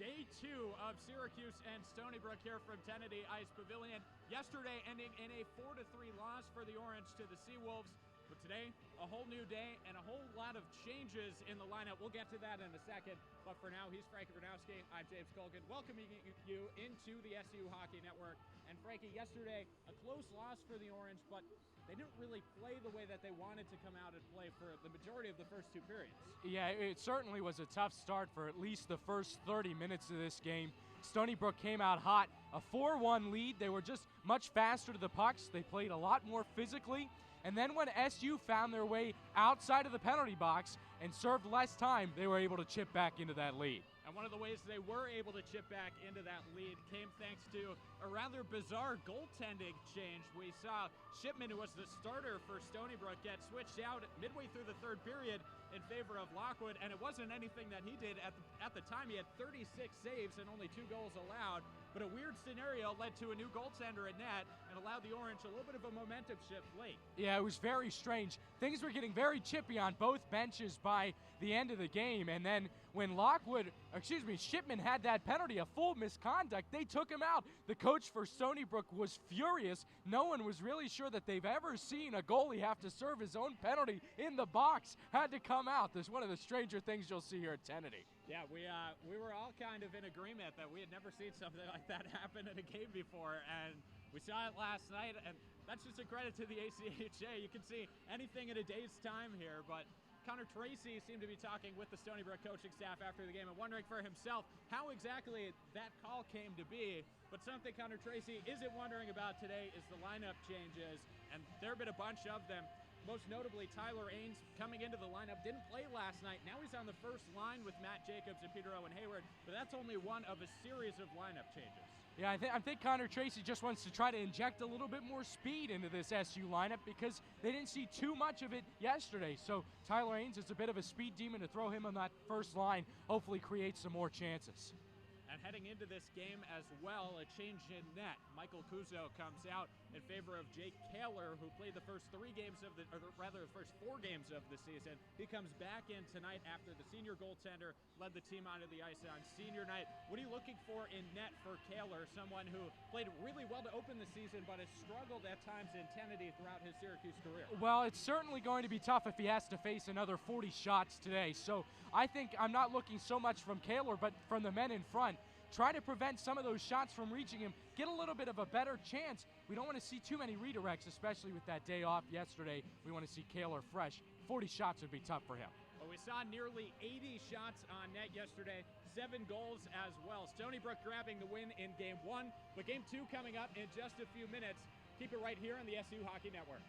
Day 2 of Syracuse and Stony Brook here from Tennity Ice Pavilion. Yesterday ending in a 4-3 loss for the Orange to the Seawolves. But today, a whole new day and a whole lot of changes in the lineup. We'll get to that in a second. But for now, he's Frankie Bernowski. I'm James Colgan, welcoming you into the SU Hockey Network. And Frankie, yesterday, a close loss for the Orange, but they didn't really play the way that they wanted to come out and play for the majority of the first two periods. Yeah, it certainly was a tough start for at least the first 30 minutes of this game. Stony Brook came out hot, a 4-1 lead. They were just much faster to the pucks. They played a lot more physically. And then when SU found their way outside of the penalty box and served less time, they were able to chip back into that lead. And one of the ways they were able to chip back into that lead came thanks to a rather bizarre goaltending change. We saw Shipman, who was the starter for Stony Brook, get switched out midway through the third period in favor of Lockwood, and it wasn't anything that he did at the time. He had 36 saves and only 2 goals allowed, but a weird scenario led to a new goaltender at net and allowed the Orange a little bit of a momentum shift late. Yeah, it was very strange. Things were getting very chippy on both benches by the end of the game, and then when Shipman had that penalty, a full misconduct, they took him out. The coach for Stony Brook was furious. No one was really sure that they've ever seen a goalie have to serve his own penalty in the box. Had to come out. This is one of the stranger things you'll see here at Tennity. Yeah, we were all kind of in agreement that we had never seen something like that happen in a game before, and we saw it last night, and that's just a credit to the ACHA. You can see anything in a day's time here, but Connor Tracy seemed to be talking with the Stony Brook coaching staff after the game and wondering for himself how exactly that call came to be. But something Connor Tracy isn't wondering about today is the lineup changes, and there have been a bunch of them. Most notably, Tyler Ains coming into the lineup, didn't play last night. Now he's on the first line with Matt Jacobs and Peter Owen Hayward, but that's only one of a series of lineup changes. Yeah, I think Connor Tracy just wants to try to inject a little bit more speed into this SU lineup because they didn't see too much of it yesterday. So Tyler Ains is a bit of a speed demon. To throw him on that first line hopefully creates some more chances. And heading into this game as well, a change in net. Michael Kuzo comes out in favor of Jake Kaler, who played the first 4 games of the season. He comes back in tonight after the senior goaltender led the team onto the ice on senior night. What are you looking for in net for Kaler, someone who played really well to open the season but has struggled at times in Tennity throughout his Syracuse career? Well, it's certainly going to be tough if he has to face another 40 shots today. So I think I'm not looking so much from Kaler, but from the men in front. Try to prevent some of those shots from reaching him. Get a little bit of a better chance. We don't want to see too many redirects, especially with that day off yesterday. We want to see Kaler fresh. 40 shots would be tough for him. Well, we saw nearly 80 shots on net yesterday, 7 goals as well. Stony Brook grabbing the win in Game 1, but Game 2 coming up in just a few minutes. Keep it right here on the SU Hockey Network.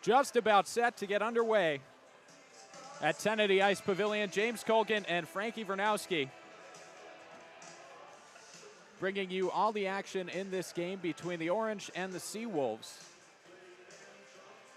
just about set to get underway at Tennity Ice Pavilion. James Colgan and Frankie Vernowski bringing you all the action in this game between the Orange and the Seawolves.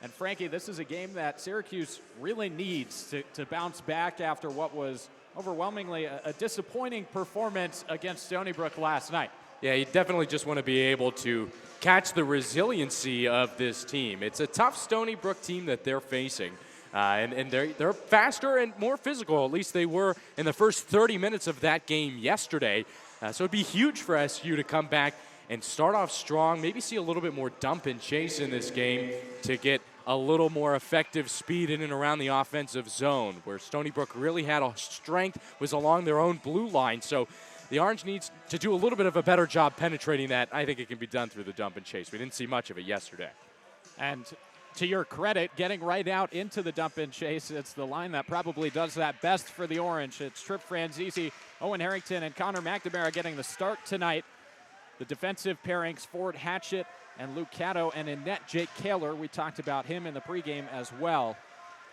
And Frankie, this is a game that Syracuse really needs to bounce back after what was overwhelmingly a disappointing performance against Stony Brook last night. Yeah, you definitely just want to be able to catch the resiliency of this team. It's a tough Stony Brook team that they're facing. And they're faster and more physical. At least they were in the first 30 minutes of that game yesterday. So it'd be huge for SU to come back and start off strong, maybe see a little bit more dump and chase in this game to get a little more effective speed in and around the offensive zone, where Stony Brook really had a strength was along their own blue line. So the Orange needs to do a little bit of a better job penetrating that. I think it can be done through the dump and chase. We didn't see much of it yesterday. And to your credit, getting right out into the dump and chase, it's the line that probably does that best for the Orange. It's Trip Franzese, Owen Harrington, and Connor McNamara getting the start tonight. The defensive pairings, Ford Hatchett and Luke Cato, and in net, Jake Kaler. We talked about him in the pregame as well.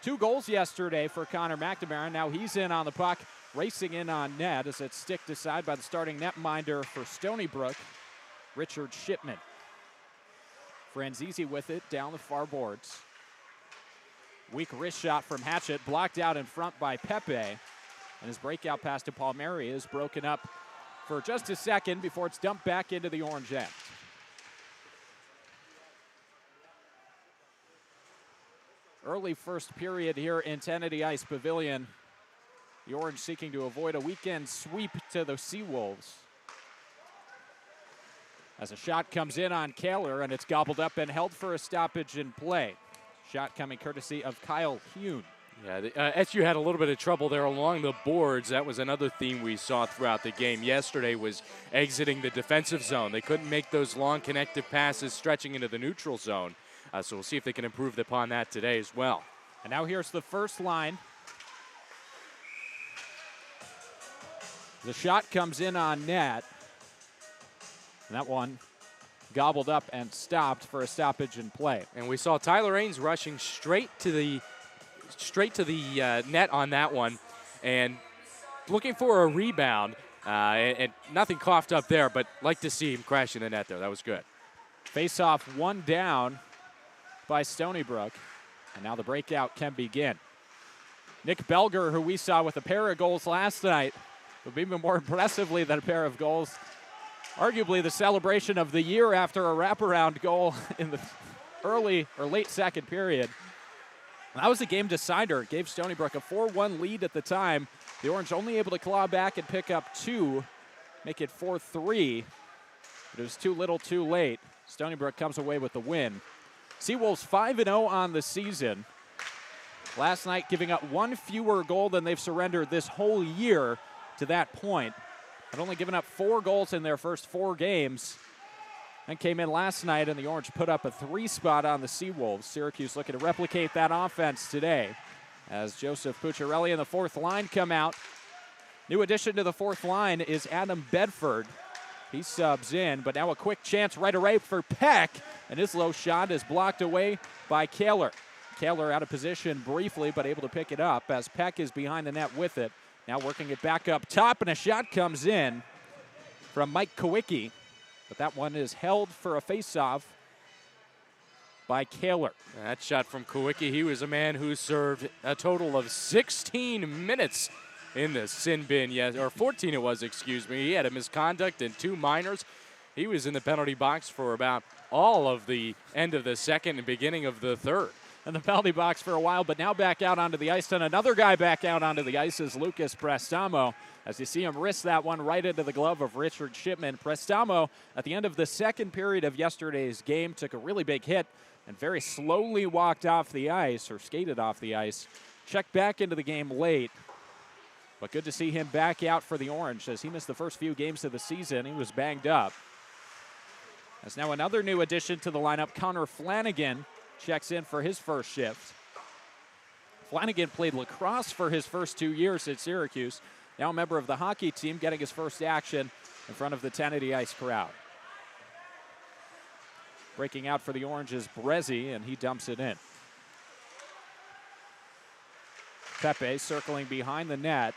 2 goals yesterday for Connor McNamara. Now he's in on the puck, racing in on net as it's sticked aside by the starting netminder for Stony Brook, Richard Shipman. Franzese with it down the far boards. Weak wrist shot from Hatchett, blocked out in front by Pepe. And his breakout pass to Palmieri is broken up for just a second before it's dumped back into the Orange end. Early first period here in Tennity Ice Pavilion. The Orange seeking to avoid a weekend sweep to the Seawolves. As a shot comes in on Kaler, and it's gobbled up and held for a stoppage in play. Shot coming courtesy of Kyle Hune. Yeah, SU had a little bit of trouble there along the boards. That was another theme we saw throughout the game. Yesterday was exiting the defensive zone. They couldn't make those long connective passes stretching into the neutral zone. So we'll see if they can improve upon that today as well. And now here's the first line. The shot comes in on net. And that one gobbled up and stopped for a stoppage in play. And we saw Tyler Ains rushing straight to the net on that one and looking for a rebound. And nothing coughed up there, but like to see him crashing the net there. That was good. Face-off one down by Stony Brook. And now the breakout can begin. Nick Belger, who we saw with a pair of goals last night, but even more impressively than a pair of goals, arguably the celebration of the year after a wraparound goal in the early or late second period. And that was a game decider. It gave Stony Brook a 4-1 lead at the time. The Orange only able to claw back and pick up 2, make it 4-3. But it was too little too late. Stony Brook comes away with the win. Seawolves 5-0 on the season. Last night giving up 1 fewer goal than they've surrendered this whole year to that point. Had only given up 4 goals in their first 4 games. And came in last night, and the Orange put up a 3 spot on the Seawolves. Syracuse looking to replicate that offense today as Joseph Pucciarelli and the 4th line come out. New addition to the 4th line is Adam Bedford. He subs in, but now a quick chance right away for Peck, and his low shot is blocked away by Kaler. Kaler out of position briefly, but able to pick it up as Peck is behind the net with it. Now working it back up top, and a shot comes in from Mike Kowicki. But that one is held for a face-off by Kaler. That shot from Kowicki, he was a man who served a total of 16 minutes in the sin bin, or 14 it was, excuse me. He had a misconduct and 2 minors. He was in the penalty box for about all of the end of the second and beginning of the third. In the penalty box for a while, but now back out onto the ice. And another guy back out onto the ice is Lucas Prestamo, as you see him wrist that one right into the glove of Richard Shipman. Prestamo, at the end of the second period of yesterday's game, took a really big hit and very slowly walked off the ice, or skated off the ice. Checked back into the game late. But good to see him back out for the Orange, as he missed the first few games of the season. He was banged up. As now another new addition to the lineup, Connor Flanagan, checks in for his first shift. Flanagan played lacrosse for his first 2 years at Syracuse. Now a member of the hockey team, getting his first action in front of the Tennity Ice crowd. Breaking out for the Orange is Brezzi, and he dumps it in. Pepe circling behind the net.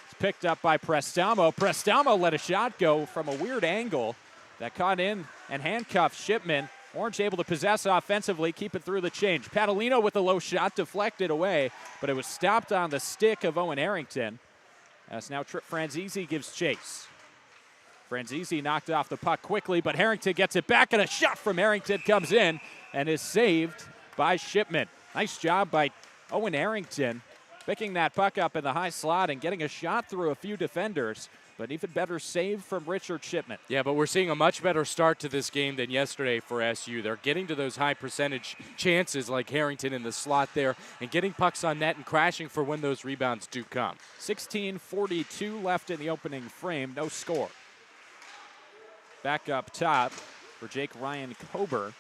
It's picked up by Prestamo. Prestamo let a shot go from a weird angle that caught in and handcuffed Shipman. Orange able to possess offensively, keep it through the change. Padalino with a low shot, deflected away, but it was stopped on the stick of Owen Harrington. As now Trip Franzese gives chase. Franzese knocked off the puck quickly, but Harrington gets it back, and a shot from Harrington comes in and is saved by Shipman. Nice job by Owen Harrington, picking that puck up in the high slot and getting a shot through a few defenders. But even better save from Richard Shipman. Yeah, but we're seeing a much better start to this game than yesterday for SU. They're getting to those high percentage chances like Harrington in the slot there and getting pucks on net and crashing for when those rebounds do come. 16:42 left in the opening frame, no score. Back up top for Jake Ryan Kober.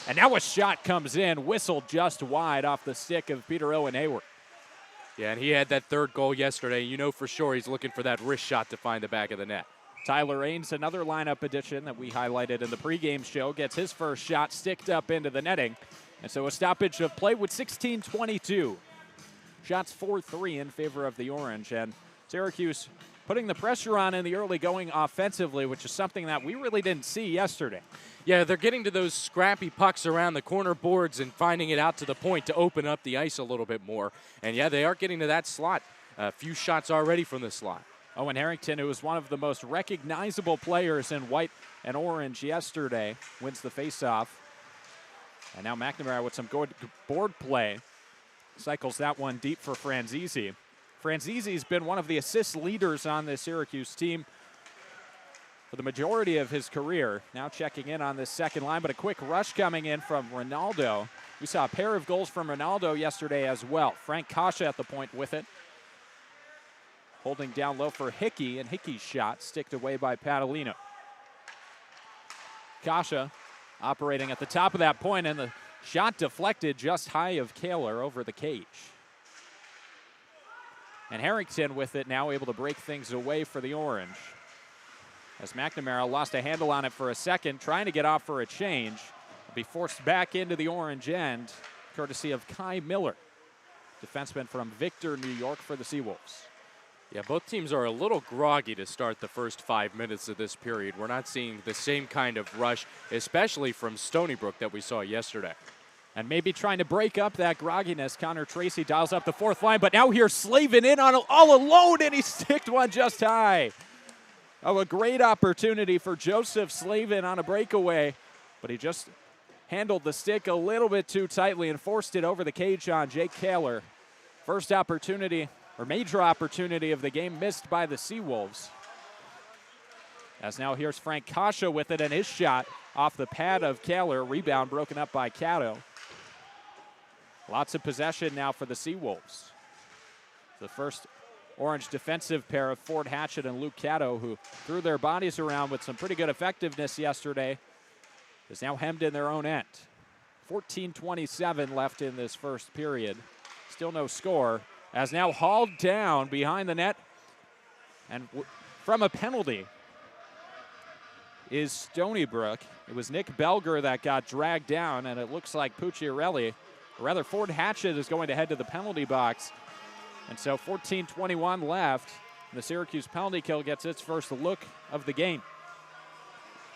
And now a shot comes in, whistled just wide off the stick of Peter Owen Hayward. Yeah, and he had that third goal yesterday. You know for sure he's looking for that wrist shot to find the back of the net. Tyler Ains, another lineup addition that we highlighted in the pregame show, gets his first shot sticked up into the netting. And so a stoppage of play with 16:22. Shots 4-3 in favor of the Orange. And Syracuse putting the pressure on in the early going offensively, which is something that we really didn't see yesterday. Yeah, they're getting to those scrappy pucks around the corner boards and finding it out to the point to open up the ice a little bit more. And, yeah, they are getting to that slot. A few shots already from the slot. Owen Harrington, who was one of the most recognizable players in white and orange yesterday, wins the faceoff. And now McNamara with some good board play. Cycles that one deep for Franzese. Franzese's been one of the assist leaders on this Syracuse team for the majority of his career. Now checking in on this second line, but a quick rush coming in from Ronaldo. We saw a pair of goals from Ronaldo yesterday as well. Frank Kasha at the point with it. Holding down low for Hickey, and Hickey's shot sticked away by Padalino. Kasha operating at the top of that point, and the shot deflected just high of Kaler over the cage. And Harrington with it now able to break things away for the Orange. As McNamara lost a handle on it for a second, trying to get off for a change. Will be forced back into the Orange end, courtesy of Kai Miller, defenseman from Victor, New York for the Seawolves. Yeah, both teams are a little groggy to start the first 5 minutes of this period. We're not seeing the same kind of rush, especially from Stony Brook that we saw yesterday. And maybe trying to break up that grogginess, Connor Tracy dials up the fourth line, but now here's Slavin in on all alone, and he sticked one just high. Oh, a great opportunity for Joseph Slavin on a breakaway, but he just handled the stick a little bit too tightly and forced it over the cage on Jake Kaler. First opportunity, or major opportunity of the game missed by the Seawolves. As now here's Frank Kasha with it, and his shot off the pad of Kaler, rebound broken up by Cato. Lots of possession now for the Seawolves. The first Orange defensive pair of Ford Hatchett and Luke Cato, who threw their bodies around with some pretty good effectiveness yesterday, is now hemmed in their own end. 14:27 left in this first period. Still no score, as now hauled down behind the net, and from a penalty is Stony Brook. It was Nick Belger that got dragged down, and it looks like Pucciarelli, or rather Ford Hatchett, is going to head to the penalty box. And so 14:21 left. The Syracuse penalty kill gets its first look of the game.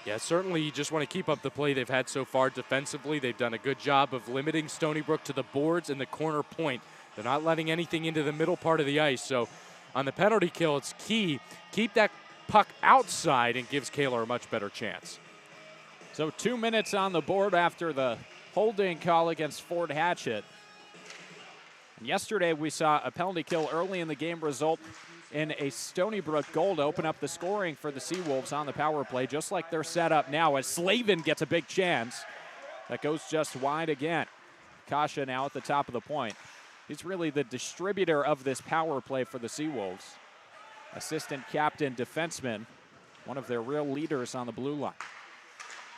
Yeah, certainly you just want to keep up the play they've had so far defensively. They've done a good job of limiting Stony Brook to the boards and the corner point. They're not letting anything into the middle part of the ice. So on the penalty kill, it's key. Keep that puck outside and gives Kaler a much better chance. So 2 minutes on the board after the holding call against Ford Hatchett. And yesterday we saw a penalty kill early in the game result in a Stony Brook goal to open up the scoring for the Seawolves on the power play, just like they're set up now, as Slavin gets a big chance. That goes just wide again. Kasha now at the top of the point. He's really the distributor of this power play for the Seawolves. Assistant captain defenseman, one of their real leaders on the blue line.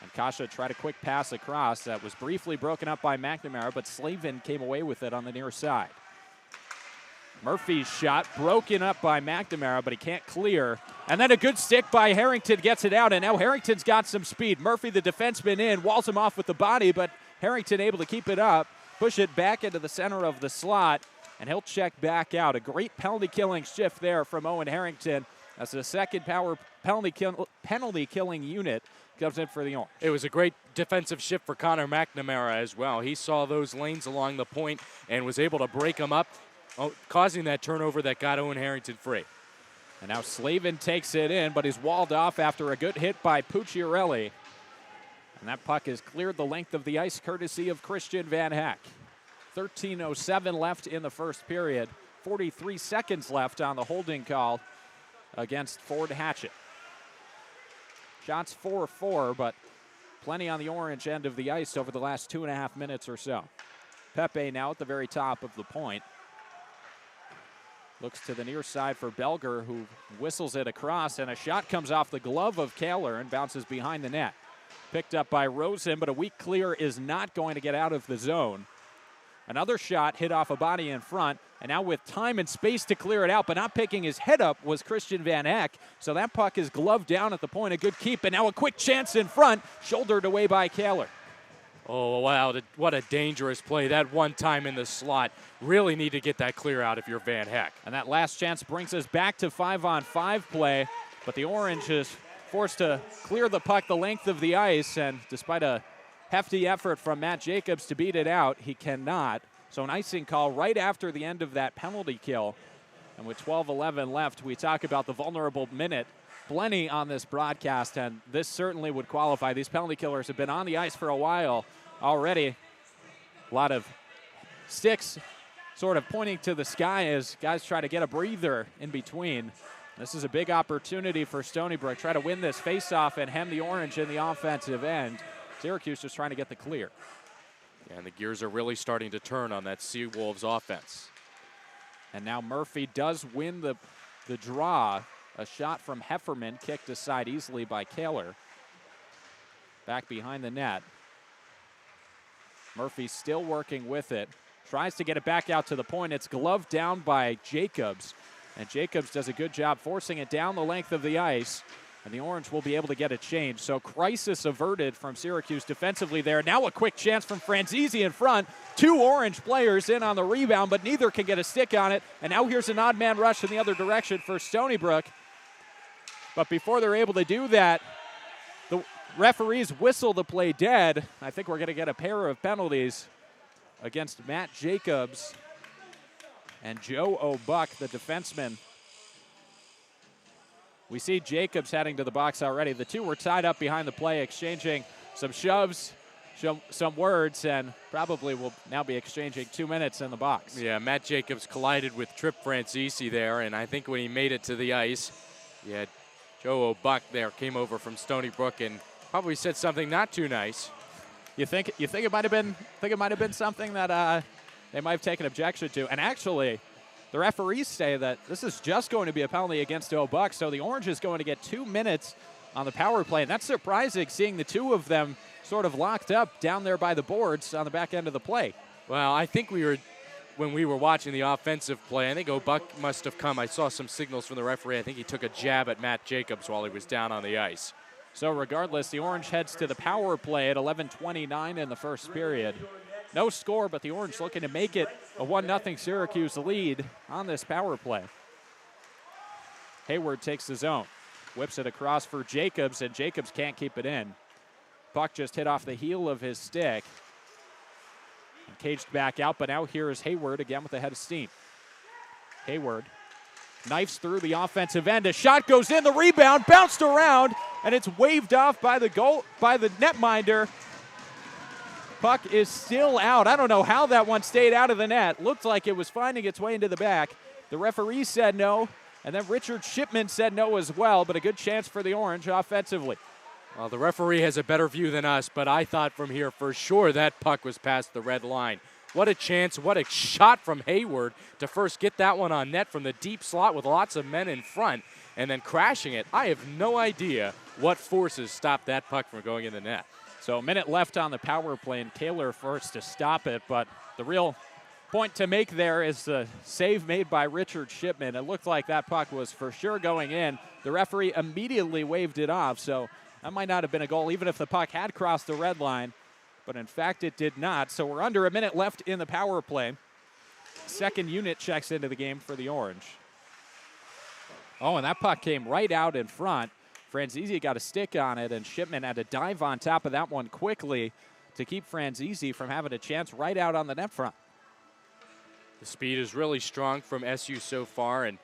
And Kasha tried a quick pass across that was briefly broken up by McNamara, but Slavin came away with it on the near side. Murphy's shot broken up by McNamara, but he can't clear. And then a good stick by Harrington gets it out, and now Harrington's got some speed. Murphy, the defenseman, in, walls him off with the body, but Harrington able to keep it up, push it back into the center of the slot, and he'll check back out. A great penalty-killing shift there from Owen Harrington as the second power penalty-killing unit comes in for the Orange. It was a great defensive shift for Connor McNamara as well. He saw those lanes along the point and was able to break them up, causing that turnover that got Owen Harrington free. And now Slavin takes it in, but he's walled off after a good hit by Pucciarelli. And that puck has cleared the length of the ice courtesy of Christian Van Heck. 13:07 left in the first period. 43 seconds left on the holding call against Ford Hatchet. Shots 4-4, but plenty on the Orange end of the ice over the last 2.5 minutes or so. Pepe now at the very top of the point. Looks to the near side for Belger, who whistles it across, and a shot comes off the glove of Kaler and bounces behind the net. Picked up by Rosen, but a weak clear is not going to get out of the zone. Another shot hit off a body in front, and now with time and space to clear it out, but not picking his head up was Christian Van Heck. So that puck is gloved down at the point, a good keep, and now a quick chance in front, shouldered away by Kaler. Oh, wow, what a dangerous play. That one time in the slot. Really need to get that clear out if you're Van Heck. And that last chance brings us back to 5-on-5 play, but the Orange is forced to clear the puck the length of the ice, and despite a hefty effort from Matt Jacobs to beat it out, he cannot. So an icing call right after the end of that penalty kill. And with 12:11 left, we talk about the vulnerable minute plenty on this broadcast, and this certainly would qualify. These penalty killers have been on the ice for a while already. A lot of sticks sort of pointing to the sky as guys try to get a breather in between. This is a big opportunity for Stony Brook. Try to win this faceoff and hem the Orange in the offensive end. Syracuse just trying to get the clear. Yeah, and the gears are really starting to turn on that Seawolves offense. And now Murphy does win the draw. A shot from Hefferman kicked aside easily by Kaler. Back behind the net. Murphy still working with it. Tries to get it back out to the point. It's gloved down by Jacobs. And Jacobs does a good job forcing it down the length of the ice. And the Orange will be able to get a change. So crisis averted from Syracuse defensively there. Now a quick chance from Franzese in front. Two Orange players in on the rebound, but neither can get a stick on it. And now here's an odd man rush in the other direction for Stony Brook. But before they're able to do that, the referees whistle the play dead. I think we're going to get a pair of penalties against Matt Jacobs and Joe O'Buck, the defenseman. We see Jacobs heading to the box already. The two were tied up behind the play, exchanging some shoves, some words, and probably will now be exchanging 2 minutes in the box. Yeah, Matt Jacobs collided with Trip Franzese there, and I think when he made it to the ice, yeah, Joe O'Buck there came over from Stony Brook and probably said something not too nice. You think it might have been something that they might have taken objection to, and actually, the referees say that this is just going to be a penalty against O'Buck, so the Orange is going to get 2 minutes on the power play. And that's surprising, seeing the two of them sort of locked up down there by the boards on the back end of the play. Well, I think when we were watching the offensive play, I think O'Buck must have come. I saw some signals from the referee. I think he took a jab at Matt Jacobs while he was down on the ice. So regardless, the Orange heads to the power play at 11:29 in the first period. No score, but the Orange looking to make it a 1-0 Syracuse lead on this power play. Hayward takes the zone, whips it across for Jacobs, and Jacobs can't keep it in. Puck just hit off the heel of his stick. And caged back out, but now here is Hayward again with a head of steam. Hayward knifes through the offensive end. A shot goes in, the rebound bounced around, and it's waved off by the netminder. Puck is still out. I don't know how that one stayed out of the net. Looked like it was finding its way into the back. The referee said no, and then Richard Shipman said no as well, but a good chance for the Orange offensively. Well, the referee has a better view than us, but I thought from here for sure that puck was past the red line. What a chance, what a shot from Hayward to first get that one on net from the deep slot with lots of men in front and then crashing it. I have no idea what forces stopped that puck from going in the net. So a minute left on the power play, and Kaler first to stop it, but the real point to make there is the save made by Richard Shipman. It looked like that puck was for sure going in. The referee immediately waved it off, so that might not have been a goal, even if the puck had crossed the red line, but in fact it did not. So we're under a minute left in the power play. second unit checks into the game for the Orange. Oh, and that puck came right out in front. Franzese got a stick on it, and Shipman had to dive on top of that one quickly to keep Franzese from having a chance right out on the net front. The speed is really strong from SU so far, and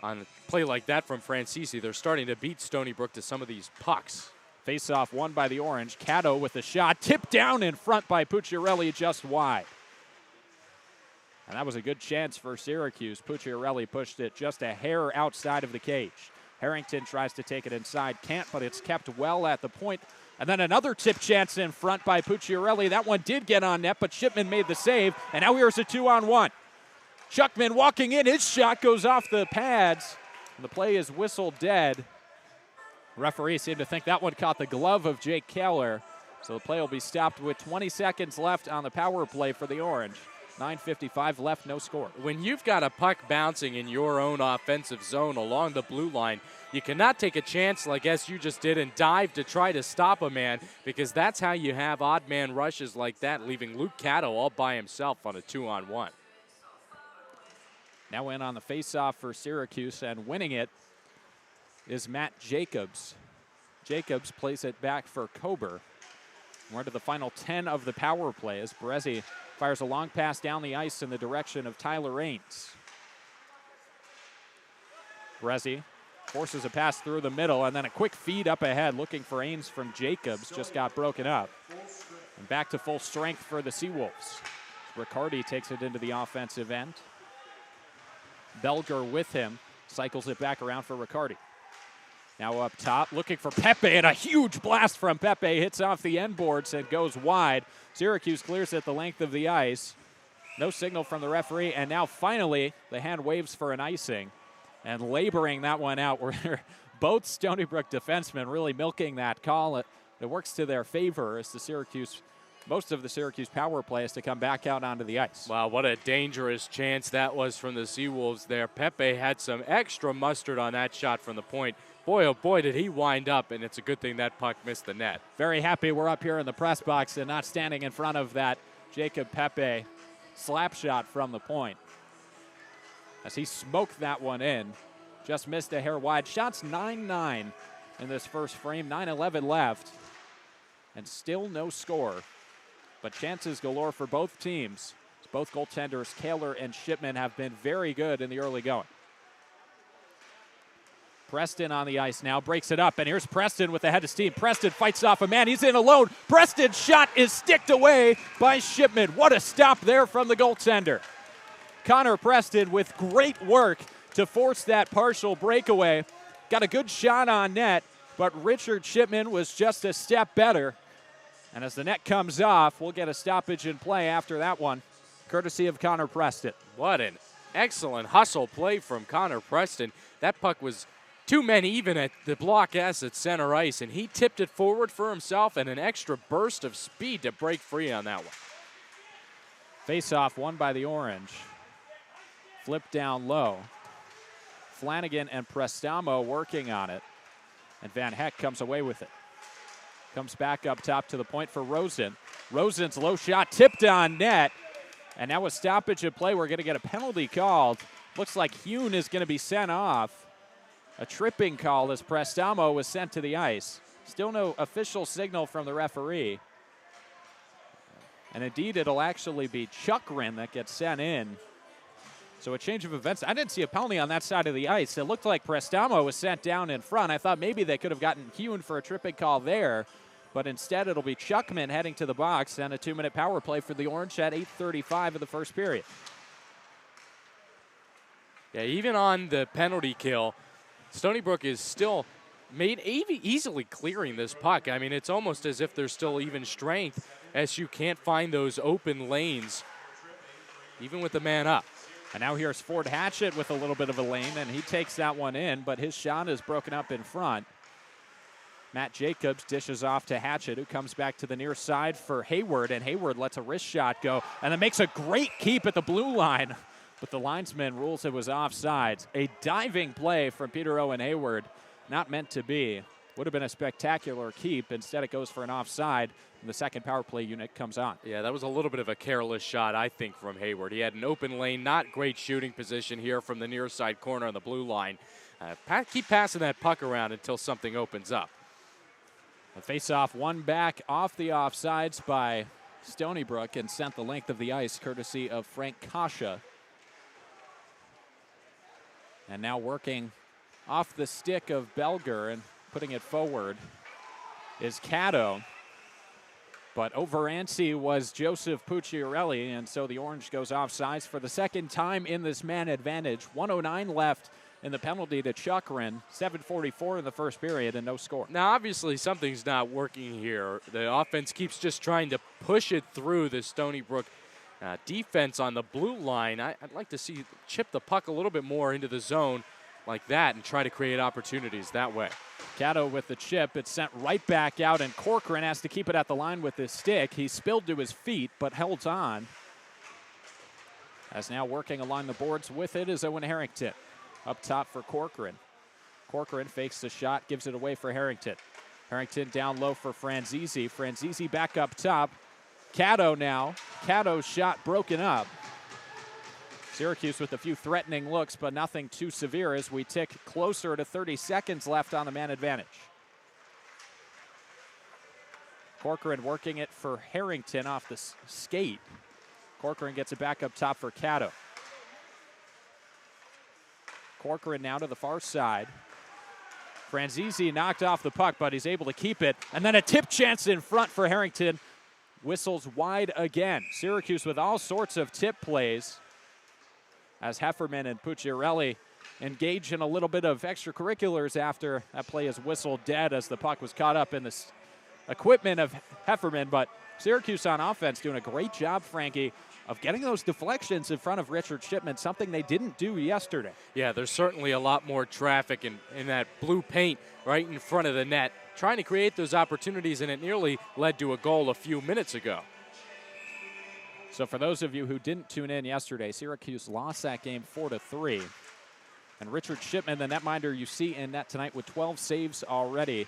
on a play like that from Franzese, they're starting to beat Stony Brook to some of these pucks. Face-off won by the Orange. Cato with the shot, tipped down in front by Pucciarelli just wide. And that was a good chance for Syracuse. Pucciarelli pushed it just a hair outside of the cage. Harrington tries to take it inside, can't, but it's kept well at the point. And then another tip chance in front by Pucciarelli. That one did get on net, but Shipman made the save. And now here's a 2-on-1. Chuckman walking in. His shot goes off the pads. And the play is whistled dead. Referee seemed to think that one caught the glove of Jake Keller. So the play will be stopped with 20 seconds left on the power play for the Orange. 9:55 left, no score. When you've got a puck bouncing in your own offensive zone along the blue line, you cannot take a chance like SU just did and dive to try to stop a man, because that's how you have odd man rushes like that, leaving Luke Cato all by himself on a 2-on-1. Now in on the faceoff for Syracuse, and winning it is Matt Jacobs. Jacobs plays it back for Kober. We're into the final 10 of the power play as Berezi fires a long pass down the ice in the direction of Tyler Ains. Berezi forces a pass through the middle, and then a quick feed up ahead looking for Ains from Jacobs. Just got broken up. And back to full strength for the Seawolves. Riccardi takes it into the offensive end. Belger with him, cycles it back around for Riccardi. Now up top, looking for Pepe, and a huge blast from Pepe hits off the end boards and goes wide. Syracuse clears it the length of the ice. No signal from the referee, and now finally the hand waves for an icing. And laboring that one out were both Stony Brook defensemen really milking that call. It works to their favor as most of the Syracuse power play is to come back out onto the ice. Wow, what a dangerous chance that was from the Seawolves there. Pepe had some extra mustard on that shot from the point. Boy, oh boy, did he wind up, and it's a good thing that puck missed the net. Very happy we're up here in the press box and not standing in front of that Jacob Pepe slap shot from the point. As he smoked that one in, just missed a hair wide. Shots 9-9 in this first frame, 9:11 left, and still no score. But chances galore for both teams. Both goaltenders, Kaler and Shipman, have been very good in the early going. Preston on the ice now, breaks it up, and here's Preston with the head of steam. Preston fights off a man, he's in alone. Preston's shot is sticked away by Shipman. What a stop there from the goaltender. Connor Preston with great work to force that partial breakaway. Got a good shot on net, but Richard Shipman was just a step better. And as the net comes off, we'll get a stoppage in play after that one, courtesy of Connor Preston. What an excellent hustle play from Connor Preston. That puck was two men even at the block S at center ice, and he tipped it forward for himself and an extra burst of speed to break free on that one. Face-off won by the Orange. Flip down low. Flanagan and Prestamo working on it, and Van Heck comes away with it. Comes back up top to the point for Rosen. Rosen's low shot tipped on net, and now with stoppage of play, we're going to get a penalty called. Looks like Hune is going to be sent off. A tripping call as Prestamo was sent to the ice. Still no official signal from the referee. And indeed, it'll actually be Chuckrin that gets sent in. So a change of events. I didn't see a penalty on that side of the ice. It looked like Prestamo was sent down in front. I thought maybe they could have gotten Hune for a tripping call there. But instead, it'll be Chuckman heading to the box and a 2-minute power play for the Orange at 8:35 of the first period. Yeah, even on the penalty kill, Stony Brook is still easily clearing this puck. I mean, it's almost as if there's still even strength as you can't find those open lanes, even with the man up. And now here's Ford Hatchett with a little bit of a lane, and he takes that one in, but his shot is broken up in front. Matt Jacobs dishes off to Hatchett, who comes back to the near side for Hayward, and Hayward lets a wrist shot go, and then makes a great keep at the blue line. But the linesman rules it was offsides. A diving play from Peter Owen Hayward, not meant to be. Would have been a spectacular keep. Instead, it goes for an offside, and the second power play unit comes on. Yeah, that was a little bit of a careless shot, I think, from Hayward. He had an open lane, not great shooting position here from the near side corner on the blue line. Keep passing that puck around until something opens up. The face-off won back off the offsides by Stony Brook and sent the length of the ice courtesy of Frank Kasha. And now working off the stick of Belger and putting it forward is Cato. But over Ansi was Joseph Pucciarelli, and so the Orange goes offsides for the second time in this man advantage. 1:09 left in the penalty to Chukrin. 7:44 in the first period and no score. Now, obviously, something's not working here. The offense keeps just trying to push it through the Stony Brook defense on the blue line. I'd like to see chip the puck a little bit more into the zone like that and try to create opportunities that way. Cato with the chip. It's sent right back out, and Corcoran has to keep it at the line with his stick. He spilled to his feet, but held on. As now working along the boards with it is Owen Harrington. Up top for Corcoran. Corcoran fakes the shot, gives it away for Harrington. Harrington down low for Franzese. Franzese back up top. Cato now. Cato's shot broken up. Syracuse with a few threatening looks, but nothing too severe as we tick closer to 30 seconds left on the man advantage. Corcoran working it for Harrington off the skate. Corcoran gets it back up top for Cato. Corcoran now to the far side. Franzese knocked off the puck, but he's able to keep it. And then a tip chance in front for Harrington. Whistles wide again. Syracuse with all sorts of tip plays as Hefferman and Pucciarelli engage in a little bit of extracurriculars after that play is whistled dead as the puck was caught up in the equipment of Hefferman. But Syracuse on offense doing a great job, Frankie, of getting those deflections in front of Richard Shipman, something they didn't do yesterday. Yeah, there's certainly a lot more traffic in that blue paint right in front of the net, trying to create those opportunities, and it nearly led to a goal a few minutes ago. So for those of you who didn't tune in yesterday, Syracuse lost that game 4-3. And Richard Shipman, the netminder you see in net tonight with 12 saves already,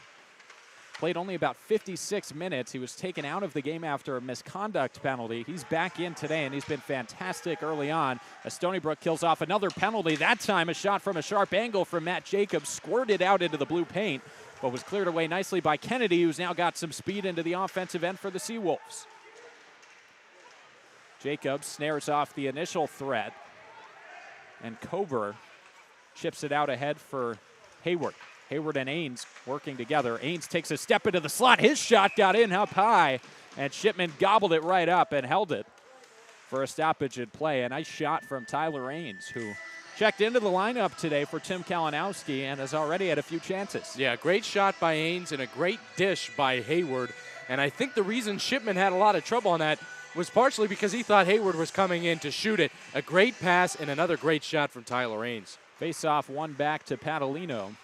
played only about 56 minutes. He was taken out of the game after a misconduct penalty. He's back in today, and he's been fantastic early on as Stony Brook kills off another penalty. That time a shot from a sharp angle from Matt Jacobs, squirted out into the blue paint, but was cleared away nicely by Kennedy, who's now got some speed into the offensive end for the Seawolves. Jacobs snares off the initial threat, and Kober chips it out ahead for Hayward. Hayward and Ains working together. Ains takes a step into the slot. His shot got in up high, and Shipman gobbled it right up and held it for a stoppage in play. A nice shot from Tyler Ains, who checked into the lineup today for Tim Kalinowski and has already had a few chances. Yeah, great shot by Ains and a great dish by Hayward. And I think the reason Shipman had a lot of trouble on that was partially because he thought Hayward was coming in to shoot it. A great pass and another great shot from Tyler Ains. Face-off one back to Padalino.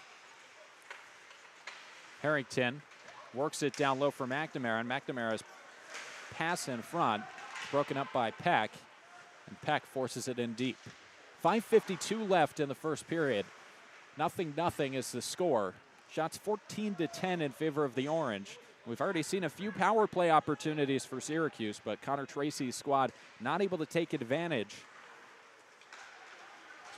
Harrington works it down low for McNamara, and McNamara's pass in front is broken up by Peck, and Peck forces it in deep. 5:52 left in the first period. 0-0 is the score. Shots 14-10 in favor of the Orange. We've already seen a few power play opportunities for Syracuse, but Connor Tracy's squad not able to take advantage.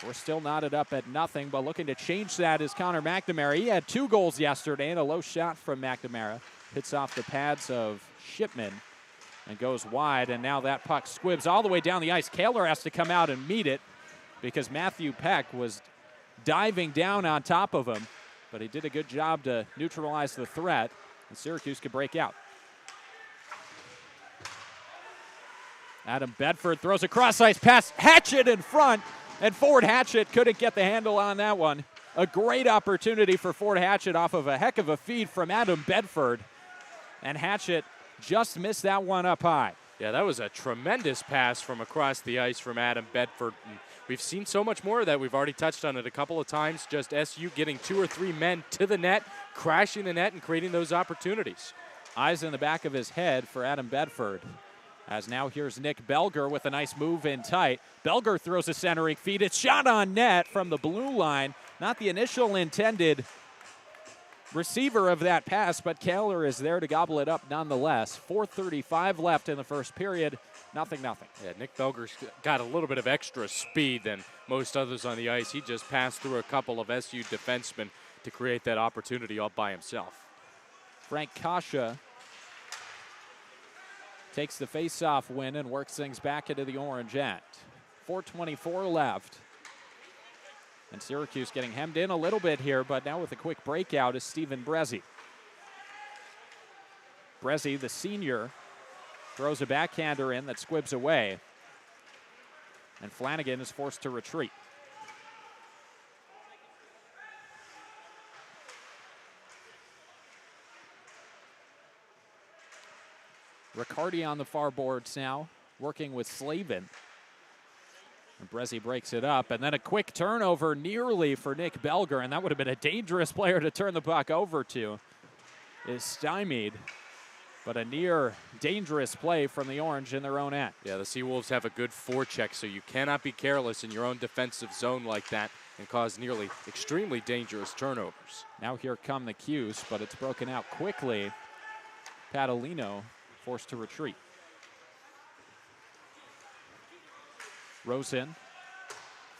So we're still knotted up at 0, but looking to change that is Connor McNamara. He had 2 goals yesterday, and a low shot from McNamara hits off the pads of Shipman and goes wide, and now that puck squibs all the way down the ice. Kaler has to come out and meet it because Matthew Peck was diving down on top of him, but he did a good job to neutralize the threat, and Syracuse could break out. Adam Bedford throws a cross-ice pass. Hatchett in front, and Ford Hatchett couldn't get the handle on that one. A great opportunity for Ford Hatchett off of a heck of a feed from Adam Bedford, and Hatchett just missed that one up high. Yeah, that was a tremendous pass from across the ice from Adam Bedford. And we've seen so much more of that. We've already touched on it a couple of times. Just SU getting 2 or 3 men to the net, crashing the net, and creating those opportunities. Eyes in the back of his head for Adam Bedford. As now here's Nick Belger with a nice move in tight. Belger throws a centering feed. It's shot on net from the blue line. Not the initial intended receiver of that pass, but Kaler is there to gobble it up nonetheless. 4:35 left in the first period. 0-0. Yeah, Nick Belger's got a little bit of extra speed than most others on the ice. He just passed through a couple of SU defensemen to create that opportunity all by himself. Frank Kasha takes the face-off win and works things back into the orange end. 4:24 left. And Syracuse getting hemmed in a little bit here, but now with a quick breakout is Steven Brezzi. Brezzi, the senior, throws a backhander in that squibs away. And Flanagan is forced to retreat. Riccardi on the far boards now, working with Slavin. And Brezzi breaks it up, and then a quick turnover nearly for Nick Belger, and that would have been a dangerous player to turn the puck over to. Is stymied, but a near dangerous play from the Orange in their own end. Yeah, the Seawolves have a good forecheck, so you cannot be careless in your own defensive zone like that and cause nearly extremely dangerous turnovers. Now here come the cues, but it's broken out quickly. Padalino forced to retreat. Rosen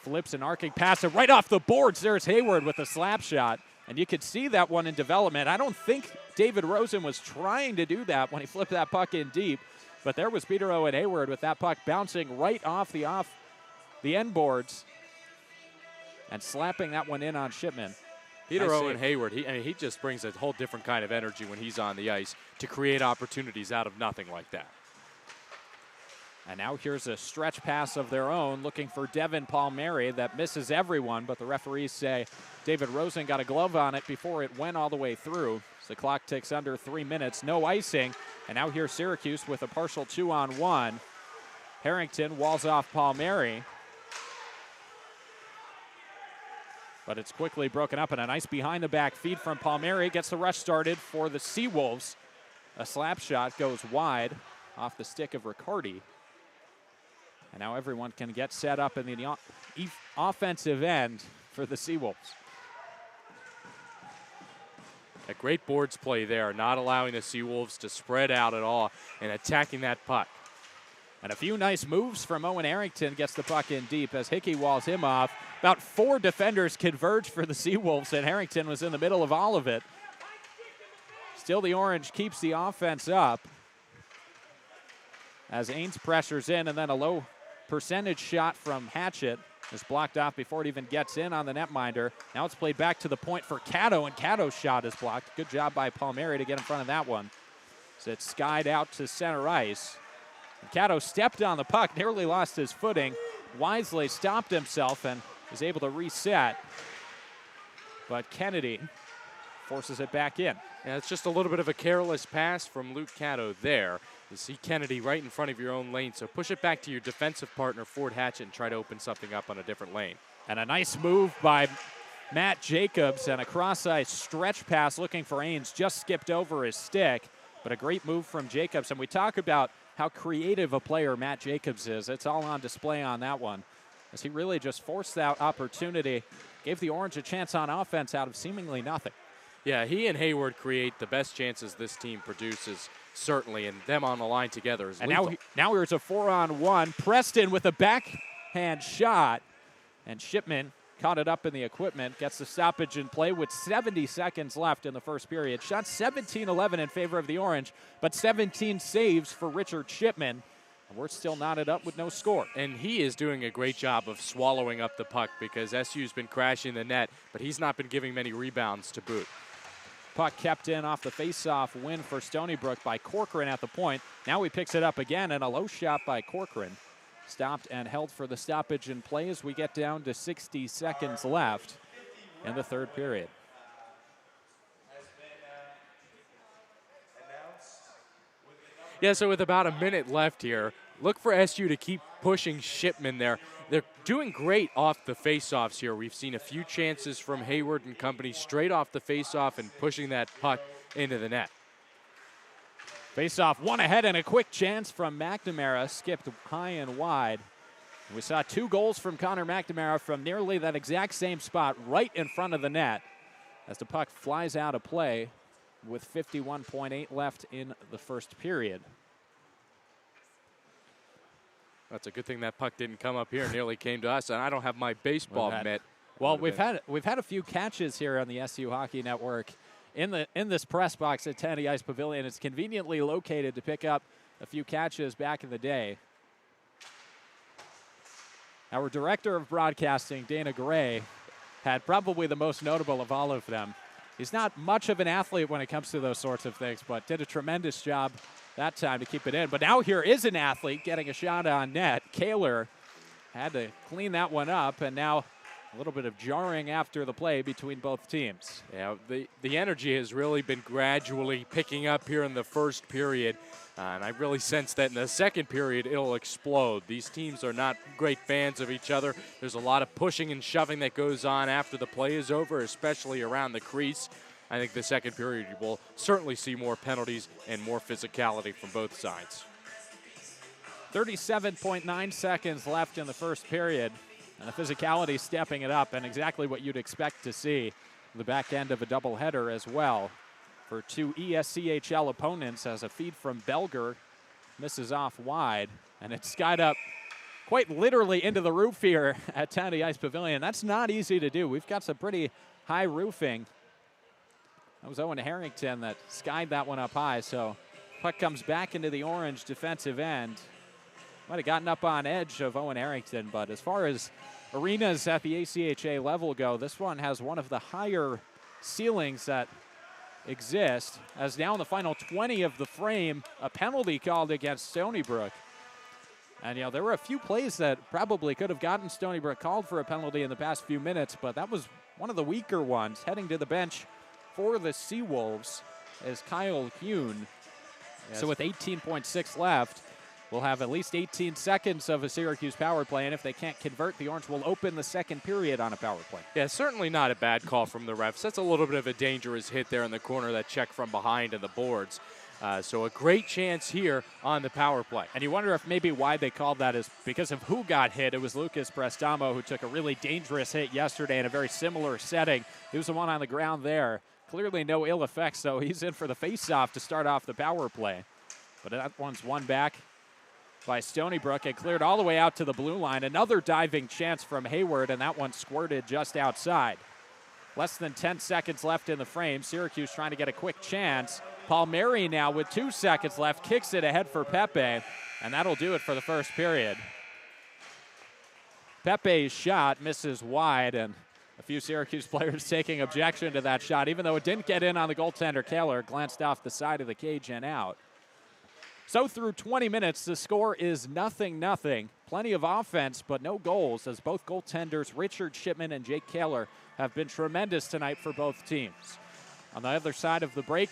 flips an arcing pass, and right off the boards, there's Hayward with a slap shot. And you could see that one in development. I don't think David Rosen was trying to do that when he flipped that puck in deep, but there was Peter Owen Hayward with that puck bouncing right off the end boards and slapping that one in on Shipman. Peter Owen Hayward, he just brings a whole different kind of energy when he's on the ice to create opportunities out of nothing like that. And now here's a stretch pass of their own, looking for Devin Palmieri that misses everyone, but the referees say David Rosen got a glove on it before it went all the way through. So the clock ticks under 3 minutes, no icing. And now here's Syracuse with a partial 2-on-1. Harrington walls off Palmieri. But it's quickly broken up, and a nice behind-the-back feed from Palmieri gets the rush started for the Seawolves. A slap shot goes wide off the stick of Riccardi. And now everyone can get set up in the offensive end for the Seawolves. A great boards play there, not allowing the Seawolves to spread out at all and attacking that puck. And a few nice moves from Owen Harrington gets the puck in deep as Hickey walls him off. About 4 defenders converge for the Seawolves, and Harrington was in the middle of all of it. Still, the Orange keeps the offense up as Ains pressures in, and then a low percentage shot from Hatchett is blocked off before it even gets in on the netminder. Now it's played back to the point for Cato, and Cato's shot is blocked. Good job by Palmieri to get in front of that one. So it's skied out to center ice. And Cato stepped on the puck, nearly lost his footing. Wisely stopped himself and was able to reset. But Kennedy forces it back in. Yeah, it's just a little bit of a careless pass from Luke Cato there. You see Kennedy right in front of your own lane, so push it back to your defensive partner, Ford Hatchett, and try to open something up on a different lane. And a nice move by Matt Jacobs, and a cross-ice stretch pass looking for Ains, just skipped over his stick, but a great move from Jacobs. And we talk about how creative a player Matt Jacobs is. It's all on display on that one, as he really just forced that opportunity, gave the Orange a chance on offense out of seemingly nothing. Yeah, he and Hayward create the best chances this team produces, certainly, and them on the line together is lethal. And now here's a 4-on-1. Preston with a backhand shot, and Shipman caught it up in the equipment, gets the stoppage in play with 70 seconds left in the first period. Shot 17-11 in favor of the Orange, but 17 saves for Richard Shipman. And we're still knotted up with no score. And he is doing a great job of swallowing up the puck because SU's been crashing the net, but he's not been giving many rebounds to boot. Puck kept in off the face-off win for Stony Brook by Corcoran at the point. Now he picks it up again, and a low shot by Corcoran. Stopped and held for the stoppage in play as we get down to 60 seconds left in the third period. Yeah, so with about a minute left here, look for SU to keep pushing Shipman there. They're doing great off the faceoffs here. We've seen a few chances from Hayward and company straight off the faceoff and pushing that puck into the net. Faceoff one ahead, and a quick chance from McNamara, skipped high and wide. We saw 2 goals from Connor McNamara from nearly that exact same spot right in front of the net. as the puck flies out of play with 51.8 left in the first period. That's a good thing that puck didn't come up here. Nearly came to us, and I don't have my baseball mitt. Well, we've had a few catches here on the SU Hockey Network in this press box at Tennity Ice Pavilion. It's conveniently located to pick up a few catches back in the day. Our director of broadcasting, Dana Gray, had probably the most notable of all of them. He's not much of an athlete when it comes to those sorts of things, but did a tremendous job that time to keep it in. But now here is an athlete getting a shot on net. Kaler had to clean that one up, and now a little bit of jarring after the play between both teams. Yeah, the energy has really been gradually picking up here in the first period, and I really sense that in the second period it'll explode. These teams are not great fans of each other. There's a lot of pushing and shoving that goes on after the play is over, especially around the crease. I think the second period you will certainly see more penalties and more physicality from both sides. 37.9 seconds left in the first period, and the physicality stepping it up, and exactly what you'd expect to see the back end of a doubleheader as well for two ESCHL opponents, as a feed from Belger misses off wide, and it's skied up quite literally into the roof here at Tennity Ice Pavilion. That's not easy to do. We've got some pretty high roofing. That was Owen Harrington that skied that one up high, so puck comes back into the orange defensive end. Might have gotten up on edge of Owen Harrington, but as far as arenas at the ACHA level go, this one has one of the higher ceilings that exist, as now in the final 20 of the frame, a penalty called against Stony Brook. And, there were a few plays that probably could have gotten Stony Brook called for a penalty in the past few minutes, but that was one of the weaker ones. Heading to the bench for the Seawolves is Kyle Hune. Yes. So with 18.6 left, we'll have at least 18 seconds of a Syracuse power play, and if they can't convert, the Orange will open the second period on a power play. Yeah, certainly not a bad call from the refs. That's a little bit of a dangerous hit there in the corner, that check from behind in the boards. So a great chance here on the power play. And you wonder if maybe why they called that is because of who got hit. It was Lucas Prestamo, who took a really dangerous hit yesterday in a very similar setting. He was the one on the ground there. Clearly no ill effects, though. He's in for the face-off to start off the power play. But that one's won back by Stony Brook. It cleared all the way out to the blue line. Another diving chance from Hayward, and that one squirted just outside. Less than 10 seconds left in the frame. Syracuse trying to get a quick chance. Palmieri now with 2 seconds left, kicks it ahead for Pepe, and that'll do it for the first period. Pepe's shot misses wide, and a few Syracuse players taking objection to that shot, even though it didn't get in on the goaltender. Kaler glanced off the side of the cage and out. So through 20 minutes, the score is 0-0. Plenty of offense, but no goals, as both goaltenders, Richard Shipman and Jake Kaler, have been tremendous tonight for both teams. On the other side of the break,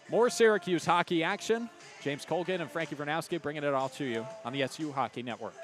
more Syracuse hockey action. James Colgan and Frankie Vernowski bringing it all to you on the SU Hockey Network.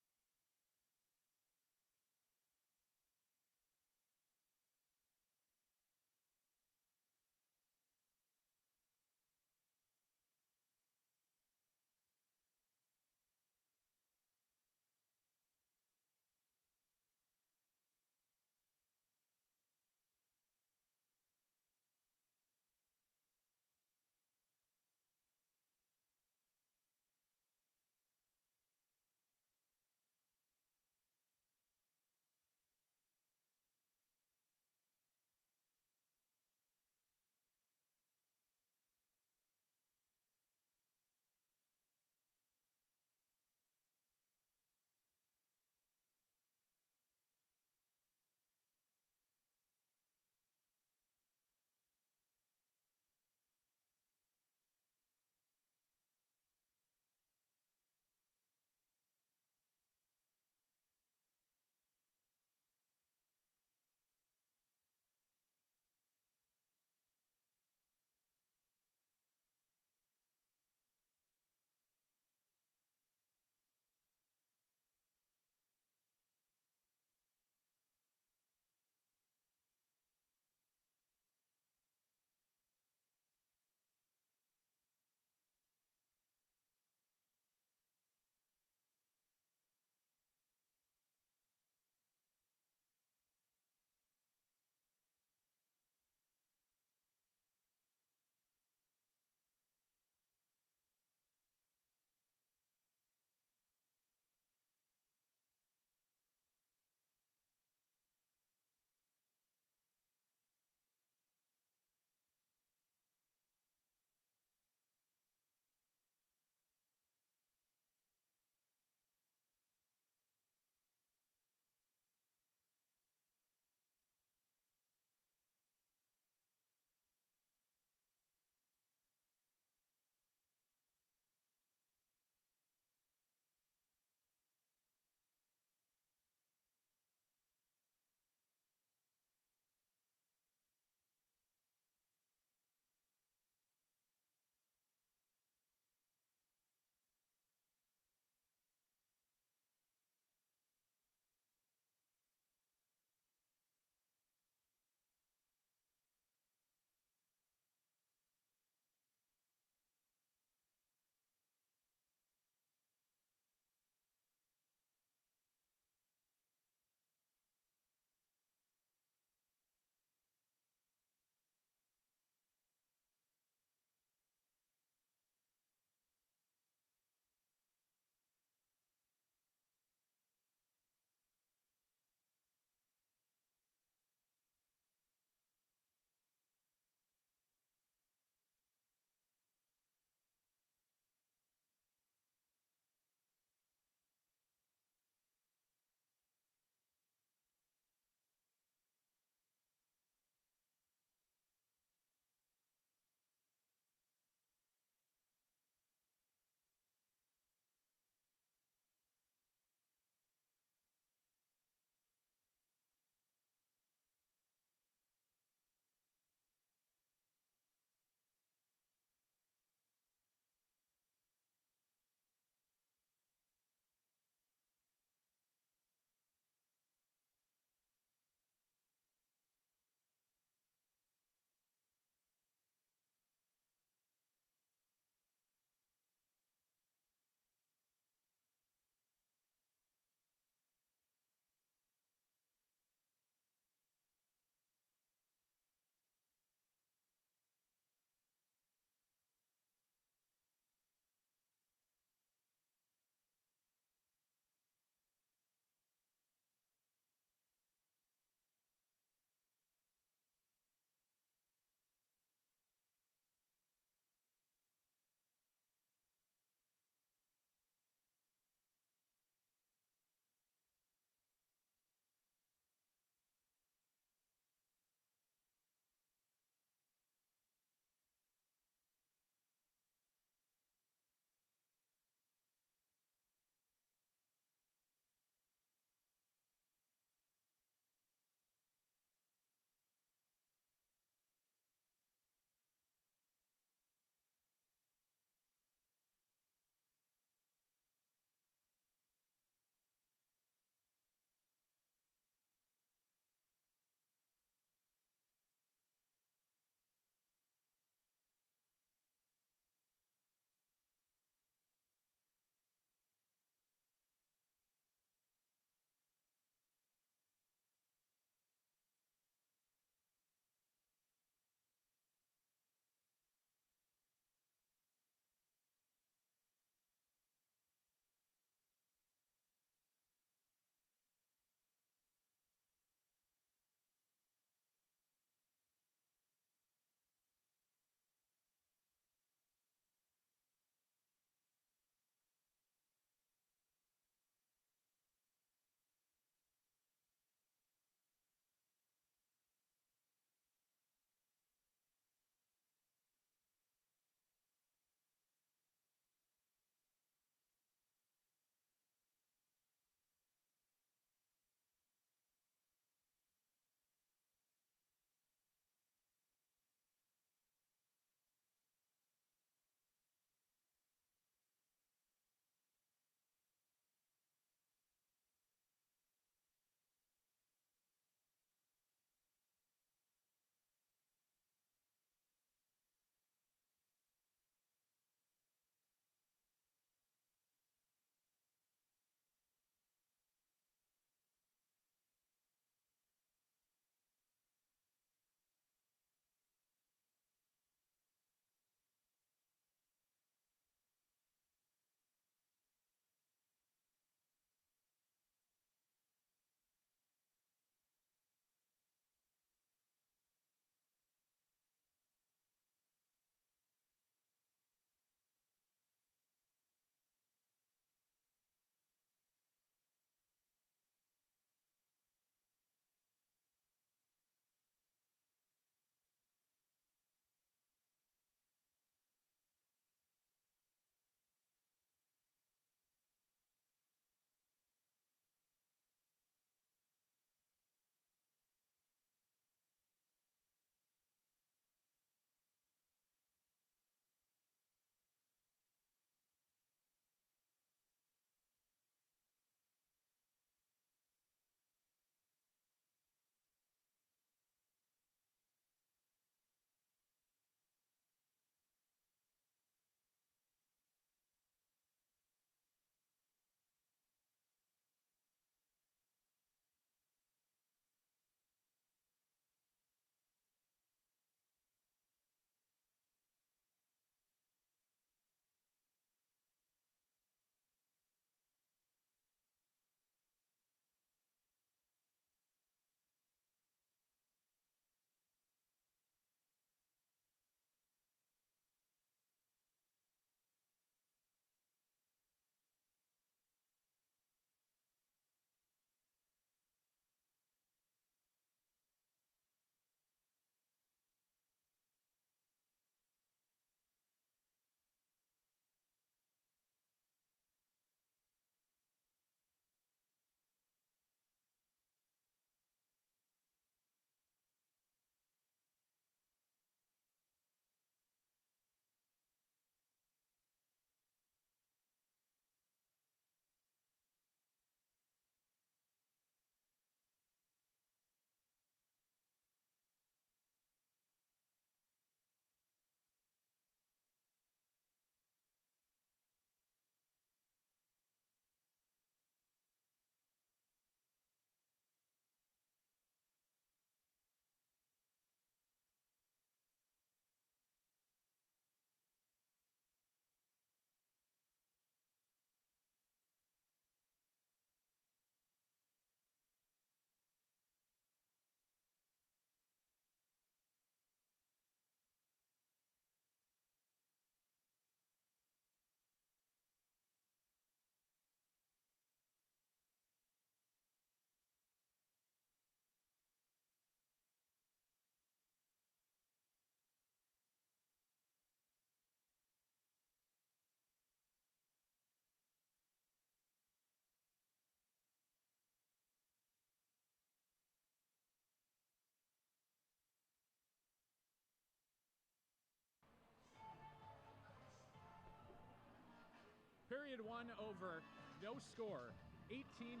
period one over, no score. 18-12,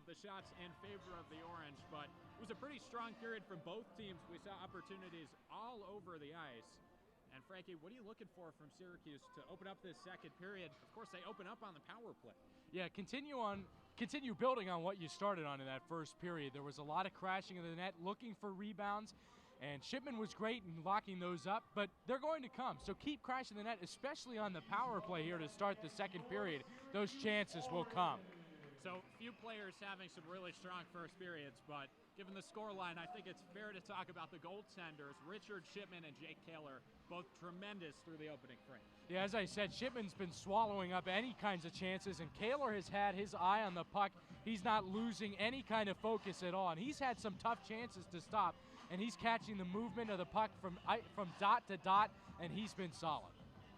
the shots in favor of the Orange, but it was a pretty strong period from both teams. We saw opportunities all over the ice. And Frankie, what are you looking for from Syracuse to open up this second period? Of course, they open up on the power play. Yeah, continue building on what you started on in that first period. There was a lot of crashing of the net, looking for rebounds, and Shipman was great in locking those up, but they're going to come. So keep crashing the net, especially on the power play here to start the second period. Those chances will come. So few players having some really strong first periods, but given the scoreline, I think it's fair to talk about the goaltenders, Richard Shipman and Jake Kaler, both tremendous through the opening frame. Yeah, as I said, Shipman's been swallowing up any kinds of chances, and Kaler has had his eye on the puck. He's not losing any kind of focus at all, and he's had some tough chances to stop, and he's catching the movement of the puck from dot to dot, and he's been solid.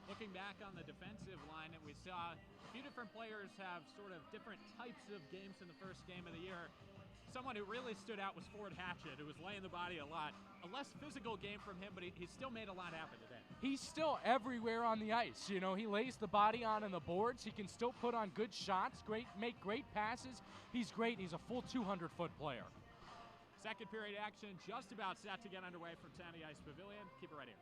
Looking back on the defensive line, and we saw a few different players have sort of different types of games in the first game of the year. Someone who really stood out was Ford Hatchett, who was laying the body a lot. A less physical game from him, but he still made a lot happen today. He's still everywhere on the ice. You know, he lays the body on the boards. He can still put on good shots, make great passes. He's great. He's a full 200-foot player. Second period action just about set to get underway from Tennity Ice Pavilion. Keep it right here.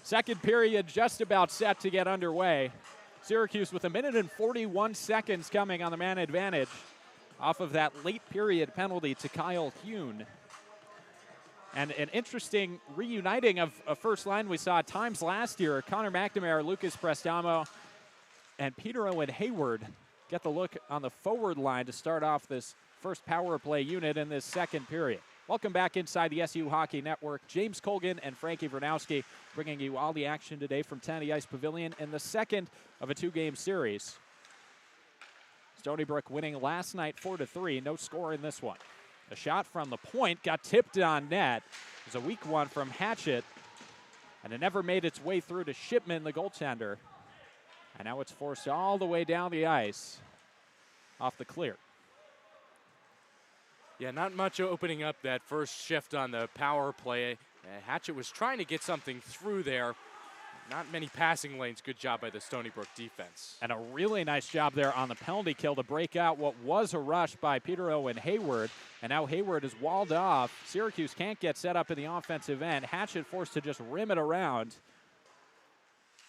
Second period just about set to get underway. Syracuse with 1 minute and 41 seconds coming on the man advantage off of that late period penalty to Kyle Hune. And an interesting reuniting of a first line we saw at times last year. Connor McNamara, Lucas Prestamo, and Peter Owen Hayward get the look on the forward line to start off this first power play unit in this second period. Welcome back inside the SU Hockey Network. James Colgan and Frankie Vernowski bringing you all the action today from Tennity Ice Pavilion in the second of a two-game series. Stony Brook winning last night 4-3. No score in this one. A shot from the point got tipped on net. It was a weak one from Hatchett, and it never made its way through to Shipman, the goaltender. And now it's forced all the way down the ice off the clear. Yeah, not much opening up that first shift on the power play. Hatchett was trying to get something through there. Not many passing lanes. Good job by the Stony Brook defense. And a really nice job there on the penalty kill to break out what was a rush by Peter Owen Hayward. And now Hayward is walled off. Syracuse can't get set up in the offensive end. Hatchett forced to just rim it around.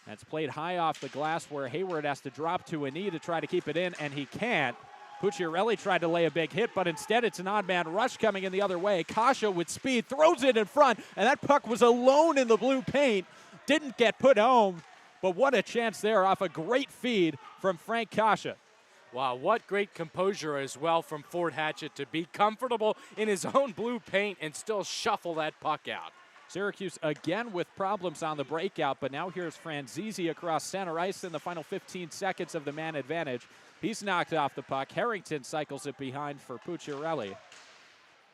And it's played high off the glass where Hayward has to drop to a knee to try to keep it in, and he can't. Pucciarelli tried to lay a big hit, but instead it's an odd man rush coming in the other way. Kasha with speed throws it in front, and that puck was alone in the blue paint. Didn't get put home, but what a chance there off a great feed from Frank Kasha. Wow, what great composure as well from Ford Hatchett to be comfortable in his own blue paint and still shuffle that puck out. Syracuse again with problems on the breakout, but now here's Franzese across center ice in the final 15 seconds of the man advantage. He's knocked off the puck. Harrington cycles it behind for Pucciarelli.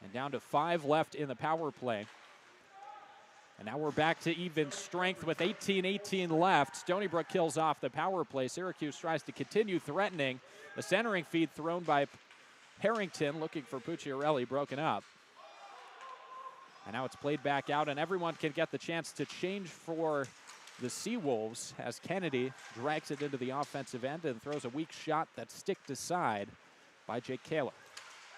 And down to 5 left in the power play. And now we're back to even strength with 18-18 left. Stony Brook kills off the power play. Syracuse tries to continue threatening. The centering feed thrown by Harrington, looking for Pucciarelli, broken up. And now it's played back out, and everyone can get the chance to change for the Seawolves as Kennedy drags it into the offensive end and throws a weak shot that's sticked aside by Jake Kaler.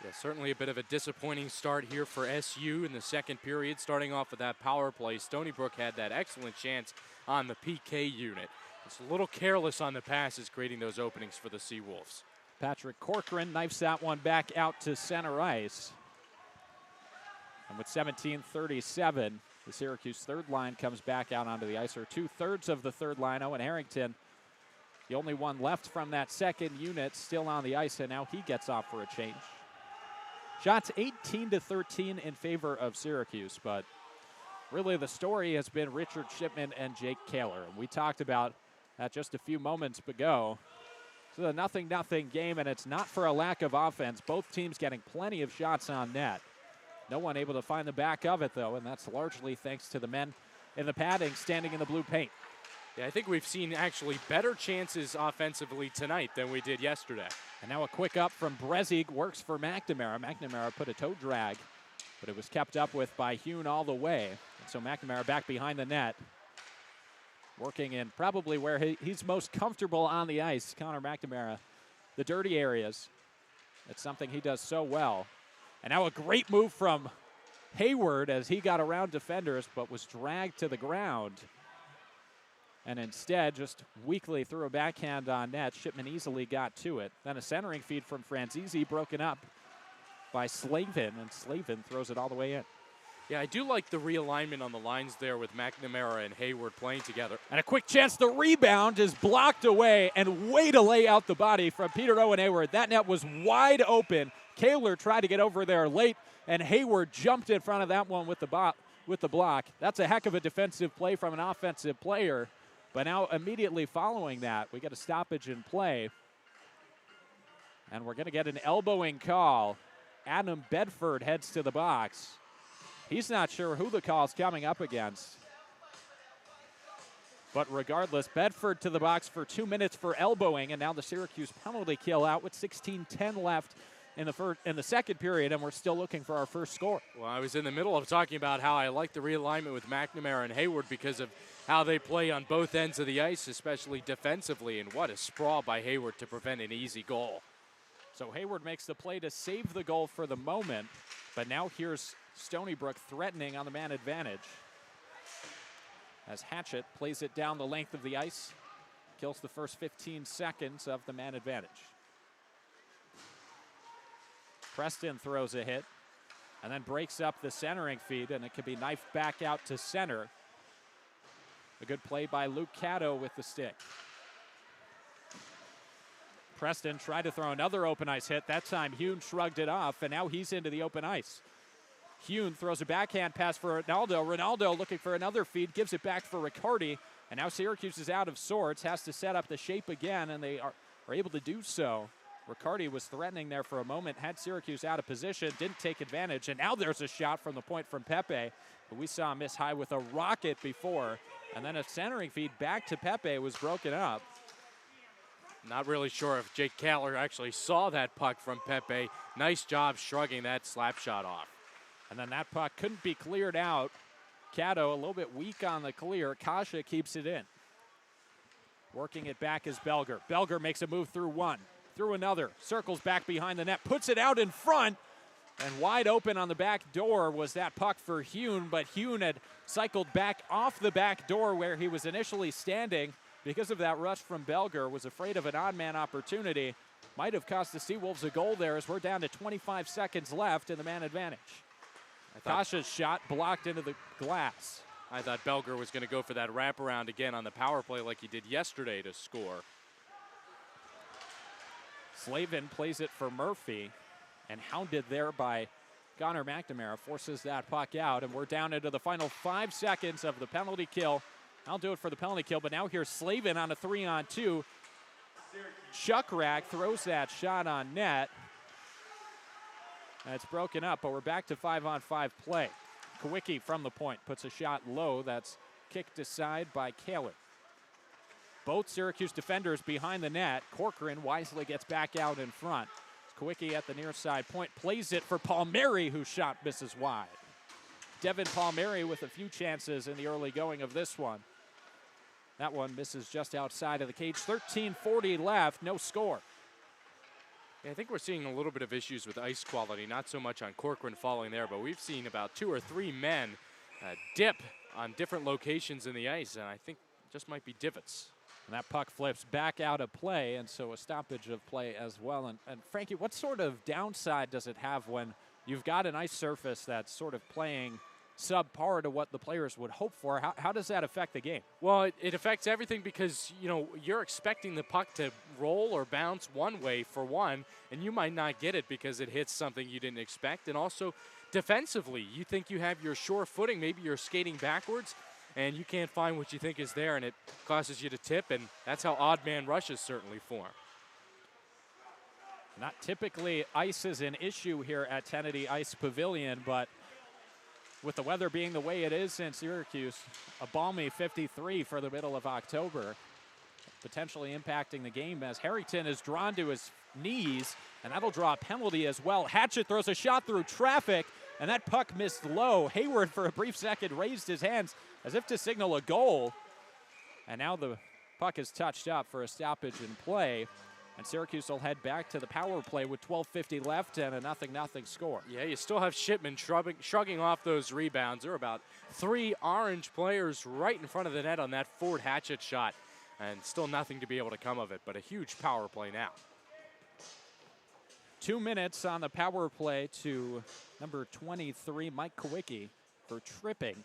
Yeah, certainly a bit of a disappointing start here for SU in the second period, starting off with that power play. Stony Brook had that excellent chance on the PK unit. It's a little careless on the passes, creating those openings for the Seawolves. Patrick Corcoran knifes that one back out to center ice. And with 17:37, the Syracuse third line comes back out onto the ice, or 2/3 of the third line. Owen Harrington, the only one left from that second unit, still on the ice, and now he gets off for a change. Shots 18-13 in favor of Syracuse, but really the story has been Richard Shipman and Jake Kaler. We talked about that just a few moments ago. So a 0-0 game, and it's not for a lack of offense. Both teams getting plenty of shots on net. No one able to find the back of it, though, and that's largely thanks to the men in the padding standing in the blue paint. Yeah, I think we've seen actually better chances offensively tonight than we did yesterday. And now a quick up from Brezig works for McNamara. McNamara put a toe drag, but it was kept up with by Hune all the way. And so McNamara back behind the net, working in probably where he's most comfortable on the ice. Connor McNamara, the dirty areas. It's something he does so well. And now a great move from Hayward as he got around defenders but was dragged to the ground. And instead just weakly threw a backhand on net. Shipman easily got to it. Then a centering feed from Franzese broken up by Slavin, and Slavin throws it all the way in. Yeah, I do like the realignment on the lines there with McNamara and Hayward playing together. And a quick chance. The rebound is blocked away, and way to lay out the body from Peter Owen Hayward. That net was wide open. Kaler tried to get over there late, and Hayward jumped in front of that one with the block. That's a heck of a defensive play from an offensive player. But now immediately following that, we get a stoppage in play. And we're going to get an elbowing call. Adam Bedford heads to the box. He's not sure who the call's coming up against. But regardless, Bedford to the box for 2 minutes for elbowing, and now the Syracuse penalty kill out with 16:10 left in the second period, and we're still looking for our first score. Well, I was in the middle of talking about how I like the realignment with McNamara and Hayward because of how they play on both ends of the ice, especially defensively, and what a sprawl by Hayward to prevent an easy goal. So Hayward makes the play to save the goal for the moment, but now here's Stony Brook threatening on the man advantage. As Hatchett plays it down the length of the ice, kills the first 15 seconds of the man advantage. Preston throws a hit and then breaks up the centering feed, and it can be knifed back out to center. A good play by Luke Cato with the stick. Preston tried to throw another open ice hit. That time Hune shrugged it off, and now he's into the open ice. Hune throws a backhand pass for Ronaldo. Ronaldo looking for another feed, gives it back for Riccardi, and now Syracuse is out of sorts, has to set up the shape again, and they are able to do so. Riccardi was threatening there for a moment, had Syracuse out of position, didn't take advantage, and now there's a shot from the point from Pepe, who we saw miss high with a rocket before, and then a centering feed back to Pepe was broken up. Not really sure if Jake Kaler actually saw that puck from Pepe. Nice job shrugging that slap shot off. And then that puck couldn't be cleared out. Cato a little bit weak on the clear. Kasha keeps it in. Working it back is Belger. Belger makes a move through one, through another, circles back behind the net, puts it out in front, and wide open on the back door was that puck for Hune, but Hune had cycled back off the back door where he was initially standing because of that rush from Belger, was afraid of an odd man opportunity. Might have cost the Seawolves a goal there as we're down to 25 seconds left in the man advantage. Kasha's shot blocked into the glass. I thought Belger was going to go for that wraparound again on the power play like he did yesterday to score. Slavin plays it for Murphy, and hounded there by Connor McNamara forces that puck out, and we're down into the final 5 seconds of the penalty kill. I'll do it for the penalty kill, but now here's Slavin on a 3-on-2. Chuckrack throws that shot on net. And it's broken up, but we're back to 5-on-5 play. Kawicki from the point puts a shot low. That's kicked aside by Kaler. Both Syracuse defenders behind the net. Corcoran wisely gets back out in front. Kawicki at the near side point plays it for Palmieri, whose shot misses wide. Devin Palmieri with a few chances in the early going of this one. That one misses just outside of the cage. 13:40 left, no score. Yeah, I think we're seeing a little bit of issues with ice quality, not so much on Corcoran falling there, but we've seen about 2 or 3 men dip on different locations in the ice, and I think just might be divots. And that puck flips back out of play, and so a stoppage of play as well. And Frankie, what sort of downside does it have when you've got an ice surface that's sort of playing subpar to what the players would hope for? How does that affect the game? Well, it affects everything because, you know, you're expecting the puck to roll or bounce one way for one, and you might not get it because it hits something you didn't expect. And also, defensively. You think you have your sure footing, maybe you're skating backwards, and you can't find what you think is there, and it causes you to tip, and that's how odd man rushes certainly form. Not typically ice is an issue here at Tennity Ice Pavilion, but with the weather being the way it is in Syracuse, a balmy 53 for the middle of October, potentially impacting the game as Harrington is drawn to his knees, and that'll draw a penalty as well. Hatchett throws a shot through traffic, and that puck missed low. Hayward, for a brief second, raised his hands as if to signal a goal, and now the puck is touched up for a stoppage in play. And Syracuse will head back to the power play with 12:50 left and a 0-0 score. Yeah, you still have Shipman shrugging off those rebounds. There are about 3 Orange players right in front of the net on that Ford Hatchet shot, and still nothing to be able to come of it, but a huge power play now. 2 minutes on the power play to number 23, Mike Kowicki, for tripping.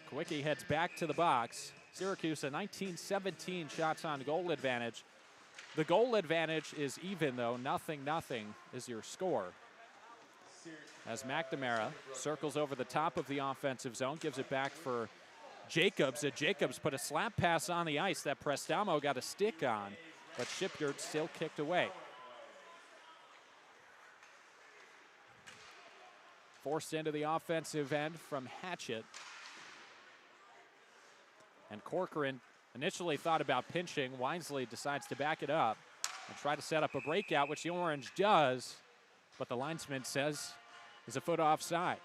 Kowicki heads back to the box. Syracuse a 19-17 shots on goal advantage. The goal advantage is even, though. 0-0 is your score. As McNamara circles over the top of the offensive zone, gives it back for Jacobs. Jacobs put a slap pass on the ice that Prestamo got a stick on, but Shipyard still kicked away. Forced into the offensive end from Hatchett. And Corcoran initially thought about pinching. Winesley decides to back it up and try to set up a breakout, which the Orange does, but the linesman says is a foot offside.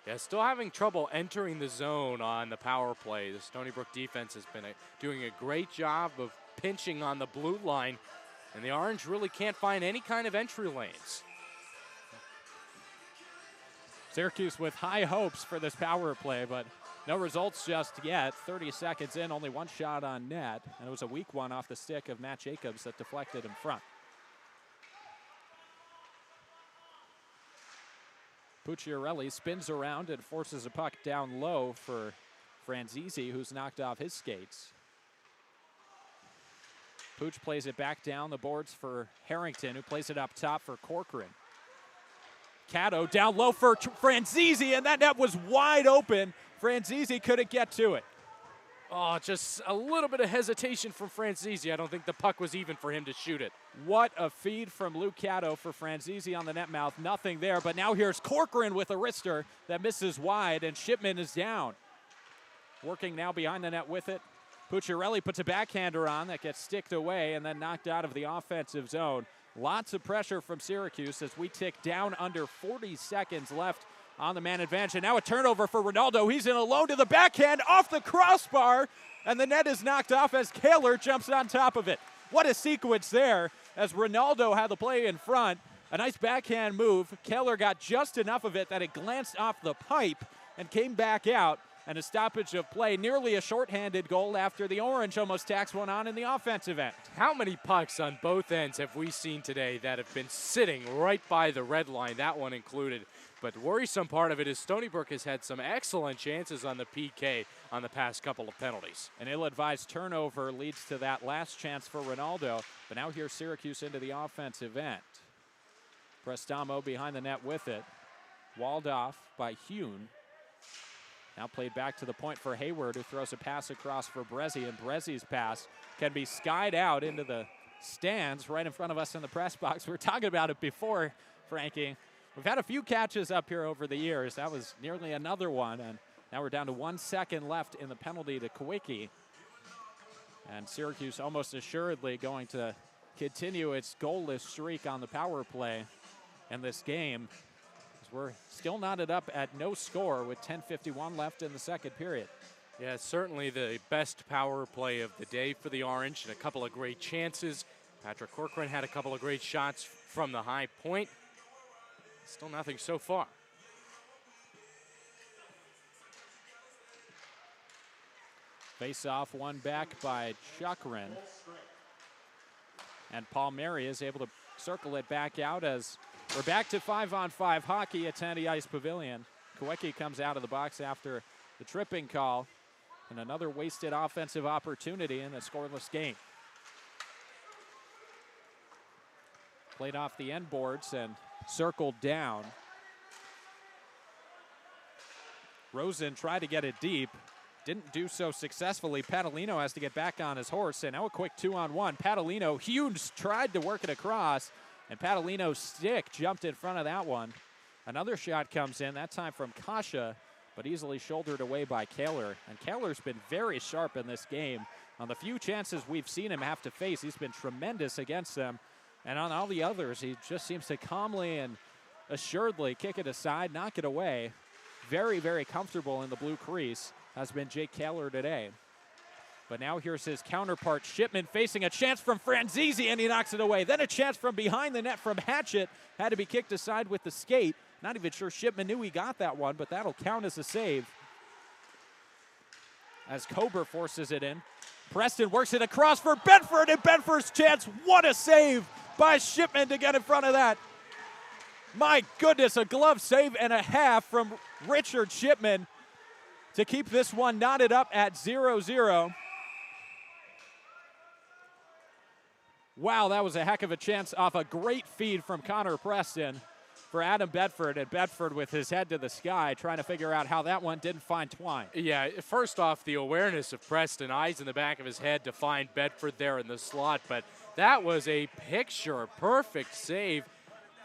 Yeah, still having trouble entering the zone on the power play. The Stony Brook defense has been doing a great job of pinching on the blue line, and the Orange really can't find any kind of entry lanes. Syracuse with high hopes for this power play, but no results just yet. 30 seconds in, only one shot on net, and it was a weak one off the stick of Matt Jacobs that deflected in front. Pucciarelli spins around and forces a puck down low for Franzese, who's knocked off his skates. Pooch plays it back down the boards for Harrington, who plays it up top for Corcoran. Cato down low for Franzese, and that net was wide open. Franzese couldn't get to it. Oh, just a little bit of hesitation from Franzese. I don't think the puck was even for him to shoot it. What a feed from Luke Cato for Franzese on the net mouth. Nothing there, but now here's Corcoran with a wrister that misses wide, and Shipman is down. Working now behind the net with it. Pucciarelli puts a backhander on that gets sticked away and then knocked out of the offensive zone. Lots of pressure from Syracuse as we tick down under 40 seconds left on the man advantage. And now a turnover for Ronaldo. He's in alone to the backhand off the crossbar, and the net is knocked off as Kaler jumps on top of it. What a sequence there as Ronaldo had the play in front. A nice backhand move. Kaler got just enough of it that it glanced off the pipe and came back out. And a stoppage of play, nearly a shorthanded goal after the Orange almost tacks one on in the offensive end. How many pucks on both ends have we seen today that have been sitting right by the red line, that one included? But the worrisome part of it is Stony Brook has had some excellent chances on the PK on the past couple of penalties. An ill-advised turnover leads to that last chance for Ronaldo, but now here's Syracuse into the offensive end. Prestamo behind the net with it. Walled off by Hune. Now played back to the point for Hayward, who throws a pass across for Brezzi, and Brezzi's pass can be skied out into the stands right in front of us in the press box. We were talking about it before, Frankie. We've had a few catches up here over the years. That was nearly another one, and now we're down to 1 second left in the penalty to Kowicki. And Syracuse almost assuredly going to continue its goalless streak on the power play in this game. We're still knotted up at no score with 10:51 left in the second period. Yeah, certainly the best power play of the day for the Orange, and a couple of great chances. Patrick Corcoran had a couple of great shots from the high point. Still nothing so far. Face off, one back by Chukrin. And Palmieri is able to circle it back out as we're back to 5-on-5 hockey at Tennity Ice Pavilion. Kowicki comes out of the box after the tripping call, and another wasted offensive opportunity in a scoreless game. Played off the end boards and circled down. Rosen tried to get it deep. Didn't do so successfully. Padalino has to get back on his horse, and now a quick 2-on-1. Padalino, Hughes tried to work it across, and Padalino's stick jumped in front of that one. Another shot comes in, that time from Kasha, but easily shouldered away by Kaler. And Kaler's been very sharp in this game. On the few chances we've seen him have to face, he's been tremendous against them. And on all the others, he just seems to calmly and assuredly kick it aside, knock it away. Very, very comfortable in the blue crease has been Jake Kaler today. But now here's his counterpart, Shipman, facing a chance from Franzese, and he knocks it away. Then a chance from behind the net from Hatchett. Had to be kicked aside with the skate. Not even sure Shipman knew he got that one, but that'll count as a save. As Kober forces it in. Preston works it across for Bedford, and Bedford's chance. What a save by Shipman to get in front of that. My goodness, a glove save and a half from Richard Shipman to keep this one knotted up at 0-0. Wow, that was a heck of a chance off a great feed from Connor Preston for Adam Bedford, and Bedford with his head to the sky trying to figure out how that one didn't find twine. Yeah, first off, the awareness of Preston, eyes in the back of his head to find Bedford there in the slot, but that was a picture-perfect save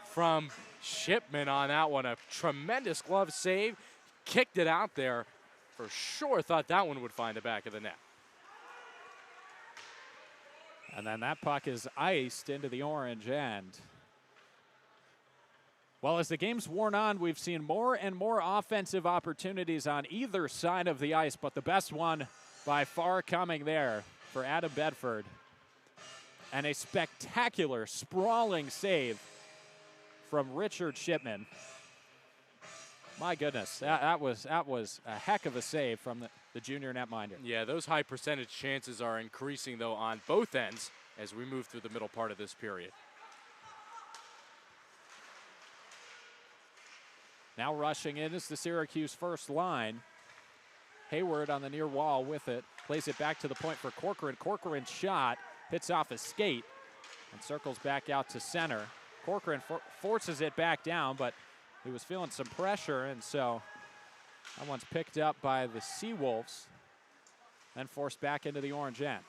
from Shipman on that one. A tremendous glove save, kicked it out there. For sure thought that one would find the back of the net. And then that puck is iced into the orange end. Well, as the game's worn on, we've seen more and more offensive opportunities on either side of the ice, but the best one by far coming there for Adam Bedford. And a spectacular, sprawling save from Richard Shipman. My goodness, that was a heck of a save from the junior netminder. Yeah, those high percentage chances are increasing, though, on both ends as we move through the middle part of this period. Now rushing in is the Syracuse first line. Hayward on the near wall with it. Plays it back to the point for Corcoran. Corcoran's shot hits off a skate and circles back out to center. Corcoran forces it back down, but he was feeling some pressure, and so that one's picked up by the Seawolves, then forced back into the orange end.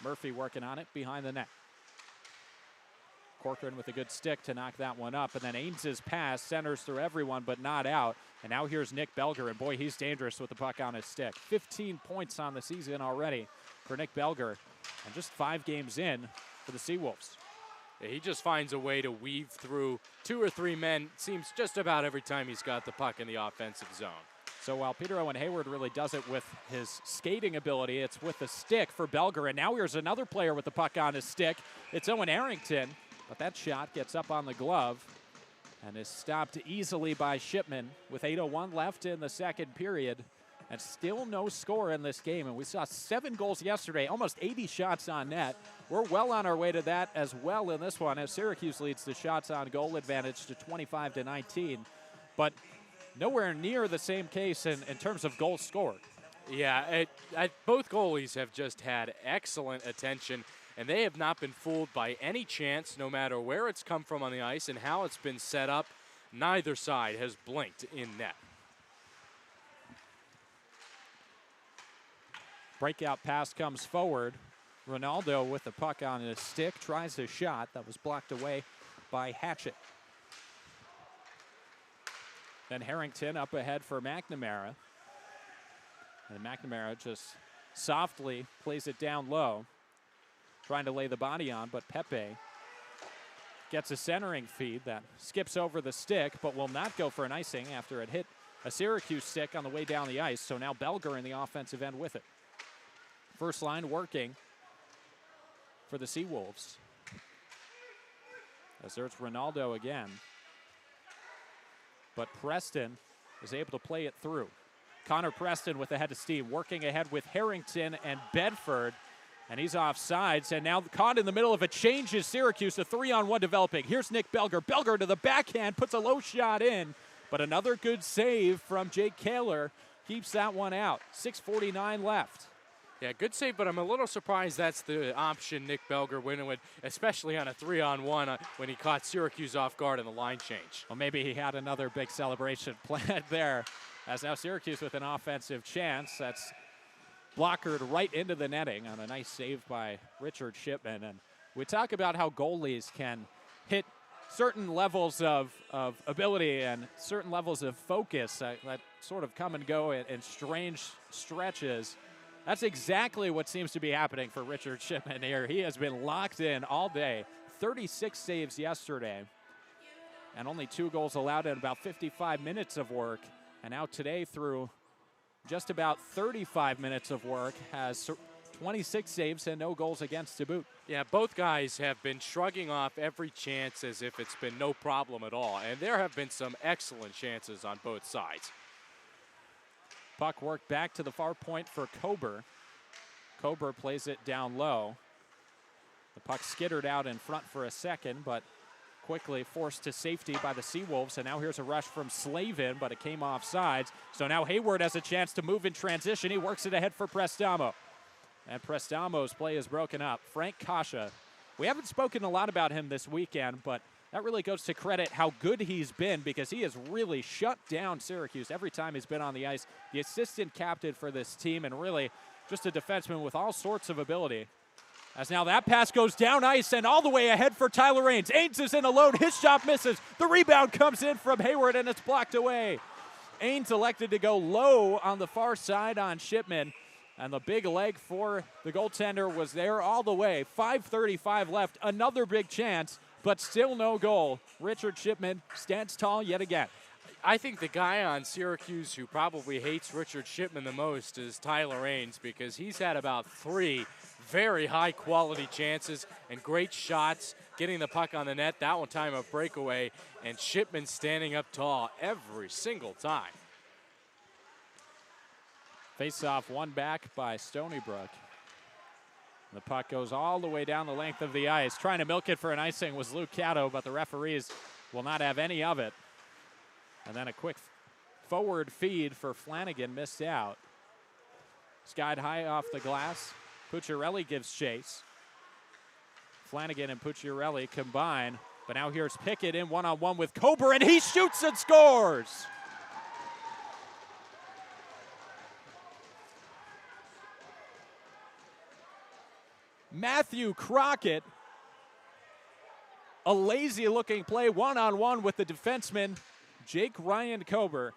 Murphy working on it behind the net. Corcoran with a good stick to knock that one up, and then Ains's pass centers through everyone but not out. And now here's Nick Belger, and boy, he's dangerous with the puck on his stick. 15 points on the season already for Nick Belger, and just 5 games in for the Seawolves. Yeah, he just finds a way to weave through 2 or 3 men, seems just about every time he's got the puck in the offensive zone. So while Peter Owen Hayward really does it with his skating ability, it's with the stick for Belger. And now here's another player with the puck on his stick. It's Owen Arrington. But that shot gets up on the glove and is stopped easily by Shipman with 8:01 left in the second period. And still no score in this game. And we saw 7 goals yesterday, almost 80 shots on net. We're well on our way to that as well in this one as Syracuse leads the shots on goal advantage to 25-19. But nowhere near the same case in terms of goals scored. Yeah, both goalies have just had excellent attention. And they have not been fooled by any chance, no matter where it's come from on the ice and how it's been set up. Neither side has blinked in net. Breakout pass comes forward. Ronaldo with the puck on his stick tries a shot that was blocked away by Hatchett. Then Harrington up ahead for McNamara. And McNamara just softly plays it down low, trying to lay the body on, but Pepe gets a centering feed that skips over the stick, but will not go for an icing after it hit a Syracuse stick on the way down the ice. So now Belger in the offensive end with it. First line working for the Seawolves. As there's Ronaldo again. But Preston is able to play it through. Connor Preston with the head of steam, working ahead with Harrington and Bedford. And he's off sides, and now caught in the middle of a change is Syracuse, a 3-on-1 developing. Here's Nick Belger. Belger to the backhand, puts a low shot in, but another good save from Jake Kaler keeps that one out. 6:49 left. Yeah, good save, but I'm a little surprised that's the option Nick Belger went with, especially on a 3-on-1 when he caught Syracuse off guard in the line change. Well, maybe he had another big celebration planned there As now Syracuse with an offensive chance. That's blockered right into the netting on a nice save by Richard Shipman. And we talk about how goalies can hit certain levels of ability and certain levels of focus that sort of come and go in strange stretches. That's exactly what seems to be happening for Richard Shipman here. He has been locked in all day. 36 saves yesterday, and only 2 goals allowed in about 55 minutes of work. And now today, through just about 35 minutes of work, has 26 saves and no goals against to boot. Yeah, both guys have been shrugging off every chance as if it's been no problem at all. And there have been some excellent chances on both sides. Puck worked back to the far point for Kober. Kober plays it down low. The puck skittered out in front for a second, but quickly forced to safety by the Seawolves. And now here's a rush from Slavin, but it came off sides. So now Hayward has a chance to move in transition. He works it ahead for Prestamo. And Prestamo's play is broken up. Frank Kasha. We haven't spoken a lot about him this weekend, but that really goes to credit how good he's been, because he has really shut down Syracuse every time he's been on the ice. The assistant captain for this team, and really just a defenseman with all sorts of ability. As now that pass goes down ice and all the way ahead for Tyler Ains. Ains is in alone. His shot misses. The rebound comes in from Hayward, and it's blocked away. Ains elected to go low on the far side on Shipman. And the big leg for the goaltender was there all the way. 5:35 left. Another big chance, but still no goal. Richard Shipman stands tall yet again. I think the guy on Syracuse who probably hates Richard Shipman the most is Tyler Ains, because he's had about 3 very high-quality chances and great shots, getting the puck on the net. That one time a breakaway, and Shipman standing up tall every single time. Face-off won back by Stony Brook. The puck goes all the way down the length of the ice. Trying to milk it for an icing was Luke Cato, but the referees will not have any of it. And then a quick forward feed for Flanagan missed out. Skied high off the glass. Pucciarelli gives chase. Flanagan and Pucciarelli combine, but now here's Pickett in one-on-one with Kober, and he shoots and scores! Matthew Crockett, a lazy-looking play one-on-one with the defenseman, Jake Ryan Kober.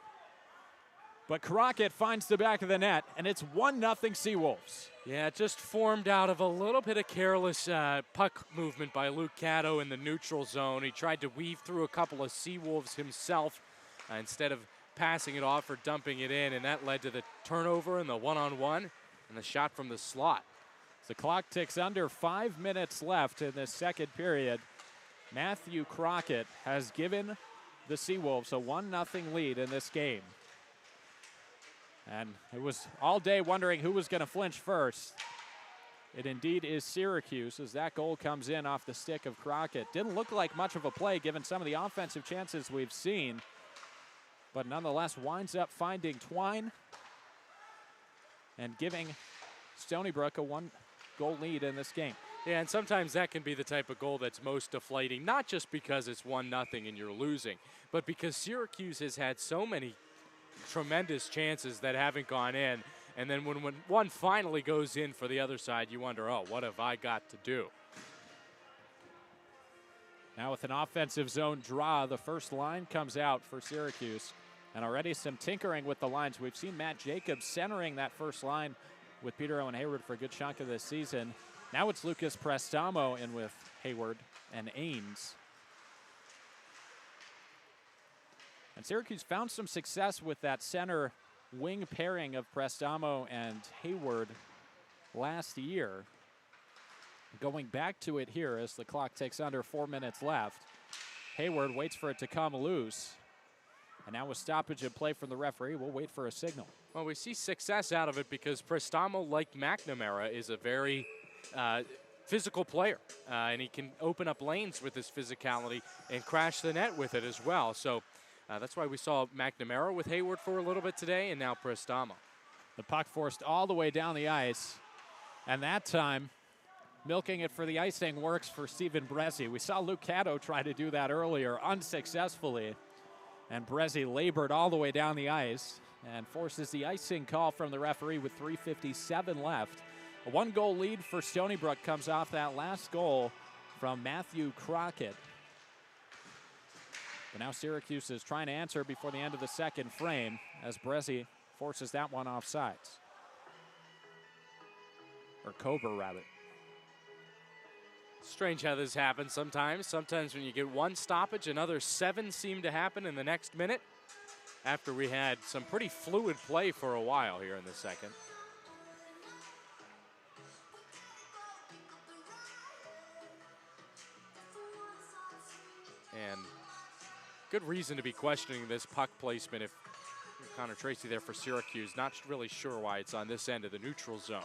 But Crockett finds the back of the net, and it's 1-0 Seawolves. Yeah, it just formed out of a little bit of careless puck movement by Luke Cato in the neutral zone. He tried to weave through a couple of Seawolves himself instead of passing it off or dumping it in, and that led to the turnover and the one-on-one and the shot from the slot. The clock ticks under 5 minutes left in this second period. Matthew Crockett has given the Seawolves a 1-0 lead in this game. And it was all day wondering who was going to flinch first. It indeed is Syracuse, as that goal comes in off the stick of Crockett. Didn't look like much of a play given some of the offensive chances we've seen, but nonetheless winds up finding Twine and giving Stony Brook a 1-goal lead in this game. Yeah, and sometimes that can be the type of goal that's most deflating, not just because it's 1-0 and you're losing, but because Syracuse has had so many tremendous chances that haven't gone in, and then when one finally goes in for the other side, you wonder, oh, what have I got to do? Now with an offensive zone draw, the first line comes out for Syracuse, and already some tinkering with the lines. We've seen Matt Jacobs centering that first line with Peter Owen Hayward for a good chunk of this season. Now it's Lucas Prestamo in with Hayward and Ains. And Syracuse found some success with that center wing pairing of Prestamo and Hayward last year. Going back to it here as the clock takes under 4 minutes left. Hayward waits for it to come loose. And now with stoppage in play from the referee, we'll wait for a signal. Well, we see success out of it because Prestamo, like McNamara, is a very physical player. And he can open up lanes with his physicality and crash the net with it as well. So that's why we saw McNamara with Hayward for a little bit today, and now Prestamo. The puck forced all the way down the ice. And that time, milking it for the icing works for Stephen Bresci. We saw Luke Cato try to do that earlier unsuccessfully. And Brezzi labored all the way down the ice and forces the icing call from the referee with 3:57 left. A 1-goal lead for Stony Brook comes off that last goal from Matthew Crockett. But now Syracuse is trying to answer before the end of the second frame as Brezzi forces that one off sides. Or Kober, rather. Strange how this happens sometimes. Sometimes when you get one stoppage, another 7 seem to happen in the next minute after we had some pretty fluid play for a while here in the second. And good reason to be questioning this puck placement if Connor Tracy there for Syracuse. Not really sure why it's on this end of the neutral zone.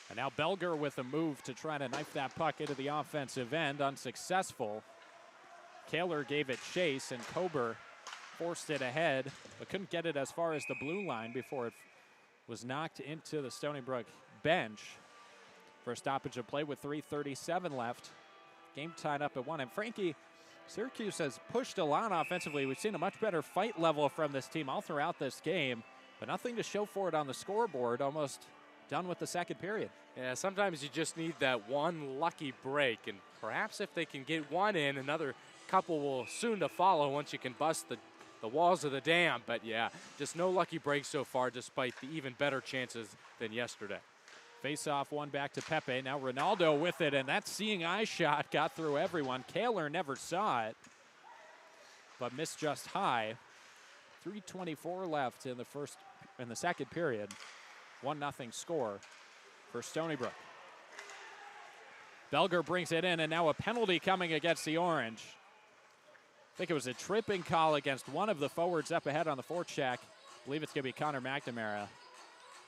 And now Belger with a move to try to knife that puck into the offensive end. Unsuccessful. Kaler gave it chase, and Kober forced it ahead, but couldn't get it as far as the blue line before it was knocked into the Stony Brook bench for a stoppage of play with 3:37 left. Game tied up at 1. And Frankie, Syracuse has pushed a lot offensively. We've seen a much better fight level from this team all throughout this game, but nothing to show for it on the scoreboard. Almost done with the second period. Yeah, sometimes you just need that one lucky break, and perhaps if they can get one in, another couple will soon to follow once you can bust the walls of the dam. But yeah, just no lucky breaks so far despite the even better chances than yesterday. Face-off one back to Pepe. Now Ronaldo with it, and that seeing eye shot got through everyone. Kaler never saw it, but missed just high. 3:24 left in the second period. 1-0 score for Stony Brook. Belger brings it in, and now a penalty coming against the Orange. I think it was a tripping call against one of the forwards up ahead on the forecheck. I believe it's going to be Connor McNamara.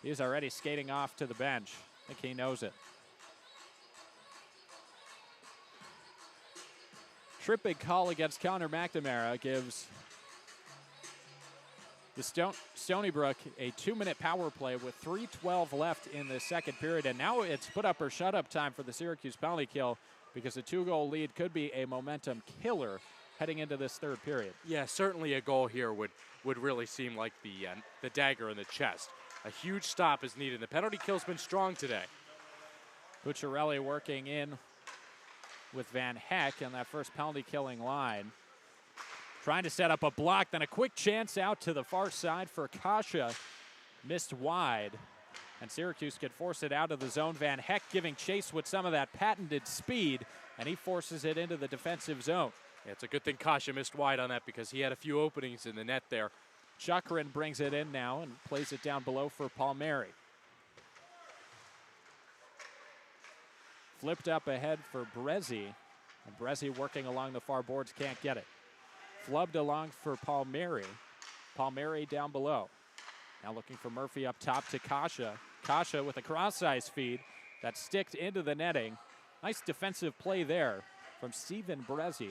He's already skating off to the bench. I think he knows it. Tripping call against Connor McNamara gives the Stony Brook a 2-minute power play with 3:12 left in the second period. And now it's put up or shut up time for the Syracuse penalty kill because a 2-goal lead could be a momentum killer heading into this third period. Yeah, certainly a goal here would really seem like the dagger in the chest. A huge stop is needed. The penalty kill's been strong today. Cucciarelli working in with Van Heck on that first penalty killing line. Trying to set up a block, then a quick chance out to the far side for Kasha. Missed wide, and Syracuse could force it out of the zone. Van Heck giving chase with some of that patented speed, and he forces it into the defensive zone. Yeah, it's a good thing Kasha missed wide on that because he had a few openings in the net there. Chukrin brings it in now and plays it down below for Palmieri. Flipped up ahead for Brezzi, and Brezzi working along the far boards, can't get it. Flubbed along for Palmieri. Palmieri down below. Now looking for Murphy up top to Kasha. Kasha with a cross-ice feed that sticked into the netting. Nice defensive play there from Steven Brezzi.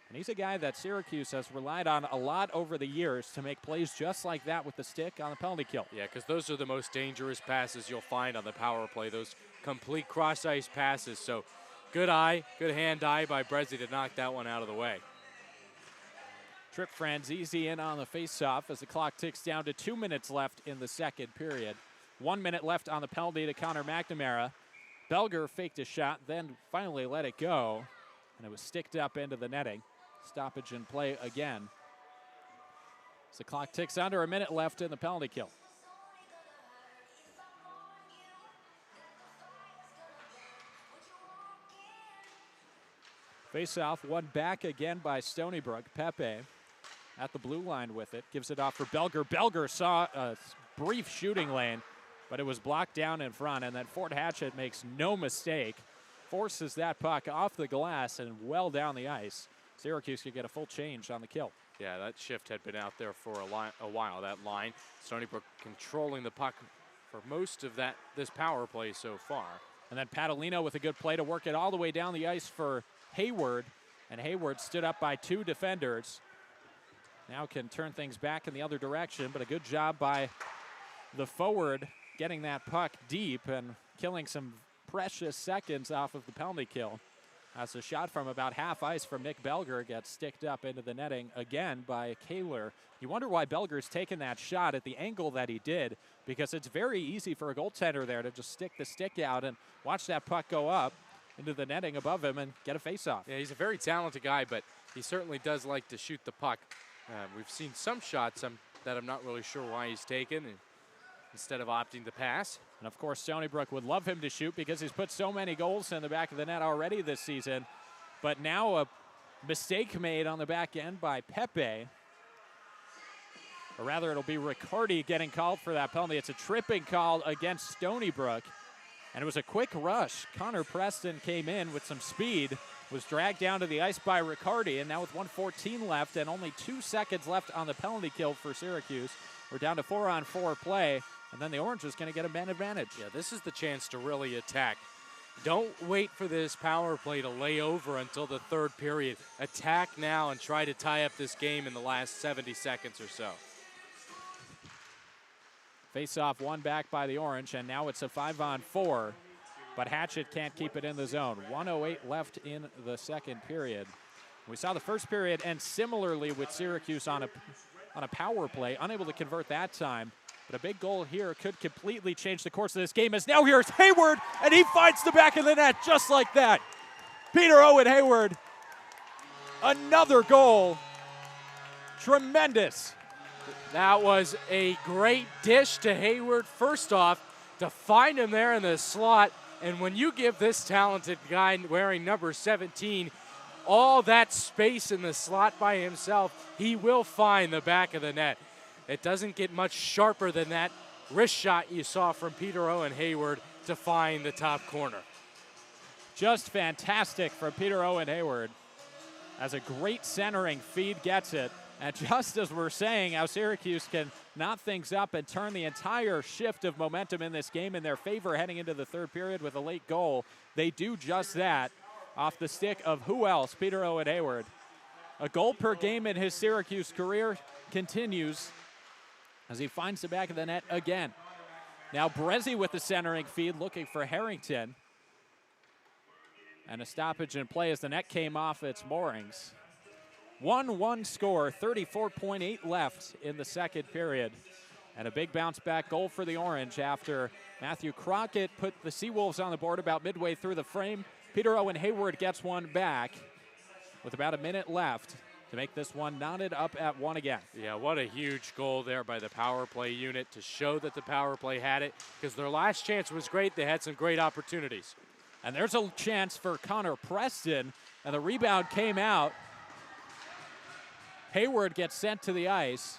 And he's a guy that Syracuse has relied on a lot over the years to make plays just like that with the stick on the penalty kill. Yeah, because those are the most dangerous passes you'll find on the power play, those complete cross-ice passes. So good hand-eye by Brezzi to knock that one out of the way. Trip Franzese in on the face-off as the clock ticks down to 2 minutes left in the second period. 1 minute left on the penalty to Connor McNamara. Belger faked a shot, then finally let it go, and it was sticked up into the netting. Stoppage in play again. As the clock ticks under a minute left in the penalty kill. Face-off, one back again by Stony Brook. Pepe at the blue line with it. Gives it off for Belger. Belger saw a brief shooting lane, but it was blocked down in front, and then Fort Hatchett makes no mistake. Forces that puck off the glass and well down the ice. Syracuse could get a full change on the kill. Yeah, that shift had been out there for a while, that line. Stony Brook controlling the puck for most of this power play so far. And then Padalino with a good play to work it all the way down the ice for Hayward. And Hayward stood up by 2 defenders. Now can turn things back in the other direction, but a good job by the forward getting that puck deep and killing some precious seconds off of the penalty kill. as a shot from about half ice from Nick Belger gets sticked up into the netting again by Kaler. You wonder why Belger's taken that shot at the angle that he did, because it's very easy for a goaltender there to just stick the stick out and watch that puck go up into the netting above him and get a faceoff. Yeah, he's a very talented guy, but he certainly does like to shoot the puck. We've seen some shots that I'm not really sure why he's taken instead of opting to pass. And of course, Stony Brook would love him to shoot because he's put so many goals in the back of the net already this season. But now a mistake made on the back end by Pepe. Or rather, it'll be Riccardi getting called for that penalty. It's a tripping call against Stony Brook. And it was a quick rush. Connor Preston came in with some speed, was dragged down to the ice by Riccardi, and now with 1:14 left and only 2 seconds left on the penalty kill for Syracuse, we're down to 4-on-4 play, and then the Orange is going to get a man advantage. Yeah, this is the chance to really attack. Don't wait for this power play to lay over until the third period. Attack now and try to tie up this game in the last 70 seconds or so. Face-off won back by the Orange, and now it's a 5-on-4. But Hatchet can't keep it in the zone. 1:08 left in the second period. We saw the first period end similarly with Syracuse on a power play, unable to convert that time. But a big goal here could completely change the course of this game, as now here's Hayward, and he finds the back of the net just like that. Peter Owen Hayward, another goal. Tremendous. That was a great dish to Hayward, first off, to find him there in the slot. And when you give this talented guy wearing number 17 all that space in the slot by himself, he will find the back of the net. It doesn't get much sharper than that wrist shot you saw from Peter Owen Hayward to find the top corner. Just fantastic from Peter Owen Hayward, as a great centering feed gets it. And just as we're saying how Syracuse can knot things up and turn the entire shift of momentum in this game in their favor heading into the third period with a late goal, they do just that off the stick of who else? Peter Owen Hayward. A goal per game in his Syracuse career continues as he finds the back of the net again. Now Brezzi with the centering feed looking for Harrington. And a stoppage in play as the net came off its moorings. 1-1 score, 34.8 left in the second period. And a big bounce back goal for the Orange after Matthew Crockett put the Seawolves on the board about midway through the frame. Peter Owen Hayward gets one back with about a minute left to make this one knotted up at 1 again. Yeah, what a huge goal there by the power play unit to show that the power play had it, because their last chance was great. They had some great opportunities. And there's a chance for Connor Preston, and the rebound came out. Hayward gets sent to the ice.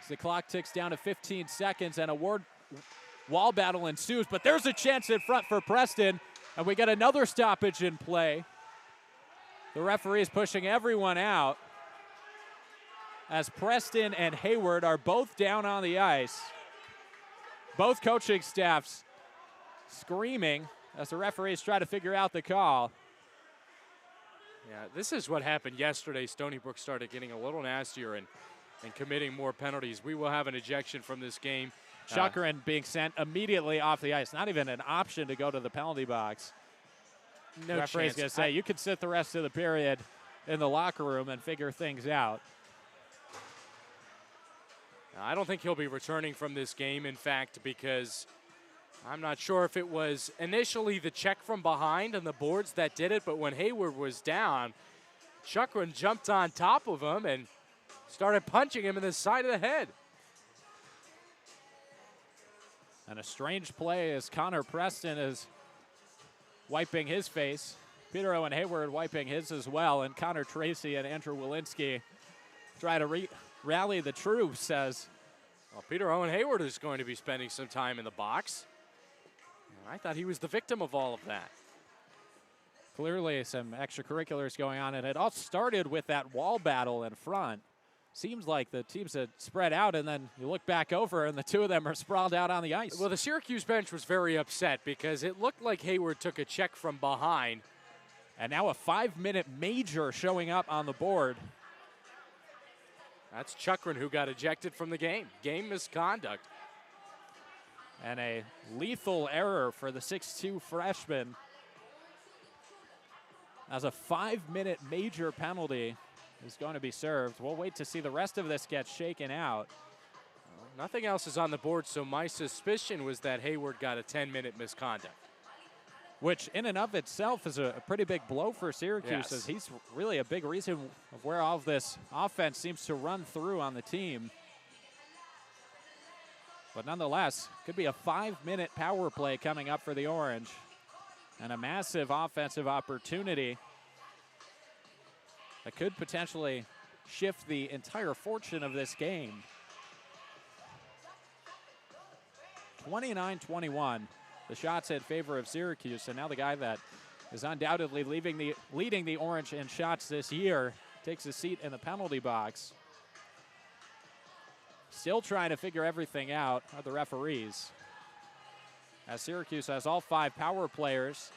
As the clock ticks down to 15 seconds and a wall battle ensues, but there's a chance in front for Preston, and we get another stoppage in play. The referee is pushing everyone out as Preston and Hayward are both down on the ice. Both coaching staffs screaming as the referees try to figure out the call. Yeah, this is what happened yesterday. Stony Brook started getting a little nastier and committing more penalties. We will have an ejection from this game. Chukrin being sent immediately off the ice. Not even an option to go to the penalty box. No the referee's chance. going to say, you can sit the rest of the period in the locker room and figure things out. I don't think he'll be returning from this game, in fact, because I'm not sure if it was initially the check from behind on the boards that did it, but when Hayward was down, Chukrin jumped on top of him and started punching him in the side of the head. And a strange play as Connor Preston is wiping his face. Peter Owen Hayward wiping his as well, and Connor Tracy and Andrew Walensky try to rally the troops as well, Peter Owen Hayward is going to be spending some time in the box. I thought he was the victim of all of that. Clearly some extracurriculars going on, and it all started with that wall battle in front. Seems like the teams had spread out, and then you look back over, and the two of them are sprawled out on the ice. Well, the Syracuse bench was very upset because it looked like Hayward took a check from behind. And now a 5-minute major showing up on the board. That's Chukrin who got ejected from the game. Game misconduct. And a lethal error for the 6'2 freshman as a 5-minute major penalty is going to be served. We'll wait to see the rest of this get shaken out. Nothing else is on the board, so my suspicion was that Hayward got a 10-minute misconduct. Which in and of itself is a pretty big blow for Syracuse, Yes. as he's really a big reason of where all of this offense seems to run through on the team. But nonetheless, could be a 5-minute power play coming up for the Orange. And a massive offensive opportunity that could potentially shift the entire fortune of this game. 29-21, the shots in favor of Syracuse, and now the guy that is undoubtedly leading the Orange in shots this year takes a seat in the penalty box. Still trying to figure everything out are the referees, as Syracuse has all 5 power players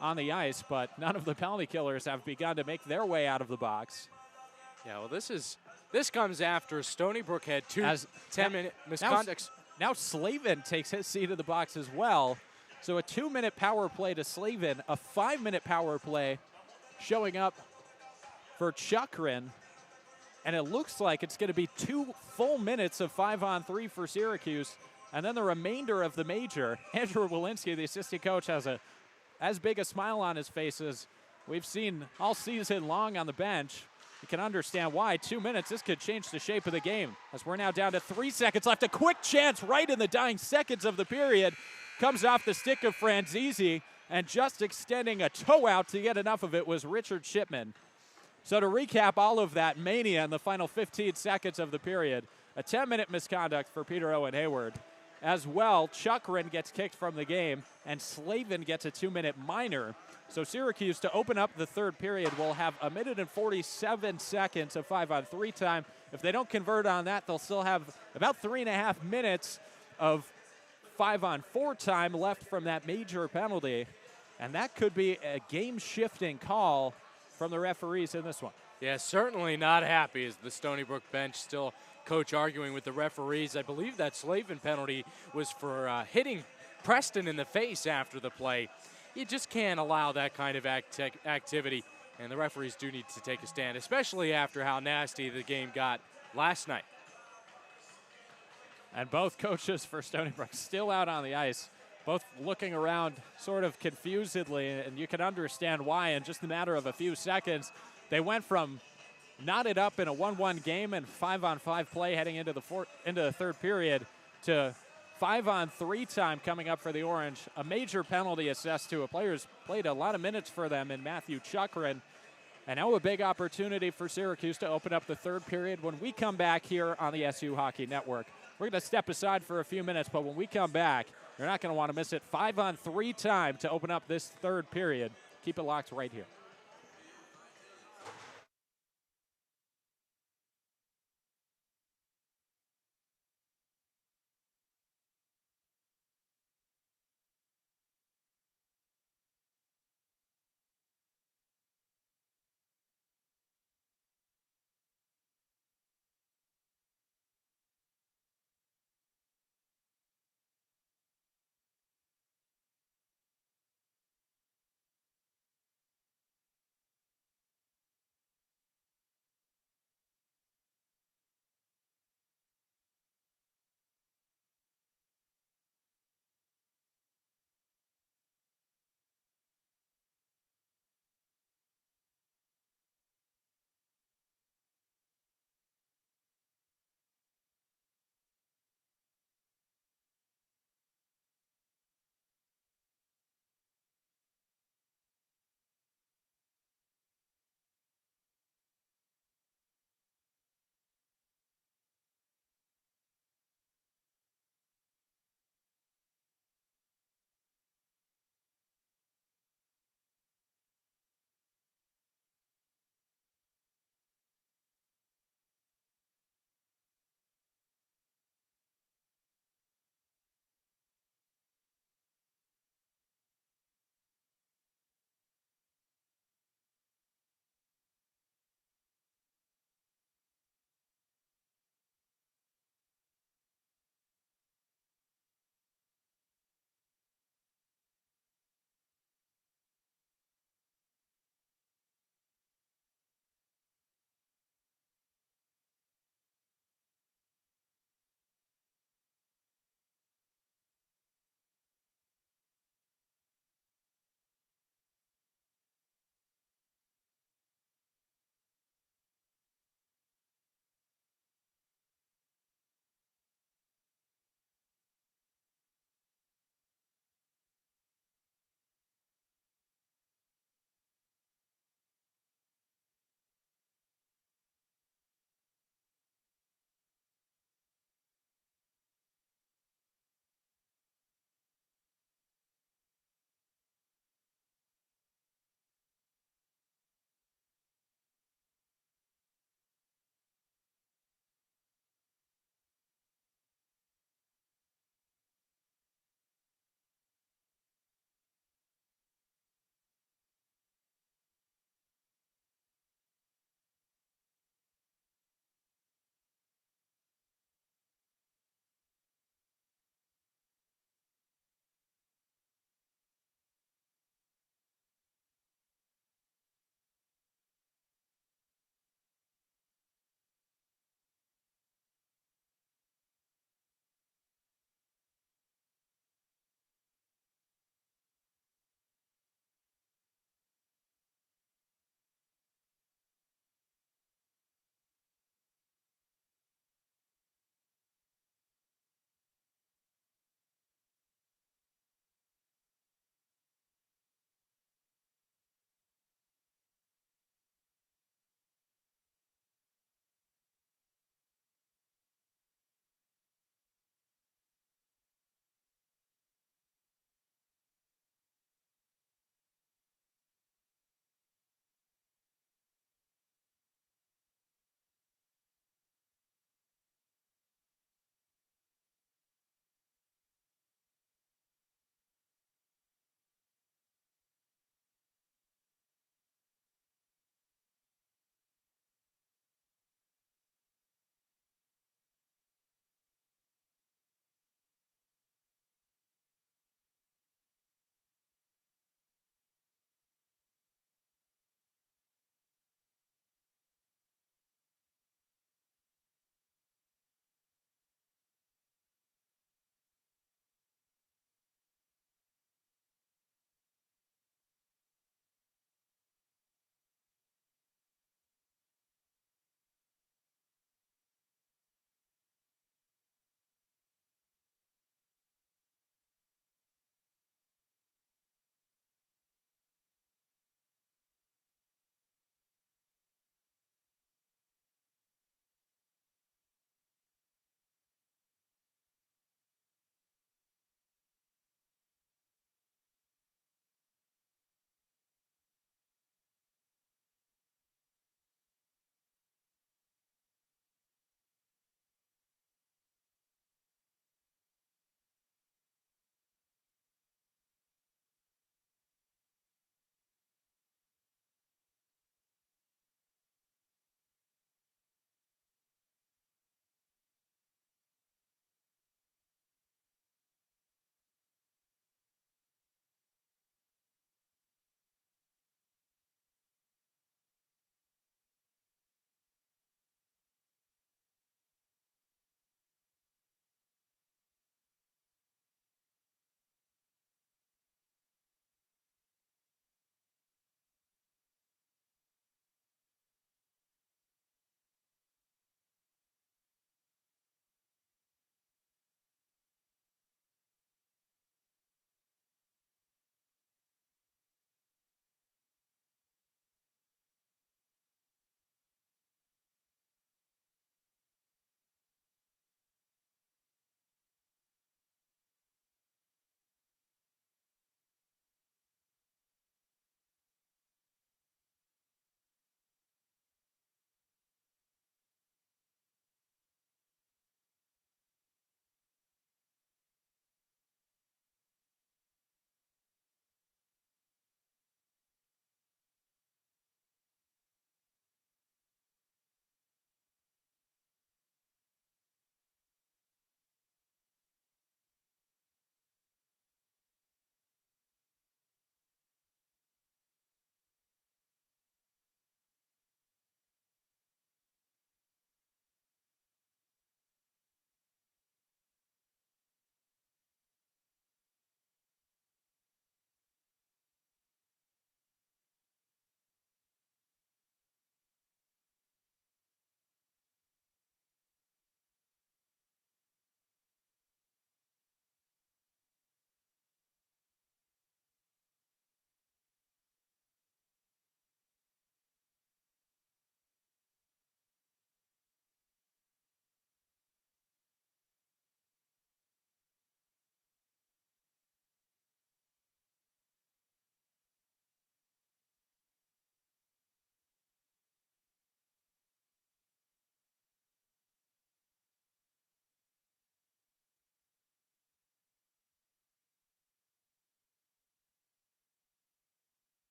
on the ice, but none of the penalty killers have begun to make their way out of the box. Yeah, well, this comes after Stony Brook had 2 10-minute misconducts. Now Slavin takes his seat in the box as well. So a 2-minute power play to Slavin, a 5-minute power play showing up for Chukrin. And it looks like it's going to be 2 full minutes of 5-on-3 for Syracuse. And then the remainder of the major. Andrew Walensky, the assistant coach, has as big a smile on his face as we've seen all season long on the bench. You can understand why. 2 minutes, this could change the shape of the game, as we're now down to 3 seconds left. A quick chance right in the dying seconds of the period. Comes off the stick of Franzese, and just extending a toe out to get enough of it was Richard Shipman. So to recap all of that mania in the final 15 seconds of the period, a 10-minute misconduct for Peter Owen Hayward. As well, Chukrin gets kicked from the game, and Slavin gets a 2-minute minor. So Syracuse, to open up the third period, will have 1 minute and 47 seconds of 5-on-3 time. If they don't convert on that, they'll still have about 3.5 minutes of 5-on-4 time left from that major penalty. And that could be a game-shifting call from the referees in this one. Yeah, certainly not happy as the Stony Brook bench still coach arguing with the referees. I believe that Slavin penalty was for hitting Preston in the face after the play. You just can't allow that kind of activity, and the referees do need to take a stand, especially after how nasty the game got last night. And both coaches for Stony Brook still out on the ice, both looking around sort of confusedly, and you can understand why. In just a matter of a few seconds, they went from knotted up in a 1-1 game and 5-on-5 play heading into the third period to 5-on-3 time coming up for the Orange. A major penalty assessed to a player who's played a lot of minutes for them in Matthew Chukrin. And now a big opportunity for Syracuse to open up the third period when we come back here on the SU Hockey Network. We're going to step aside for a few minutes, but when we come back, you're not going to want to miss it. 5-on-3 time to open up this third period. Keep it locked right here.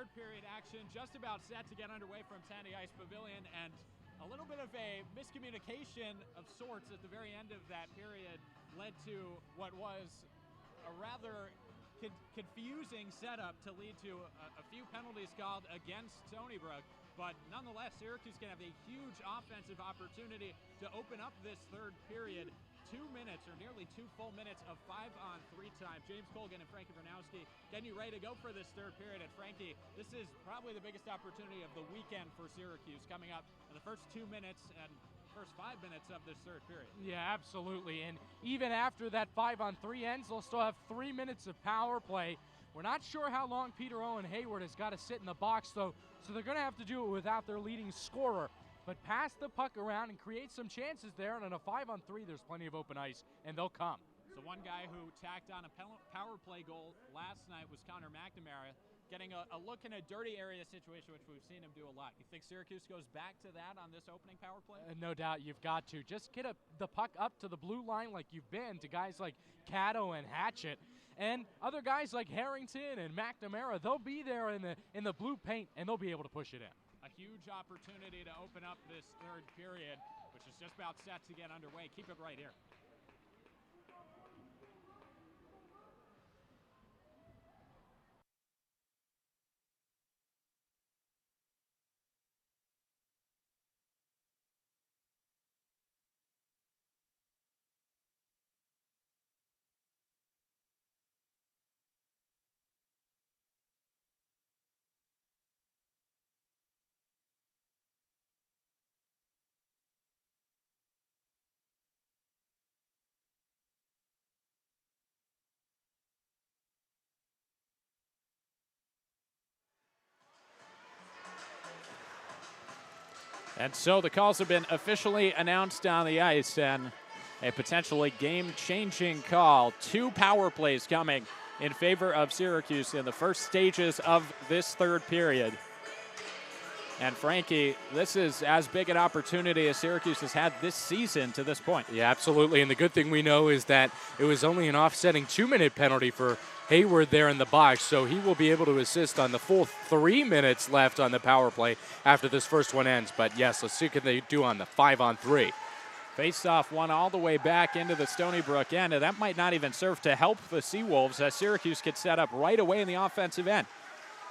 third period action just about set to get underway from Tennity Ice Pavilion, and a little bit of a miscommunication of sorts at the very end of that period led to what was a rather confusing setup to lead to a few penalties called against Stony Brook. But nonetheless, Syracuse can have a huge offensive opportunity to open up this third period. 2 minutes, or nearly 2 full minutes of 5-on-3 time. James Colgan and Frankie Vernowski getting you ready to go for this third period. And Frankie, this is probably the biggest opportunity of the weekend for Syracuse coming up in the first 2 minutes and first 5 minutes of this third period. Yeah, absolutely. And even after that 5-on-3 ends, they'll still have 3 minutes of power play. We're not sure how long Peter Owen Hayward has got to sit in the box, though, so they're going to have to do it without their leading scorer. But pass the puck around and create some chances there, and on a 5-on-3, there's plenty of open ice, and they'll come. So one guy who tacked on a power play goal last night was Connor McNamara, getting a look in a dirty area situation, which we've seen him do a lot. You think Syracuse goes back to that on this opening power play? No doubt, you've got to. Just get the puck up to the blue line like you've been to guys like Caddo and Hatchett. And other guys like Harrington and McNamara, they'll be there in the blue paint, and they'll be able to push it in. A huge opportunity to open up this third period, which is just about set to get underway. Keep it right here. And so the calls have been officially announced on the ice, and a potentially game-changing call. 2 power plays coming in favor of Syracuse in the first stages of this third period. And Frankie, this is as big an opportunity as Syracuse has had this season to this point. Yeah, absolutely. And the good thing we know is that it was only an offsetting 2-minute penalty for Hayward there in the box, so he will be able to assist on the full 3 minutes left on the power play after this first one ends. But yes, let's see what they do on the 5-on-3. Face-off one all the way back into the Stony Brook end, and that might not even serve to help the Seawolves as Syracuse gets set up right away in the offensive end.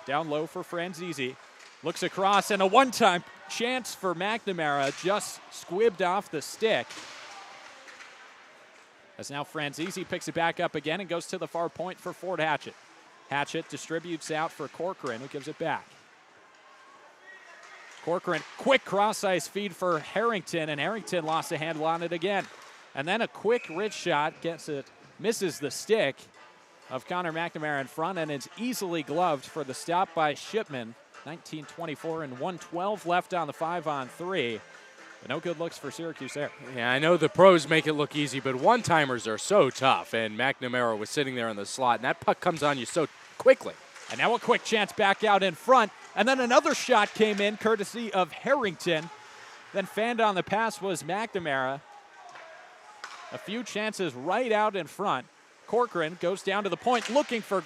Down low for Franzese. Looks across, and a one-time chance for McNamara, just squibbed off the stick. As now Franzese picks it back up again and goes to the far point for Ford Hatchett. Hatchett distributes out for Corcoran, who gives it back. Corcoran, quick cross-ice feed for Harrington, and Harrington lost a handle on it again. And then a quick wrist shot, gets it, misses the stick of Connor McNamara in front, and it's easily gloved for the stop by Shipman. 19:24 and 1:12 left on the 5-on-3. But no good looks for Syracuse there. Yeah, I know the pros make it look easy, but one-timers are so tough, and McNamara was sitting there in the slot, and that puck comes on you so quickly. And now a quick chance back out in front, and then another shot came in courtesy of Harrington. Then fanned on the pass was McNamara. A few chances right out in front. Corcoran goes down to the point looking for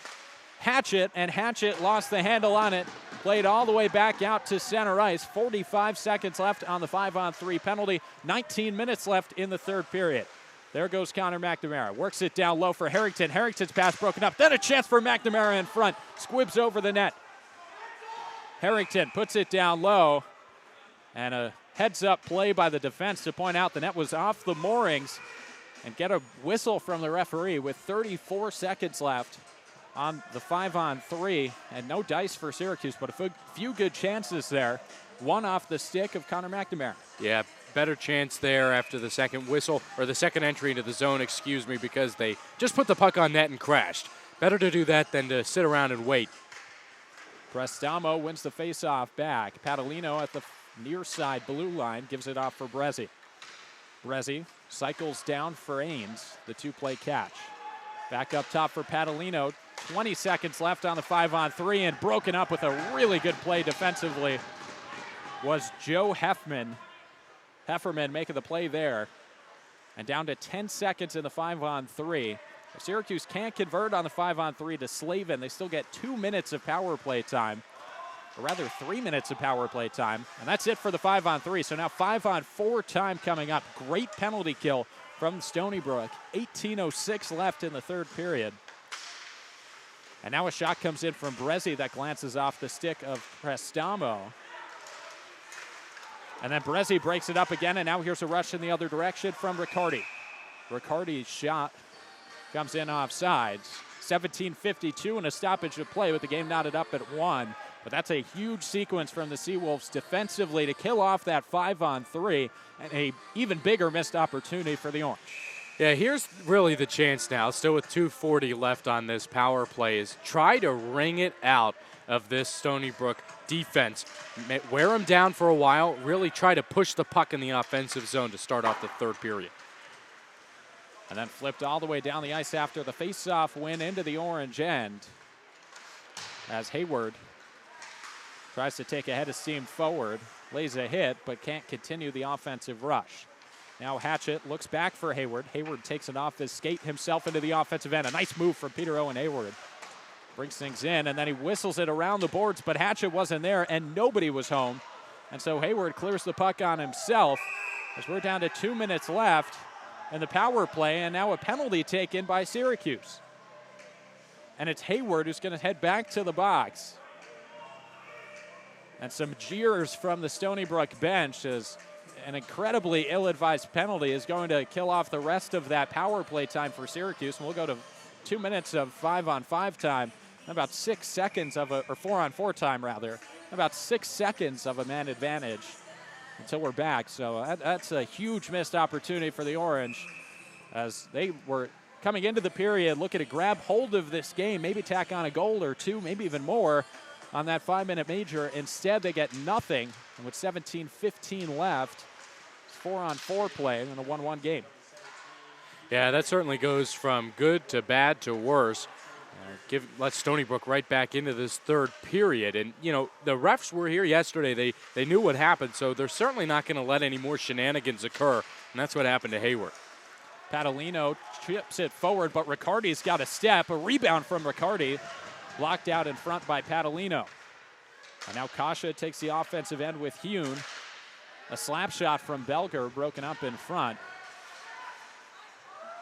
Hatchett, and Hatchett lost the handle on it. Played all the way back out to center ice. 45 seconds left on the 5-on-3 penalty. 19 minutes left in the third period. There goes Connor McNamara. Works it down low for Harrington. Harrington's pass broken up. Then a chance for McNamara in front. Squibs over the net. Harrington puts it down low. And a heads-up play by the defense to point out the net was off the moorings. And get a whistle from the referee with 34 seconds left on the 5-on-3, and no dice for Syracuse, but a few good chances there. One off the stick of Connor McNamara. Yeah, better chance there after the second whistle, or the second entry into the zone, excuse me, because they just put the puck on net and crashed. Better to do that than to sit around and wait. Prestamo wins the face-off back. Padalino at the near side blue line gives it off for Brezzi. Brezzi cycles down for Ains, the 2-play catch. Back up top for Padalino. 20 seconds left on the 5-on-3, and broken up with a really good play defensively was Joe Hefferman making the play there. And down to 10 seconds in the 5-on-3. If Syracuse can't convert on the 5-on-3 to Slavin, they still get 2 minutes of power play time. or rather 3 minutes of power play time. And that's it for the 5-on-3. So now 5-on-4 time coming up. Great penalty kill from Stony Brook. 18:06 left in the third period. And now a shot comes in from Brezzi that glances off the stick of Prestamo. And then Brezzi breaks it up again, and now here's a rush in the other direction from Riccardi. Riccardi's shot comes in offsides. 17:52 and a stoppage of play with the game knotted up at 1. But that's a huge sequence from the Seawolves defensively to kill off that 5-on-3, and a even bigger missed opportunity for the Orange. Yeah, here's really the chance now, still with 2:40 left on this power play, is try to wring it out of this Stony Brook defense. Wear them down for a while, really try to push the puck in the offensive zone to start off the third period. And then flipped all the way down the ice after the face-off win into the Orange end, as Hayward tries to take a head of steam forward, lays a hit, but can't continue the offensive rush. Now Hatchett looks back for Hayward. Hayward takes it off his skate himself into the offensive end. A nice move from Peter Owen Hayward. Brings things in, and then he whistles it around the boards, but Hatchett wasn't there, and nobody was home. And so Hayward clears the puck on himself as we're down to 2 minutes left in the power play, and now a penalty taken by Syracuse. And it's Hayward who's going to head back to the box. And some jeers from the Stony Brook bench as an incredibly ill-advised penalty is going to kill off the rest of that power play time for Syracuse. And we'll go to 2 minutes of 5-on-5 time, about 6 seconds of or 4-on-4 time rather, about 6 seconds of a man advantage until we're back. So that's a huge missed opportunity for the Orange, as they were coming into the period looking to grab hold of this game, maybe tack on a goal or two, maybe even more on that 5-minute major. Instead, they get nothing. And with 17:15 left, it's 4-on-4 play in a 1-1 game. Yeah, that certainly goes from good to bad to worse. Let Stony Brook right back into this third period. And, you know, the refs were here yesterday. They knew what happened, so they're certainly not going to let any more shenanigans occur. And that's what happened to Hayward. Padalino chips it forward, but Riccardi's got a step. A rebound from Riccardi, blocked out in front by Padalino. And now Kasha takes the offensive end with Hune. A slap shot from Belger, broken up in front.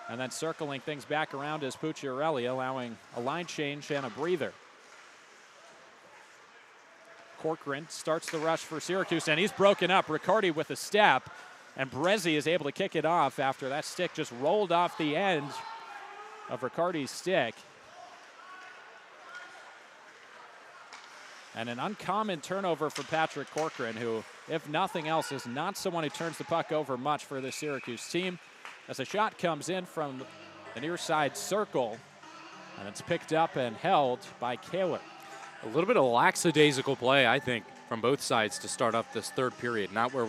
And then circling things back around is Pucciarelli, allowing a line change and a breather. Corcoran starts the rush for Syracuse, and he's broken up. Riccardi with a step, and Brezzi is able to kick it off after that stick just rolled off the end of Riccardi's stick. And an uncommon turnover for Patrick Corcoran, who, if nothing else, is not someone who turns the puck over much for the Syracuse team. As a shot comes in from the near side circle, and it's picked up and held by Kaler. A little bit of lackadaisical play, I think, from both sides to start off this third period. Not where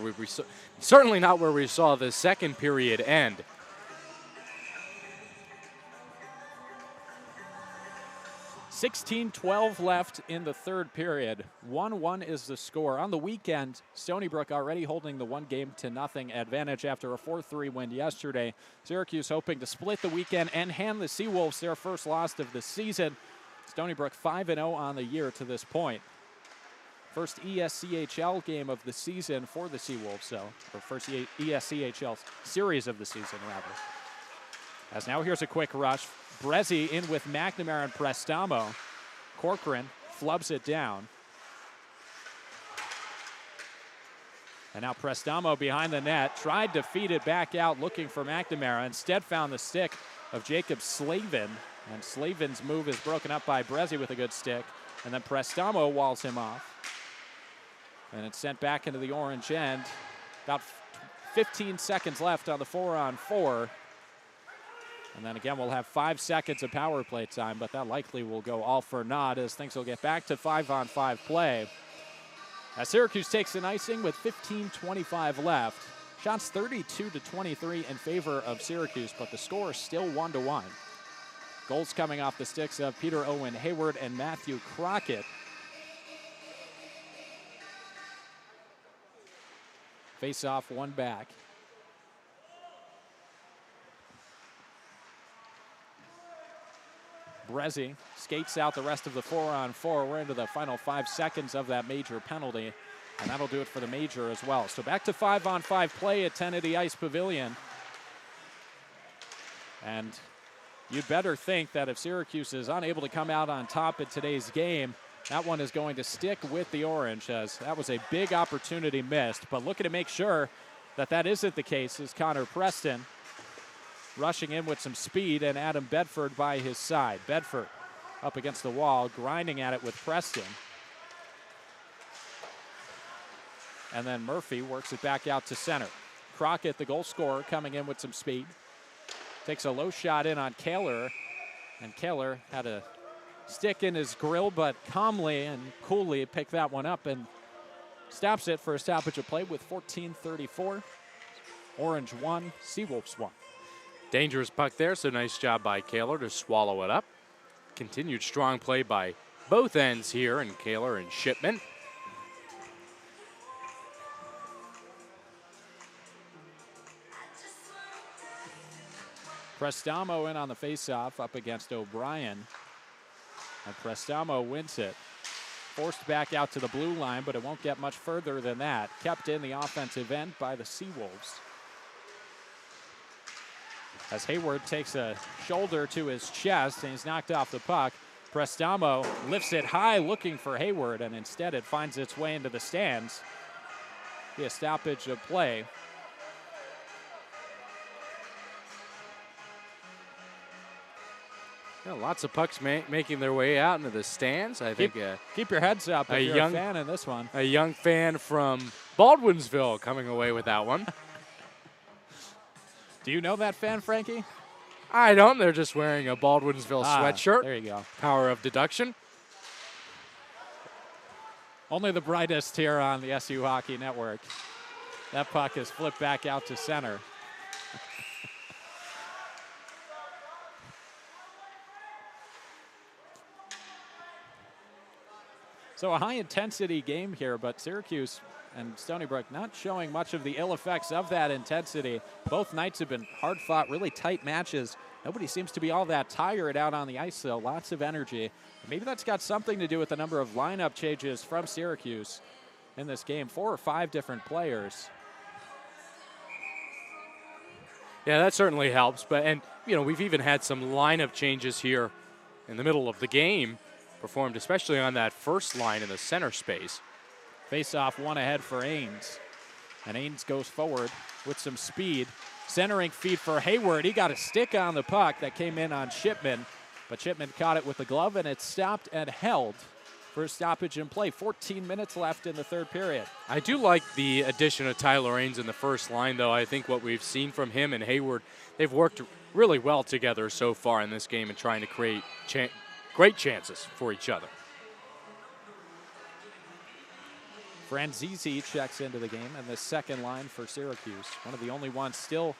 certainly not where we saw the second period end. 16:12 left in the third period. 1-1 is the score. On the weekend, Stony Brook already holding the 1-0 advantage after a 4-3 win yesterday. Syracuse hoping to split the weekend and hand the Seawolves their first loss of the season. Stony Brook 5-0 on the year to this point. First ESCHL game of the season for the Seawolves, or first ESCHL series of the season, rather. As now here's a quick rush. Brezzi in with McNamara and Prestamo. Corcoran flubs it down. And now Prestamo behind the net. Tried to feed it back out looking for McNamara. Instead found the stick of Jacob Slavin. And Slavin's move is broken up by Brezzi with a good stick. And then Prestamo walls him off. And it's sent back into the Orange end. About 15 seconds left on the 4-on-4. And then again, we'll have 5 seconds of power play time, but that likely will go all for naught as things will get back to 5-on-5 play. As Syracuse takes an icing with 15:25 left. Shots 32-23 in favor of Syracuse, but the score is still 1-1. Goals coming off the sticks of Peter Owen Hayward and Matthew Crockett. Face off, one back. Brezzi skates out the rest of the 4-on-4. We're into the final 5 seconds of that major penalty, and that'll do it for the major as well. So back to 5-on-5 play at Tennity Ice Pavilion. And you'd better think that if Syracuse is unable to come out on top in today's game, that one is going to stick with the Orange, as that was a big opportunity missed. But looking to make sure that that isn't the case is Connor Preston, rushing in with some speed, and Adam Bedford by his side. Bedford up against the wall, grinding at it with Preston. And then Murphy works it back out to center. Crockett, the goal scorer, coming in with some speed. Takes a low shot in on Kaler, and Kaler had a stick in his grill, but calmly and coolly picked that one up and stops it for a stoppage of play with 14:34. Orange 1, Seawolves 1. Dangerous puck there, so nice job by Kaler to swallow it up. Continued strong play by both ends here, and Kaler and Shipman. Prestamo in on the faceoff up against O'Brien. And Prestamo wins it. Forced back out to the blue line, but it won't get much further than that. Kept in the offensive end by the Seawolves. As Hayward takes a shoulder to his chest and he's knocked off the puck, Prestamo lifts it high looking for Hayward, and instead it finds its way into the stands. Be a stoppage of play. Yeah, lots of pucks making their way out into the stands. I think keep your heads up if you're a fan in this one. A young fan from Baldwinsville coming away with that one. Do you know that fan, Frankie? I don't. They're just wearing a Baldwinsville sweatshirt. There you go. Power of deduction. Only the brightest here on the SU Hockey Network. That puck is flipped back out to center. So a high-intensity game here, but Syracuse and Stony Brook not showing much of the ill effects of that intensity. Both nights have been hard-fought, really tight matches. Nobody seems to be all that tired out on the ice, though. Lots of energy. Maybe that's got something to do with the number of lineup changes from Syracuse in this game. 4 or 5 different players. Yeah, that certainly helps. And we've even had some lineup changes here in the middle of the game, performed especially on that first line in the center space. Face-off one ahead for Ains. And Ains goes forward with some speed. Centering feed for Hayward. He got a stick on the puck that came in on Shipman, but Shipman caught it with the glove, and it stopped and held for a stoppage in play. 14 minutes left in the third period. I do like the addition of Tyler Ains in the first line, though. I think what we've seen from him and Hayward, they've worked really well together so far in this game and trying to create great chances for each other. Franzese checks into the game, and the second line for Syracuse, one of the only ones still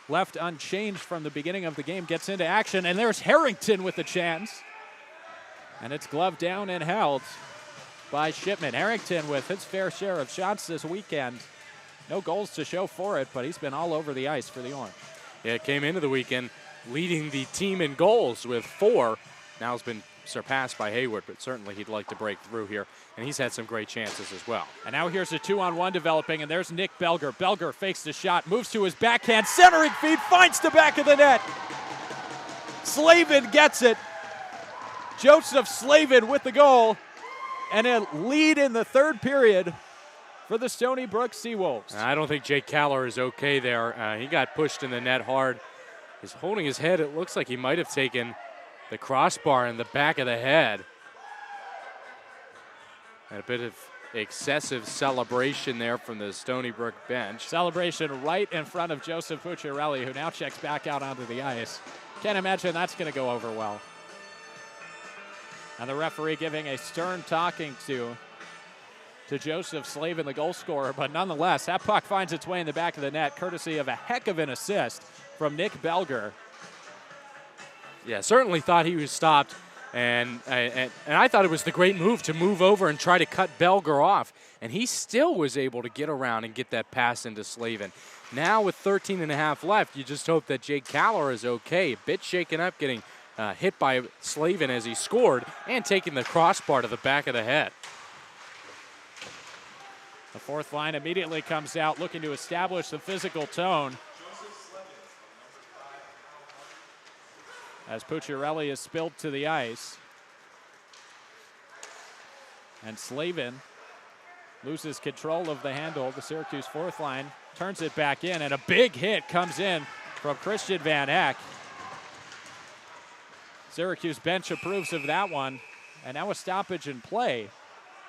left unchanged from the beginning of the game, gets into action, and there's Harrington with the chance. And it's gloved down and held by Shipman. Harrington with his fair share of shots this weekend. No goals to show for it, but he's been all over the ice for the Orange. Yeah, it came into the weekend leading the team in goals with 4. Now has been surpassed by Hayward, but certainly he'd like to break through here, and he's had some great chances as well. And now here's a 2-on-1 developing, and there's Nick Belger. Belger fakes the shot, moves to his backhand, centering feed, finds the back of the net. Slavin gets it. Joseph Slavin with the goal, and a lead in the third period for the Stony Brook Seawolves. I don't think Jake Kaler is okay there. He got pushed in the net hard. He's holding his head. It looks like he might have taken the crossbar in the back of the head. And a bit of excessive celebration there from the Stony Brook bench. Celebration right in front of Joseph Pucciarelli, who now checks back out onto the ice. Can't imagine that's going to go over well. And the referee giving a stern talking to Joseph Slavin, the goal scorer. But nonetheless, that puck finds its way in the back of the net, courtesy of a heck of an assist from Nick Belger. Yeah, certainly thought he was stopped, and I thought it was the great move to move over and try to cut Belger off, and he still was able to get around and get that pass into Slavin. Now with 13 and a half left, you just hope that Jake Kaler is okay. A bit shaken up, getting hit by Slavin as he scored and taking the crossbar to the back of the head. The fourth line immediately comes out looking to establish the physical tone. As Pucciarelli is spilled to the ice. And Slavin loses control of the handle. The Syracuse fourth line turns it back in, and a big hit comes in from Christian Van Eck. Syracuse bench approves of that one, and now a stoppage in play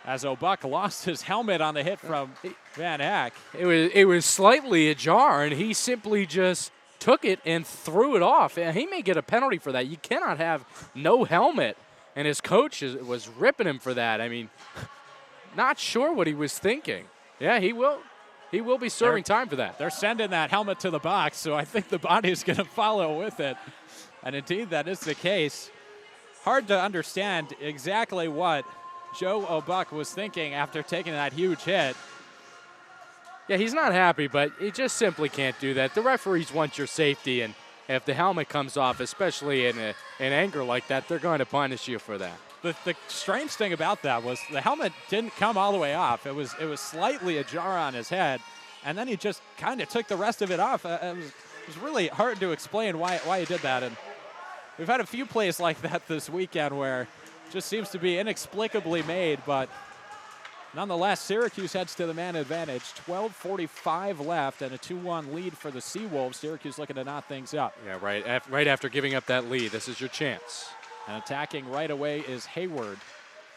as O'Buck lost his helmet on the hit from Van Eck. It was slightly ajar, and he simply just took it and threw it off. And he may get a penalty for that. You cannot have no helmet, and his coach was ripping him for that. I mean, not sure what he was thinking. Yeah, he will be serving time for that. They're sending that helmet to the box, so I think the body is going to follow with it. And indeed, that is the case. Hard to understand exactly what Joe O'Buck was thinking after taking that huge hit. Yeah, he's not happy, but he just simply can't do that. The referees want your safety, and if the helmet comes off, especially in anger like that, they're going to punish you for that. The strange thing about that was the helmet didn't come all the way off. It was slightly ajar on his head, and then he just kind of took the rest of it off. It was really hard to explain why he did that. And we've had a few plays like that this weekend where it just seems to be inexplicably made, but nonetheless, Syracuse heads to the man advantage. 12:45 left and a 2-1 lead for the Seawolves. Syracuse looking to knot things up. Yeah, right after giving up that lead, this is your chance. And attacking right away is Hayward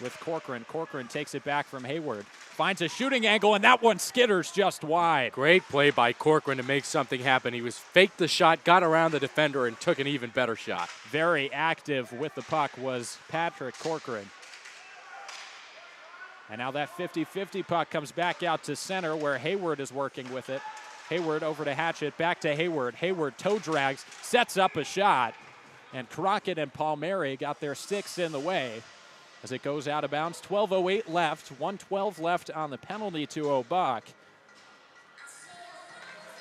with Corcoran. Corcoran takes it back from Hayward. Finds a shooting angle, and that one skitters just wide. Great play by Corcoran to make something happen. He faked the shot, got around the defender, and took an even better shot. Very active with the puck was Patrick Corcoran. And now that 50-50 puck comes back out to center where Hayward is working with it. Hayward over to Hatchett, back to Hayward. Hayward toe drags, sets up a shot. And Crockett and Palmieri got their sticks in the way as it goes out of bounds. 12:08 left, 1:12 left on the penalty to O'Buck.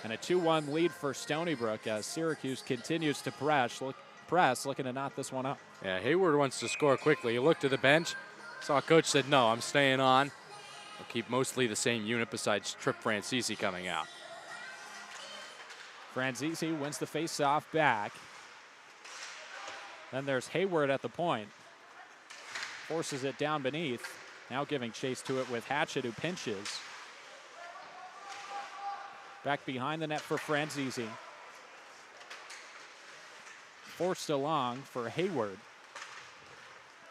And a 2-1 lead for Stony Brook as Syracuse continues to press, looking to knot this one up. Yeah, Hayward wants to score quickly. He looked to the bench, saw coach said, no, I'm staying on. We'll keep mostly the same unit besides Trip Francisi coming out. Francisi wins the face-off back. Then there's Hayward at the point. Forces it down beneath. Now giving chase to it with Hatchett, who pinches. Back behind the net for Francisi. Forced along for Hayward.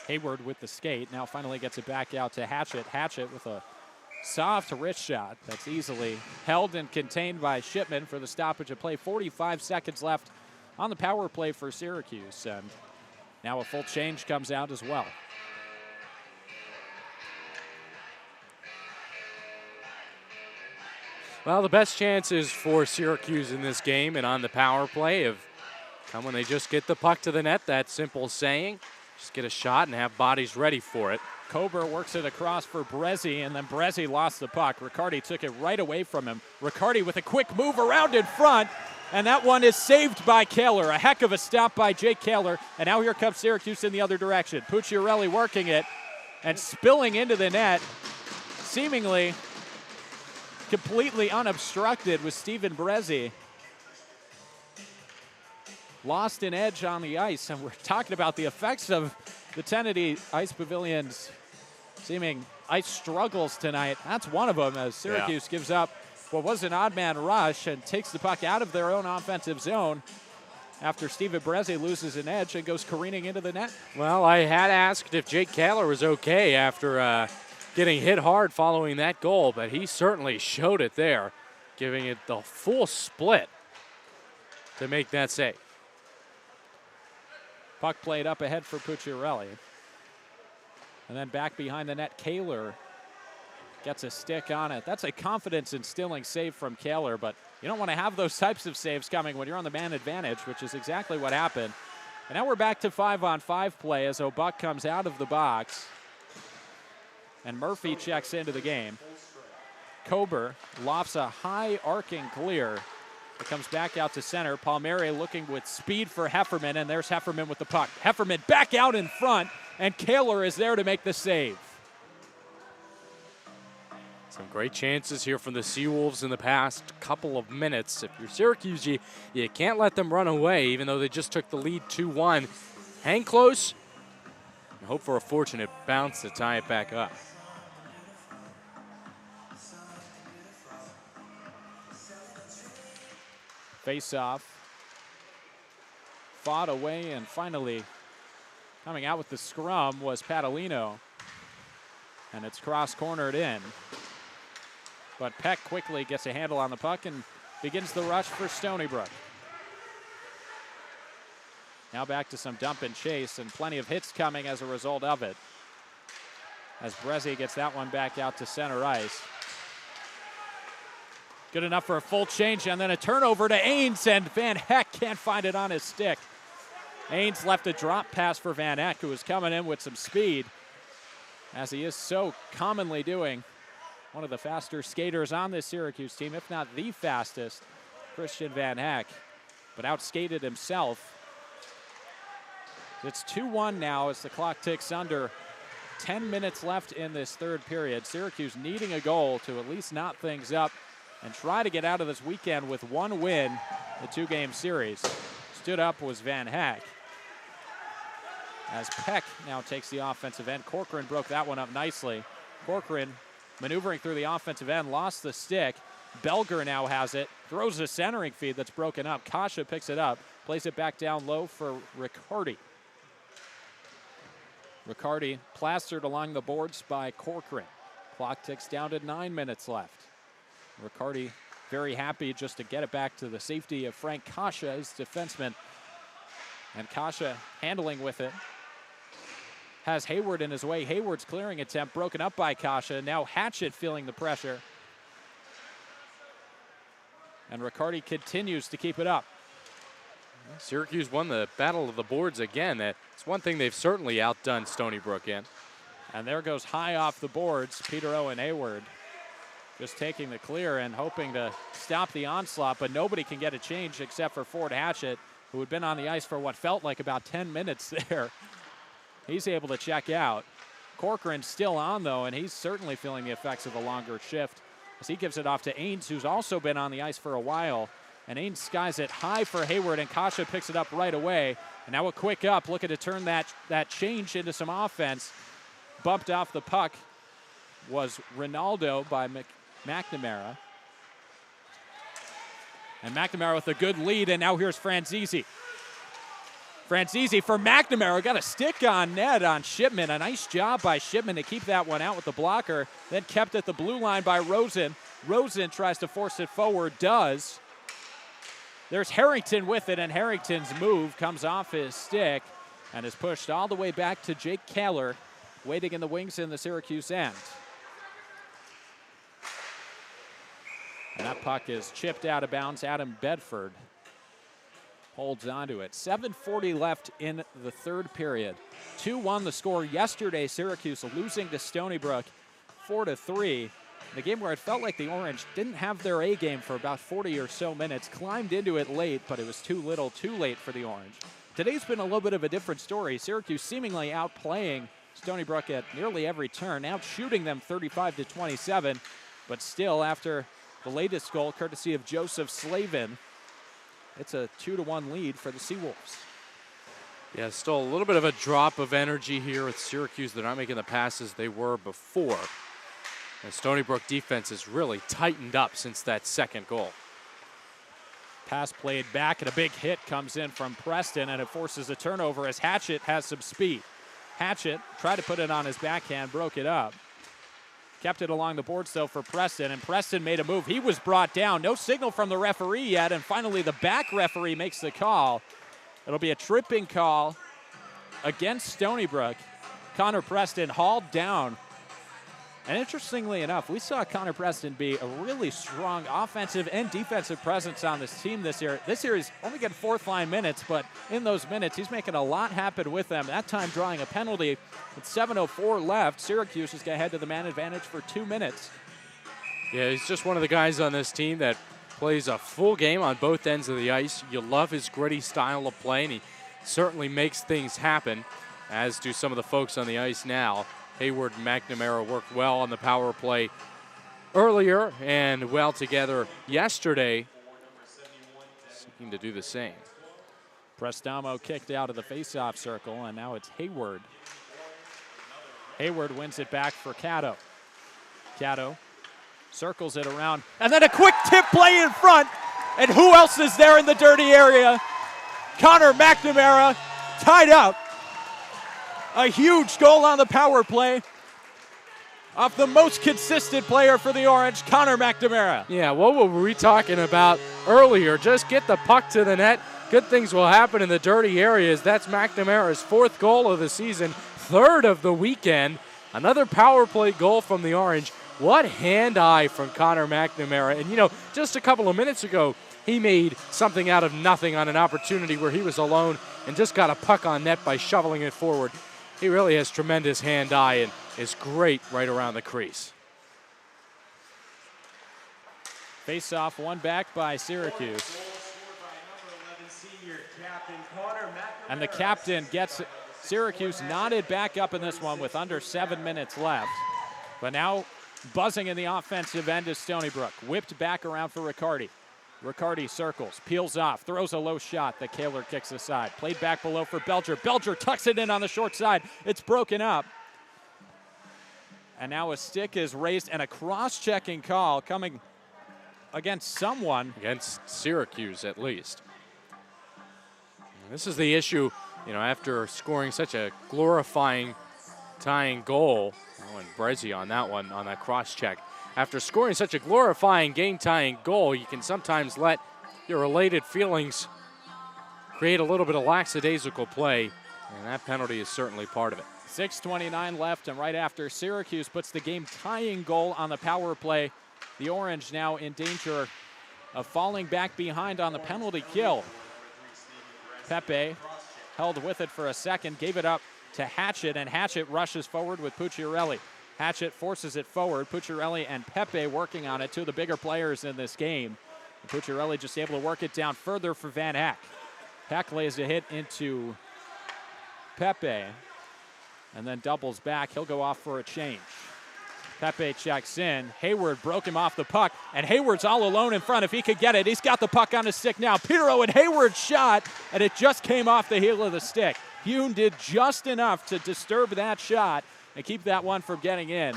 Hayward with the skate. Now finally gets it back out to Hatchett. Hatchett with a soft wrist shot that's easily held and contained by Shipman for the stoppage of play. 45 seconds left on the power play for Syracuse. And now a full change comes out as well. Well, the best chances for Syracuse in this game and on the power play have come when they just get the puck to the net. That simple saying. Just get a shot and have bodies ready for it. Kober works it across for Brezzi, and then Brezzi lost the puck. Riccardi took it right away from him. Riccardi with a quick move around in front. And that one is saved by Kaler. A heck of a stop by Jake Kaler. And now here comes Syracuse in the other direction. Pucciarelli working it and spilling into the net, seemingly completely unobstructed with Steven Brezzi. Lost an edge on the ice. And we're talking about the effects of the Tennity Ice Pavilion's seeming ice struggles tonight. That's one of them as Syracuse gives up what was an odd man rush and takes the puck out of their own offensive zone after Steven Brezzi loses an edge and goes careening into the net. Well, I had asked if Jake Kaler was okay after getting hit hard following that goal, but he certainly showed it there, giving it the full split to make that save. Puck played up ahead for Pucciarelli. And then back behind the net, Kaler gets a stick on it. That's a confidence-instilling save from Kaler, but you don't want to have those types of saves coming when you're on the man advantage, which is exactly what happened. And now we're back to 5-on-5 play as O'Buck comes out of the box. And Murphy checks into the game. Kober lofts a high arcing clear It comes back out to center. Palmieri looking with speed for Hefferman, and there's Hefferman with the puck. Hefferman back out in front, and Kaler is there to make the save. Some great chances here from the Seawolves in the past couple of minutes. If you're Syracuse, you can't let them run away, even though they just took the lead 2-1. Hang close and hope for a fortunate bounce to tie it back up. Face-off. Fought away, and finally coming out with the scrum was Patalino. And it's cross-cornered in. But Peck quickly gets a handle on the puck and begins the rush for Stony Brook. Now back to some dump and chase, and plenty of hits coming as a result of it. As Brezzi gets that one back out to center ice. Good enough for a full change, and then a turnover to Ains, and Van Heck can't find it on his stick. Ains left a drop pass for Van Heck, who was coming in with some speed, as he is so commonly doing. One of the faster skaters on this Syracuse team, if not the fastest, Christian Van Heck, but outskated himself. It's 2-1 now as the clock ticks under. 10 minutes left in this third period. Syracuse needing a goal to at least knot things up and try to get out of this weekend with one win, the two-game series. Stood up was Van Heck. As Peck now takes the offensive end. Corcoran broke that one up nicely. Corcoran maneuvering through the offensive end, lost the stick. Belger now has it, throws a centering feed that's broken up. Kasha picks it up, plays it back down low for Riccardi. Riccardi plastered along the boards by Corcoran. Clock ticks down to 9 minutes left. Riccardi very happy just to get it back to the safety of Frank Kasha, his defenseman. And Kasha handling with it. Has Hayward in his way. Hayward's clearing attempt broken up by Kasha. Now Hatchett feeling the pressure. And Riccardi continues to keep it up. Syracuse won the battle of the boards again. That's one thing they've certainly outdone Stony Brook in. And there goes high off the boards, Peter Owen Hayward. Just taking the clear and hoping to stop the onslaught, but nobody can get a change except for Ford Hatchett, who had been on the ice for what felt like about 10 minutes there. He's able to check out. Corcoran's still on, though, and he's certainly feeling the effects of a longer shift as he gives it off to Ains, who's also been on the ice for a while. And Ains skies it high for Hayward, and Kasha picks it up right away. And now a quick up, looking to turn that change into some offense. Bumped off the puck was Ronaldo by McNamara. And McNamara with a good lead, and now here's Franzese. Franzese for McNamara, got a stick on net on Shipman. A nice job by Shipman to keep that one out with the blocker. Then kept at the blue line by Rosen. Rosen tries to force it forward, does. There's Harrington with it, and Harrington's move comes off his stick and is pushed all the way back to Jake Kaler, waiting in the wings in the Syracuse end. And that puck is chipped out of bounds. Adam Bedford holds onto it. 7:40 left in the third period. 2-1 the score yesterday. Syracuse losing to Stony Brook 4-3. The game where it felt like the Orange didn't have their A game for about 40 or so minutes. Climbed into it late, but it was too little too late for the Orange. Today's been a little bit of a different story. Syracuse seemingly outplaying Stony Brook at nearly every turn, out shooting them 35-27, but still after the latest goal, courtesy of Joseph Slavin, it's a 2-1 lead for the Seawolves. Yeah, still a little bit of a drop of energy here with Syracuse. They're not making the passes they were before. The Stony Brook defense has really tightened up since that second goal. Pass played back, and a big hit comes in from Preston, and it forces a turnover as Hatchett has some speed. Hatchett tried to put it on his backhand, broke it up. Kept it along the boards, though, for Preston, and Preston made a move. He was brought down. No signal from the referee yet, and finally the back referee makes the call. It'll be a tripping call against Stony Brook. Connor Preston hauled down. And interestingly enough, we saw Connor Preston be a really strong offensive and defensive presence on this team this year. This year he's only getting fourth-line minutes, but in those minutes he's making a lot happen with them. That time drawing a penalty with 7:04 left. Syracuse is going to head to the man advantage for 2 minutes. Yeah, he's just one of the guys on this team that plays a full game on both ends of the ice. You love his gritty style of play, and he certainly makes things happen, as do some of the folks on the ice now. Hayward and McNamara worked well on the power play earlier and well together yesterday, seeking to do the same. Prestamo kicked out of the faceoff circle, and now it's Hayward. Hayward wins it back for Cato. Cato circles it around, and then a quick tip play in front. And who else is there in the dirty area? Connor McNamara tied up. A huge goal on the power play of the most consistent player for the Orange, Connor McNamara. Yeah, what were we talking about earlier? Just get the puck to the net. Good things will happen in the dirty areas. That's McNamara's 4th goal of the season, 3rd of the weekend. Another power play goal from the Orange. What hand-eye from Connor McNamara. And, you know, just a couple of minutes ago, he made something out of nothing on an opportunity where he was alone and just got a puck on net by shoveling it forward. He really has tremendous hand-eye and is great right around the crease. Face-off won back by Syracuse. And the captain gets Syracuse knotted back up in this one with under 7 minutes left. But now buzzing in the offensive end is Stony Brook. Whipped back around for Riccardi. Riccardi circles, peels off, throws a low shot that Kaler kicks aside. Played back below for Belger. Belger tucks it in on the short side. It's broken up. And now a stick is raised and a cross-checking call coming against someone. Against Syracuse, at least. This is the issue, you know, after scoring such a glorifying tying goal. Oh, and Brezzi on that one, on that cross-check. After scoring such a glorifying game-tying goal, you can sometimes let your related feelings create a little bit of lackadaisical play, and that penalty is certainly part of it. 6:29 left, and right after Syracuse puts the game-tying goal on the power play, the Orange now in danger of falling back behind on the penalty kill. Pepe held with it for a second, gave it up to Hatchett, and Hatchett rushes forward with Pucciarelli. Hatchett forces it forward. Pucciarelli and Pepe working on it, two of the bigger players in this game. And Pucciarelli just able to work it down further for Van Hack. Hack lays a hit into Pepe and then doubles back. He'll go off for a change. Pepe checks in. Hayward broke him off the puck, and Hayward's all alone in front if he could get it. He's got the puck on his stick now. Pirro and Hayward shot, and it just came off the heel of the stick. Hune did just enough to disturb that shot and keep that one from getting in.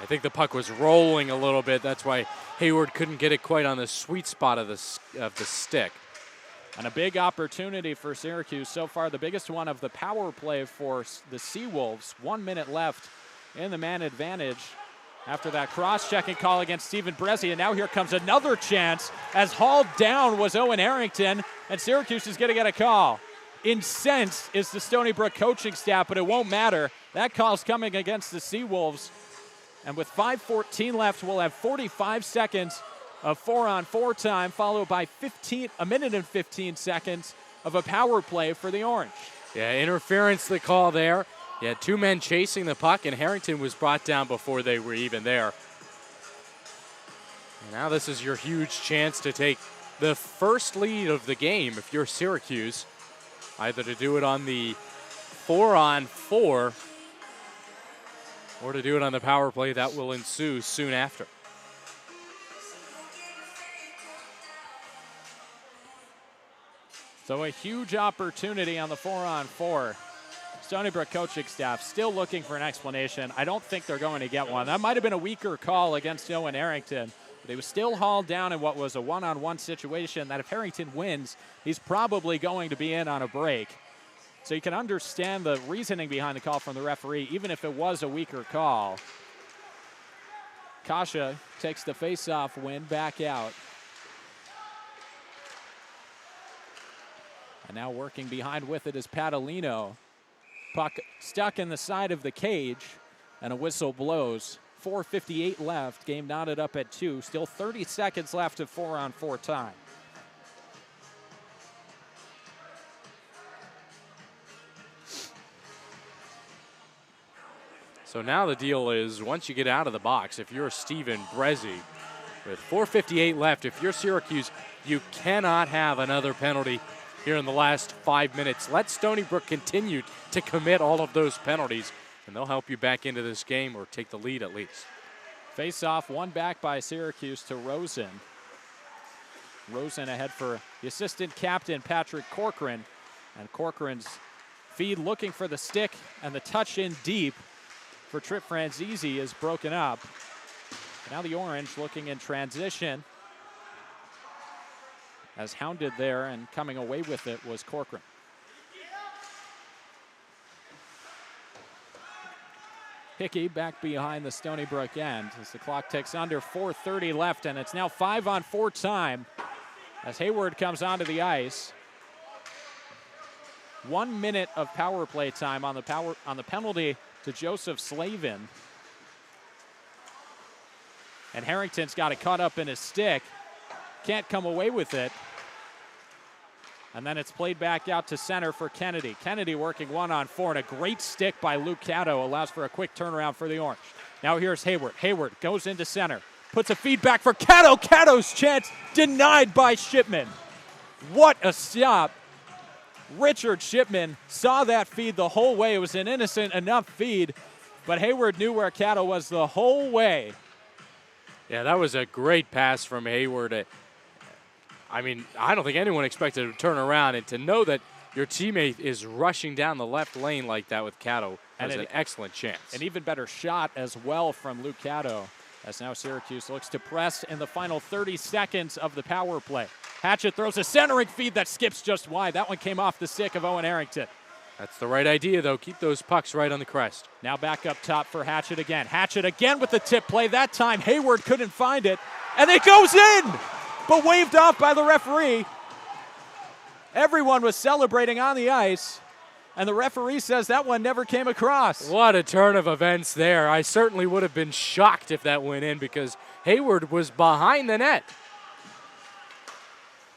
I think the puck was rolling a little bit. That's why Hayward couldn't get it quite on the sweet spot of the stick. And a big opportunity for Syracuse so far, the biggest one of the power play for the Seawolves. 1 minute left in the man advantage after that cross-checking call against Stephen Brezzi. And now here comes another chance as hauled down was Owen Harrington, and Syracuse is going to get a call. Incensed is the Stony Brook coaching staff, but it won't matter. That call's coming against the Seawolves. And with 5:14 left, we'll have 45 seconds of 4-on-4 time, followed by a minute and 15 seconds of a power play for the Orange. Yeah, interference the call there. You had 2 men chasing the puck, and Harrington was brought down before they were even there. And now this is your huge chance to take the first lead of the game if you're Syracuse, either to do it on the 4-on-4 or to do it on the power play that will ensue soon after. So a huge opportunity on the 4-on-4. Stony Brook coaching staff still looking for an explanation. I don't think they're going to get one. That might have been a weaker call against Owen Harrington, but he was still hauled down in what was a one-on-one situation that if Harrington wins, he's probably going to be in on a break. So you can understand the reasoning behind the call from the referee, even if it was a weaker call. Kasha takes the face-off win back out. And now working behind with it is Padalino. Puck stuck in the side of the cage, and a whistle blows. 4:58 left, game knotted up at 2. Still 30 seconds left of 4-on-4 time. So now the deal is, once you get out of the box, if you're Stephen Brezzi, With 4:58 left, if you're Syracuse, you cannot have another penalty here in the last 5 minutes. Let Stony Brook continue to commit all of those penalties, and they'll help you back into this game or take the lead at least. Face off, one back by Syracuse to Rosen. Rosen ahead for the assistant captain, Patrick Corcoran. And Corcoran's feed looking for the stick, and the touch in deep for Trip Franzese is broken up. Now the Orange looking in transition. As hounded there and coming away with it was Corcoran. Hickey back behind the Stony Brook end as the clock ticks under. 4:30 left, and it's now 5-on-4 time as Hayward comes onto the ice. 1 minute of power play time on the penalty to Joseph Slavin. And Harrington's got it caught up in his stick. Can't come away with it. And then it's played back out to center for Kennedy. Kennedy working 1-on-4, and a great stick by Luke Cato allows for a quick turnaround for the Orange. Now here's Hayward. Hayward goes into center, puts a feedback for Cato. Cato's chance denied by Shipman. What a stop. Richard Shipman saw that feed the whole way. It was an innocent enough feed, but Hayward knew where Cato was the whole way. Yeah, that was a great pass from Hayward. I mean, I don't think anyone expected to turn around, and to know that your teammate is rushing down the left lane like that with Cato was an excellent chance. An even better shot as well from Luke Cato, as now Syracuse looks to press in the final 30 seconds of the power play. Hatchett throws a centering feed that skips just wide. That one came off the stick of Owen Harrington. That's the right idea, though. Keep those pucks right on the crest. Now back up top for Hatchett again. Hatchett again with the tip play. That time Hayward couldn't find it, and it goes in, but waved off by the referee. Everyone was celebrating on the ice, and the referee says that one never came across. What a turn of events there. I certainly would have been shocked if that went in because Hayward was behind the net.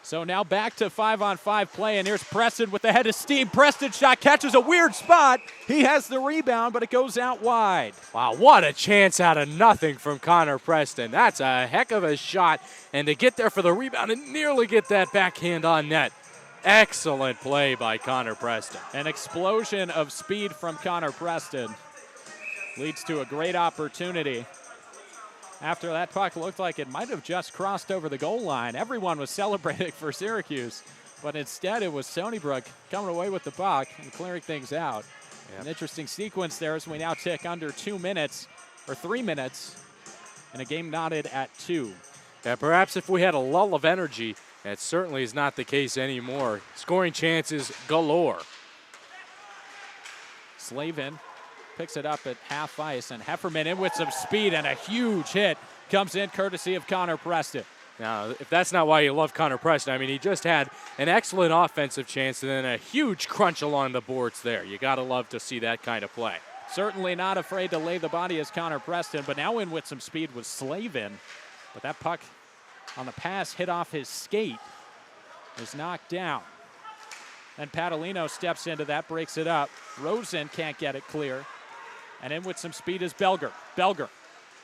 So now back to 5-on-5 play, and here's Preston with the head of steam. Preston shot catches a weird spot. He has the rebound, but it goes out wide. Wow, what a chance out of nothing from Connor Preston. That's a heck of a shot, and to get there for the rebound and nearly get that backhand on net. Excellent play by Connor Preston. An explosion of speed from Connor Preston leads to a great opportunity. After that puck looked like it might have just crossed over the goal line. Everyone was celebrating for Syracuse, but instead it was Stony Brook coming away with the puck and clearing things out. Yep. An interesting sequence there as we now tick under 2 minutes, or 3 minutes, and a game knotted at 2. Yeah, perhaps if we had a lull of energy, that certainly is not the case anymore. Scoring chances galore. Slavin picks it up at half ice, and Hefferman in with some speed, and a huge hit comes in courtesy of Connor Preston. Now, if that's not why you love Connor Preston, I mean, he just had an excellent offensive chance and then a huge crunch along the boards there. You got to love to see that kind of play. Certainly not afraid to lay the body as Connor Preston, but now in with some speed was Slavin. But that puck on the pass hit off his skate, is knocked down. Then Padalino steps into that, breaks it up. Rosen can't get it clear. And in with some speed is Belger. Belger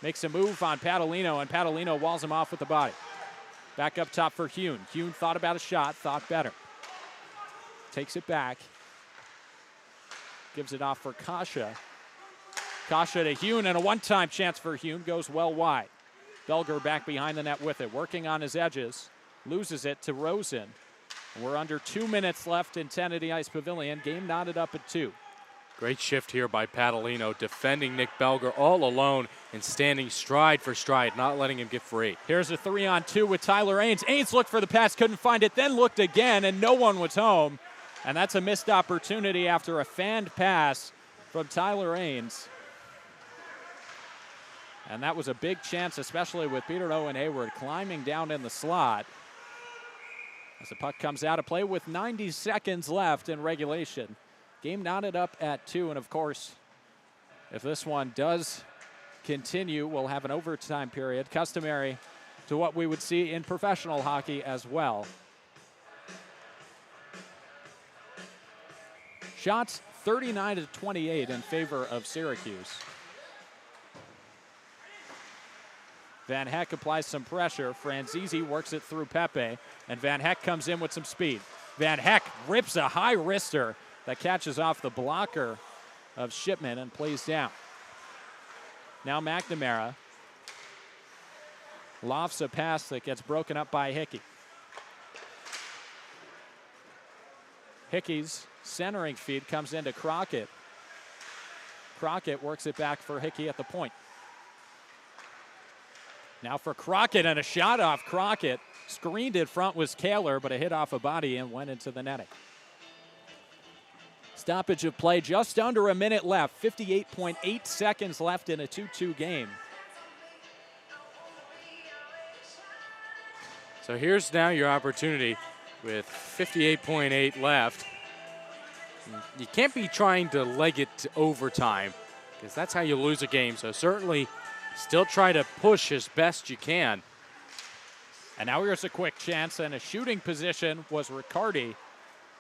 makes a move on Padalino, and Padalino walls him off with the body. Back up top for Hune. Hune thought about a shot, thought better. Takes it back. Gives it off for Kasha. Kasha to Hune, and a one-time chance for Hune goes well wide. Belger back behind the net with it, working on his edges. Loses it to Rosen. We're under 2 minutes left in Tennity Ice Pavilion. Game knotted up at 2. Great shift here by Padalino, defending Nick Belger all alone and standing stride for stride, not letting him get free. Here's a 3-on-2 with Tyler Ains. Ains looked for the pass, couldn't find it, then looked again, and no one was home. And that's a missed opportunity after a fanned pass from Tyler Ains. And that was a big chance, especially with Peter Owen Hayward climbing down in the slot. As the puck comes out of play with 90 seconds left in regulation. Game knotted up at 2, and of course, if this one does continue, we'll have an overtime period, customary to what we would see in professional hockey as well. Shots 39-28 in favor of Syracuse. Van Heck applies some pressure. Franzese works it through Pepe, and Van Heck comes in with some speed. Van Heck rips a high wrister that catches off the blocker of Shipman and plays down. Now McNamara lofts a pass that gets broken up by Hickey. Hickey's centering feed comes into Crockett. Crockett works it back for Hickey at the point. Now for Crockett, and a shot off Crockett. Screened in front was Kaler, but a hit off a body and went into the netting. Stoppage of play, just under a minute left. 58.8 seconds left in a 2-2 game. So here's now your opportunity with 58.8 left. You can't be trying to leg it to overtime because that's how you lose a game. So certainly still try to push as best you can. And now here's a quick chance, and a shooting position was Riccardi,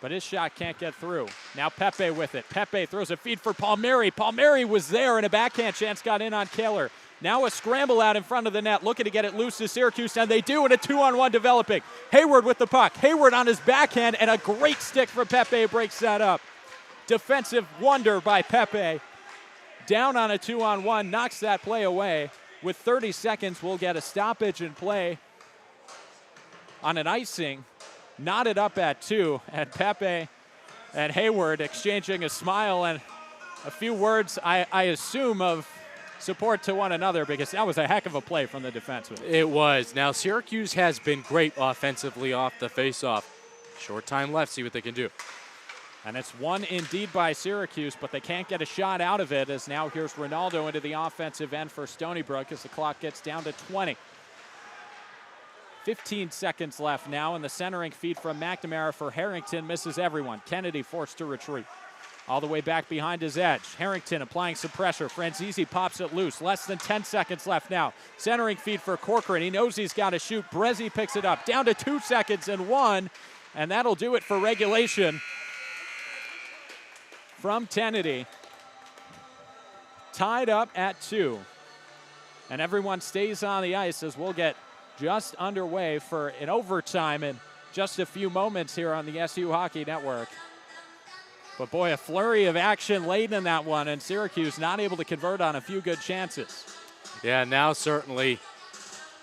but his shot can't get through. Now Pepe with it. Pepe throws a feed for Palmieri. Palmieri was there, and a backhand chance got in on Kaler. Now a scramble out in front of the net, looking to get it loose to Syracuse, and they do, and a 2-on-1 developing. Hayward with the puck. Hayward on his backhand, and a great stick for Pepe breaks that up. Defensive wonder by Pepe. Down on a 2-on-1, knocks that play away. With 30 seconds, we'll get a stoppage in play on an icing. Knotted up at 2, and Pepe and Hayward exchanging a smile and a few words, I assume, of support to one another, because that was a heck of a play from the defenseman. It was. Now Syracuse has been great offensively off the faceoff. Short time left, see what they can do. And it's won indeed by Syracuse, but they can't get a shot out of it, as now here's Ronaldo into the offensive end for Stony Brook as the clock gets down to 20. 15 seconds left now, and the centering feed from McNamara for Harrington misses everyone. Kennedy forced to retreat. All the way back behind his edge. Harrington applying some pressure. Franzese pops it loose. Less than 10 seconds left now. Centering feed for Corcoran. He knows he's got to shoot. Brezzi picks it up. Down to 2 seconds and 1, and that'll do it for regulation. From Tennity. Tied up at 2. And everyone stays on the ice as we'll get just underway for an overtime in just a few moments here on the SU Hockey Network. But boy, a flurry of action late in that one, and Syracuse not able to convert on a few good chances. Yeah, now certainly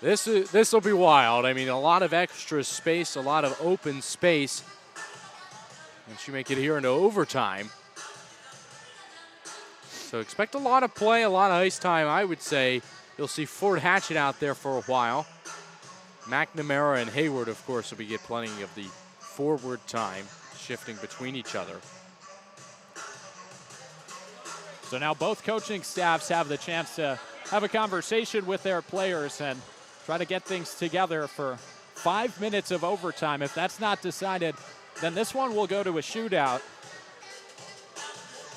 this will be wild. I mean, a lot of extra space, a lot of open space. And she make it here into overtime. So expect a lot of play, a lot of ice time. I would say you'll see Ford Hatchett out there for a while. McNamara and Hayward, of course, will get plenty of the forward time, shifting between each other. So now both coaching staffs have the chance to have a conversation with their players and try to get things together for 5 minutes of overtime. If that's not decided, then this one will go to a shootout.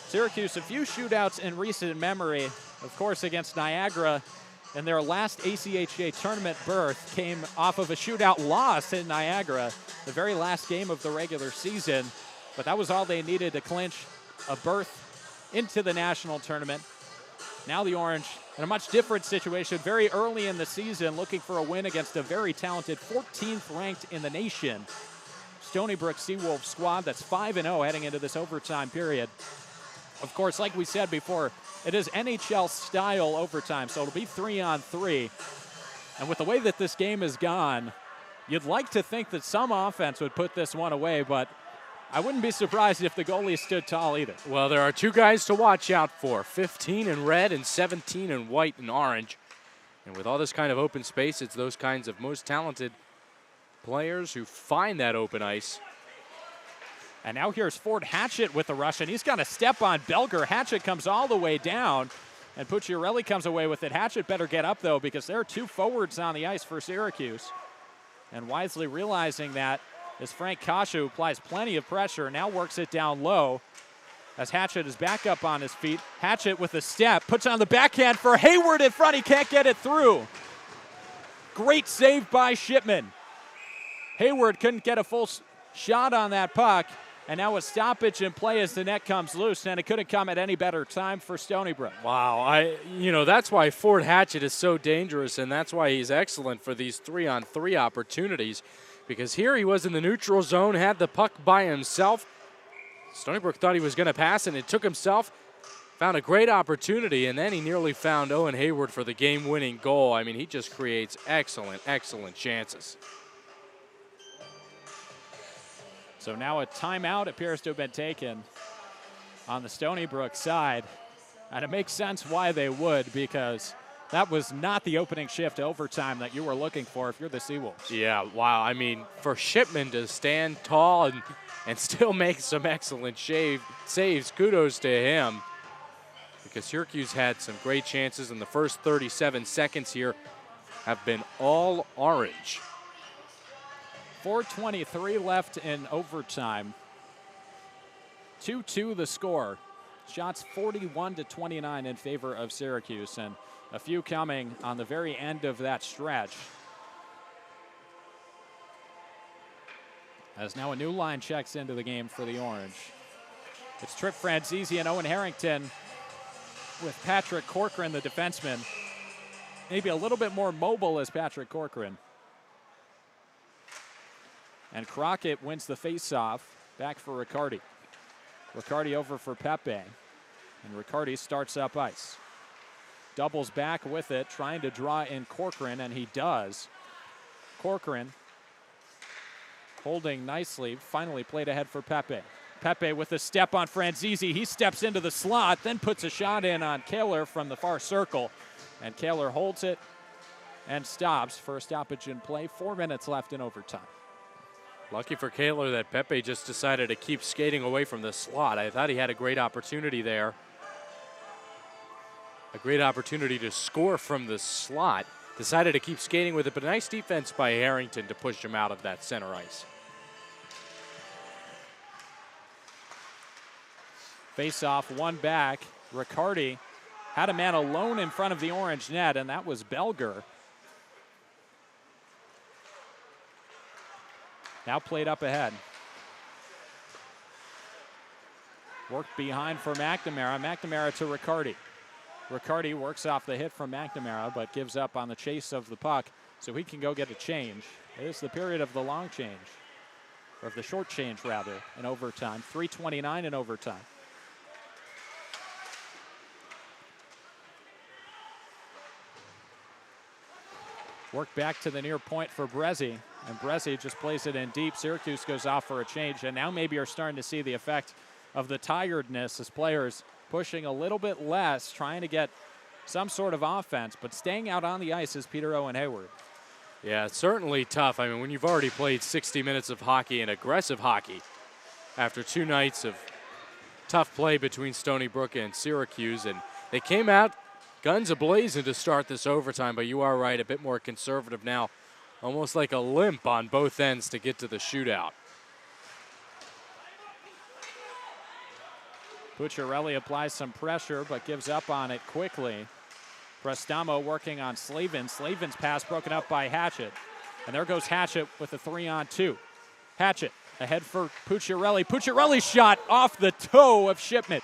Syracuse, a few shootouts in recent memory, of course, against Niagara. And their last ACHA tournament berth came off of a shootout loss in Niagara, the very last game of the regular season. But that was all they needed to clinch a berth into the national tournament. Now the Orange in a much different situation, very early in the season, looking for a win against a very talented 14th ranked in the nation Stony Brook Seawolves squad that's 5-0 heading into this overtime period. Of course, like we said before, it is NHL style overtime, so it'll be 3-on-3. And with the way that this game has gone, you'd like to think that some offense would put this one away, but I wouldn't be surprised if the goalie stood tall either. Well, there are two guys to watch out for, 15 in red and 17 in white and orange. And with all this kind of open space, it's those kinds of most talented players who find that open ice. And now here's Ford Hatchett with the rush, and he's got a step on Belger. Hatchett comes all the way down, and Pucciarelli comes away with it. Hatchett better get up, though, because there are two forwards on the ice for Syracuse. And wisely realizing that is Frank Kasha, who applies plenty of pressure, now works it down low as Hatchett is back up on his feet. Hatchett with a step, puts on the backhand for Hayward in front. He can't get it through. Great save by Shipman. Hayward couldn't get a full shot on that puck, And now a stoppage in play as the net comes loose, and it couldn't come at any better time for Stony Brook. Wow, that's why Ford Hatchett is so dangerous, and that's why he's excellent for these 3-on-3 opportunities, because here he was in the neutral zone, had the puck by himself. Stony Brook thought he was going to pass, and it took himself, found a great opportunity, and then he nearly found Owen Hayward for the game-winning goal. I mean, he just creates excellent, excellent chances. So now a timeout appears to have been taken on the Stony Brook side. And it makes sense why they would, because that was not the opening shift to overtime that you were looking for if you're the Seawolves. Yeah, wow. I mean, for Shipman to stand tall and still make some excellent saves, kudos to him. Because Syracuse had some great chances in the first 37 seconds here have been all orange. 4:23 left in overtime. 2-2 the score. Shots 41-29 in favor of Syracuse, and a few coming on the very end of that stretch. As now a new line checks into the game for the Orange. It's Trip Franzese and Owen Harrington with Patrick Corcoran, the defenseman. Maybe a little bit more mobile as Patrick Corcoran. And Crockett wins the faceoff. Back for Riccardi. Riccardi over for Pepe. And Riccardi starts up ice. Doubles back with it, trying to draw in Corcoran, and he does. Corcoran holding nicely, finally played ahead for Pepe. Pepe with a step on Franzese. He steps into the slot, then puts a shot in on Kaler from the far circle. And Kaler holds it and stops for a stoppage in play. 4 minutes left in overtime. Lucky for Kaler that Pepe just decided to keep skating away from the slot. I thought he had a great opportunity there. A great opportunity to score from the slot. Decided to keep skating with it, but a nice defense by Harrington to push him out of that center ice. Face off, one back. Riccardi had a man alone in front of the Orange net, and that was Belger. Now played up ahead. Work behind for McNamara. McNamara to Riccardi. Riccardi works off the hit from McNamara, but gives up on the chase of the puck, so he can go get a change. It is the period of the long change, or of the short change, rather, in overtime. 3:29 in overtime. Work back to the near point for Brezzi, and Brezzi just plays it in deep. Syracuse goes off for a change, and now maybe you're starting to see the effect of the tiredness as players pushing a little bit less, trying to get some sort of offense, but staying out on the ice is Peter Owen Hayward. Yeah, it's certainly tough. I mean, when you've already played 60 minutes of hockey and aggressive hockey after 2 nights of tough play between Stony Brook and Syracuse, and they came out guns a-blazing to start this overtime, but you are right, a bit more conservative now, almost like a limp on both ends to get to the shootout. Pucciarelli applies some pressure, but gives up on it quickly. Prestamo working on Slavin. Slavin's pass broken up by Hatchett. And there goes Hatchett with a 3-on-2. Hatchett ahead for Pucciarelli. Pucciarelli's shot off the toe of Shipman.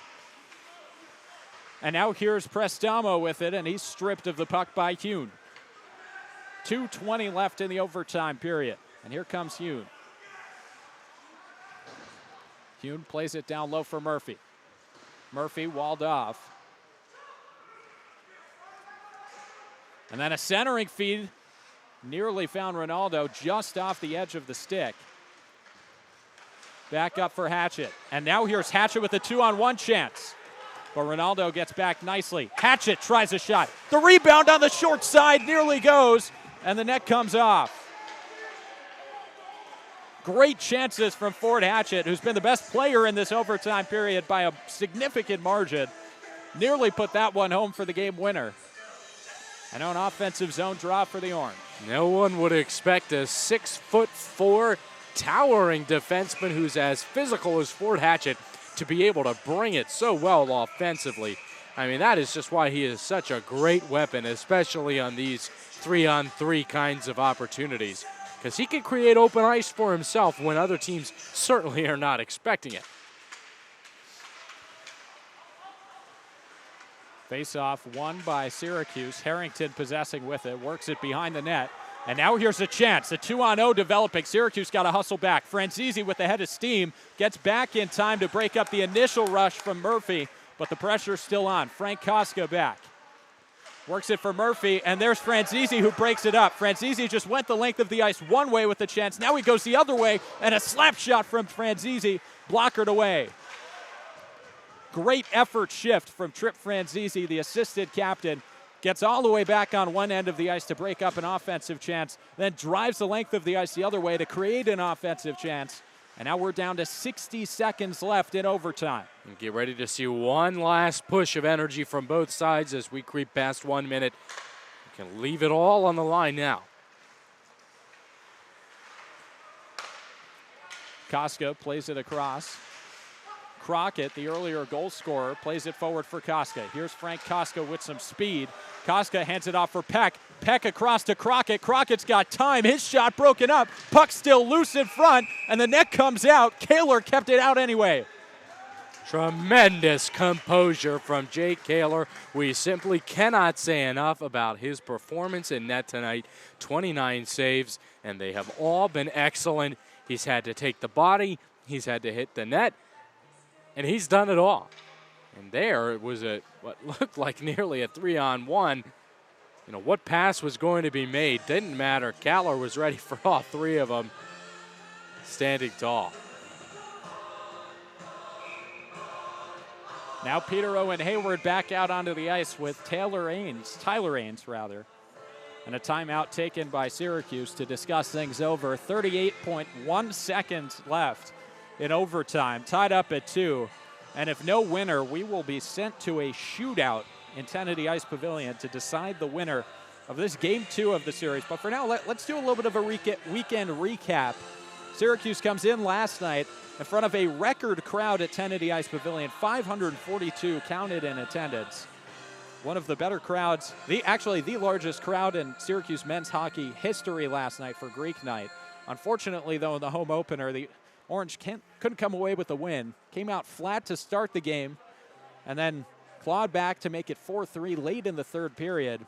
And now here's Prestamo with it, and he's stripped of the puck by Hune. 2:20 left in the overtime period. And here comes Hune. Hune plays it down low for Murphy. Murphy walled off. And then a centering feed nearly found Ronaldo just off the edge of the stick. Back up for Hatchett. And now here's Hatchett with a 2-on-1 chance. But Ronaldo gets back nicely. Hatchett tries a shot. The rebound on the short side nearly goes, and the net comes off. Great chances from Ford Hatchett, who's been the best player in this overtime period by a significant margin. Nearly put that one home for the game winner. And an offensive zone draw for the Orange. No one would expect a 6'4" towering defenseman who's as physical as Ford Hatchett to be able to bring it so well offensively. I mean, that is just why he is such a great weapon, especially on these 3-on-3 kinds of opportunities. because he can create open ice for himself when other teams certainly are not expecting it. Face-off won by Syracuse. Harrington possessing with it, works it behind the net. And now here's a chance. A 2-on-0 developing. Syracuse got to hustle back. Franzese with the head of steam gets back in time to break up the initial rush from Murphy, but the pressure's still on. Frank Koska back. Works it for Murphy, and there's Franzese who breaks it up. Franzese just went the length of the ice one way with the chance. Now he goes the other way, and a slap shot from Franzese, blockered away. Great effort shift from Trip Franzese, the assistant captain. Gets all the way back on one end of the ice to break up an offensive chance, then drives the length of the ice the other way to create an offensive chance. And now we're down to 60 seconds left in overtime. And get ready to see one last push of energy from both sides as we creep past 1 minute. We can leave it all on the line now. Koska plays it across. Crockett, the earlier goal scorer, plays it forward for Koska. Here's Frank Koska with some speed. Koska hands it off for Peck. Peck across to Crockett. Crockett's got time. His shot broken up. Puck still loose in front, and the net comes out. Kaler kept it out anyway. Tremendous composure from Jake Kaler. We simply cannot say enough about his performance in net tonight. 29 saves, and they have all been excellent. He's had to take the body. He's had to hit the net. And he's done it all. And there it was what looked like nearly a 3-on-1. You know, what pass was going to be made didn't matter. Kaler was ready for all three of them, standing tall. Now Peter Owen Hayward back out onto the ice with Tyler Ains, and a timeout taken by Syracuse to discuss things over. 38.1 seconds left in overtime, tied up at 2. And if no winner, we will be sent to a shootout in Tennity Ice Pavilion to decide the winner of this Game 2 of the series. But for now, let's do a little bit of a weekend recap. Syracuse comes in last night in front of a record crowd at Tennity Ice Pavilion, 542 counted in attendance. One of the better crowds, actually the largest crowd in Syracuse men's hockey history last night for Greek night. Unfortunately, though, in the home opener, the Orange couldn't come away with the win. Came out flat to start the game and then clawed back to make it 4-3 late in the third period.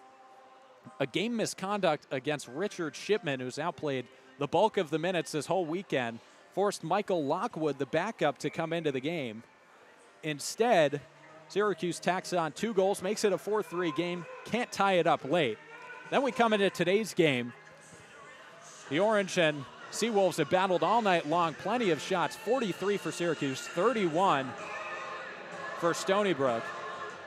A game misconduct against Richard Shipman, who's outplayed the bulk of the minutes this whole weekend, forced Michael Lockwood, the backup, to come into the game. Instead, Syracuse tacks on 2 goals, makes it a 4-3 game, can't tie it up late. Then we come into today's game. The Orange and Seawolves have battled all night long, plenty of shots, 43 for Syracuse, 31 for Stony Brook.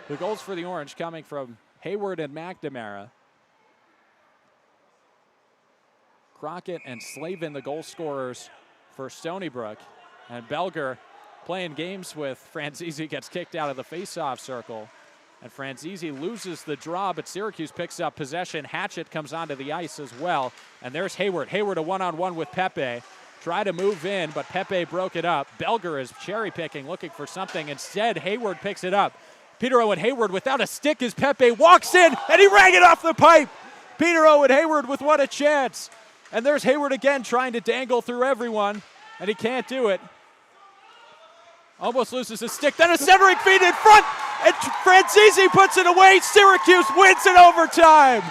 The goals for the Orange coming from Hayward and McNamara. Crockett and Slavin, the goal scorers for Stony Brook. And Belger playing games with Franzese, gets kicked out of the face-off circle. And Franzese loses the draw, but Syracuse picks up possession. Hatchett comes onto the ice as well. And there's Hayward. Hayward a one-on-one with Pepe. Try to move in, but Pepe broke it up. Belger is cherry-picking, looking for something. Instead, Hayward picks it up. Peter Owen Hayward without a stick as Pepe walks in, and he rang it off the pipe. Peter Owen Hayward with what a chance. And there's Hayward again trying to dangle through everyone, and he can't do it. Almost loses his stick. Then a centering feed in front, and Franzese puts it away. Syracuse wins in overtime.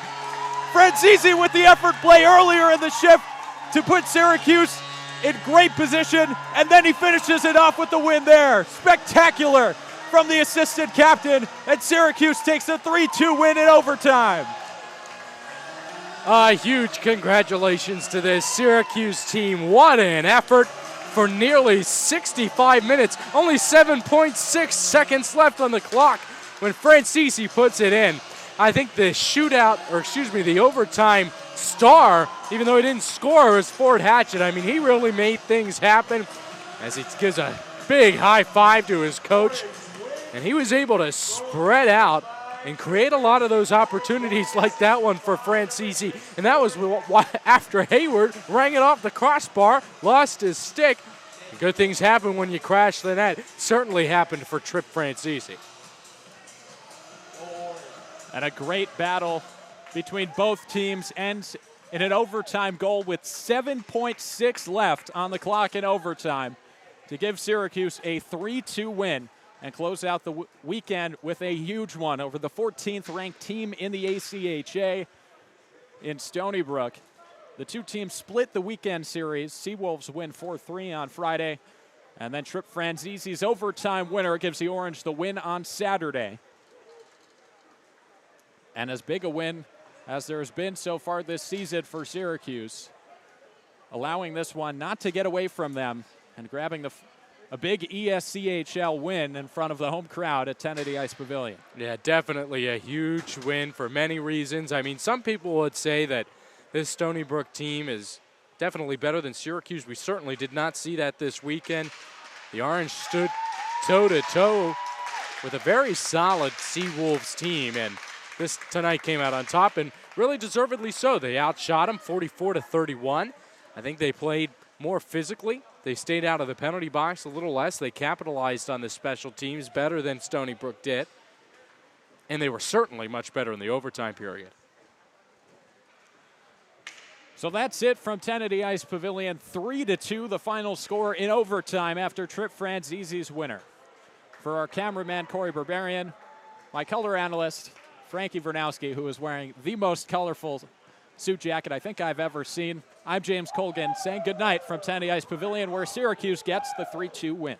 Franzese with the effort play earlier in the shift to put Syracuse in great position, and then he finishes it off with the win there. Spectacular from the assistant captain, and Syracuse takes a 3-2 win in overtime. Huge congratulations to this Syracuse team. What an effort for nearly 65 minutes. Only 7.6 seconds left on the clock when Franzese puts it in. I think the the overtime star, even though he didn't score, was Ford Hatchett. I mean, he really made things happen as he gives a big high five to his coach. And he was able to spread out and create a lot of those opportunities like that one for Franzese. And that was after Hayward rang it off the crossbar, lost his stick. Good things happen when you crash the net. Certainly happened for Trip Franzese. And a great battle between both teams ends in an overtime goal with 7.6 left on the clock in overtime to give Syracuse a 3-2 win and close out the weekend with a huge one over the 14th ranked team in the ACHA in Stony Brook. The two teams split the weekend series. Seawolves win 4-3 on Friday, and then Trip Franzizi's overtime winner gives the Orange the win on Saturday. And as big a win as there has been so far this season for Syracuse, allowing this one not to get away from them and grabbing a big ESCHL win in front of the home crowd at Tennity Ice Pavilion. Yeah, definitely a huge win for many reasons. I mean, some people would say that this Stony Brook team is definitely better than Syracuse. We certainly did not see that this weekend. The Orange stood toe-to-toe with a very solid Seawolves team, and this tonight came out on top, and really deservedly so. They outshot them 44-31. I think they played more physically. They stayed out of the penalty box a little less. They capitalized on the special teams better than Stony Brook did, and they were certainly much better in the overtime period. So that's it from Tennity Ice Pavilion. 3-2, the final score in overtime after Trip Franzizi's winner. For our cameraman, Corey Berberian, my color analyst, Frankie Vernowski, who is wearing the most colorful suit jacket I think I've ever seen, I'm James Colgan saying goodnight from Tennity Ice Pavilion, where Syracuse gets the 3-2 win.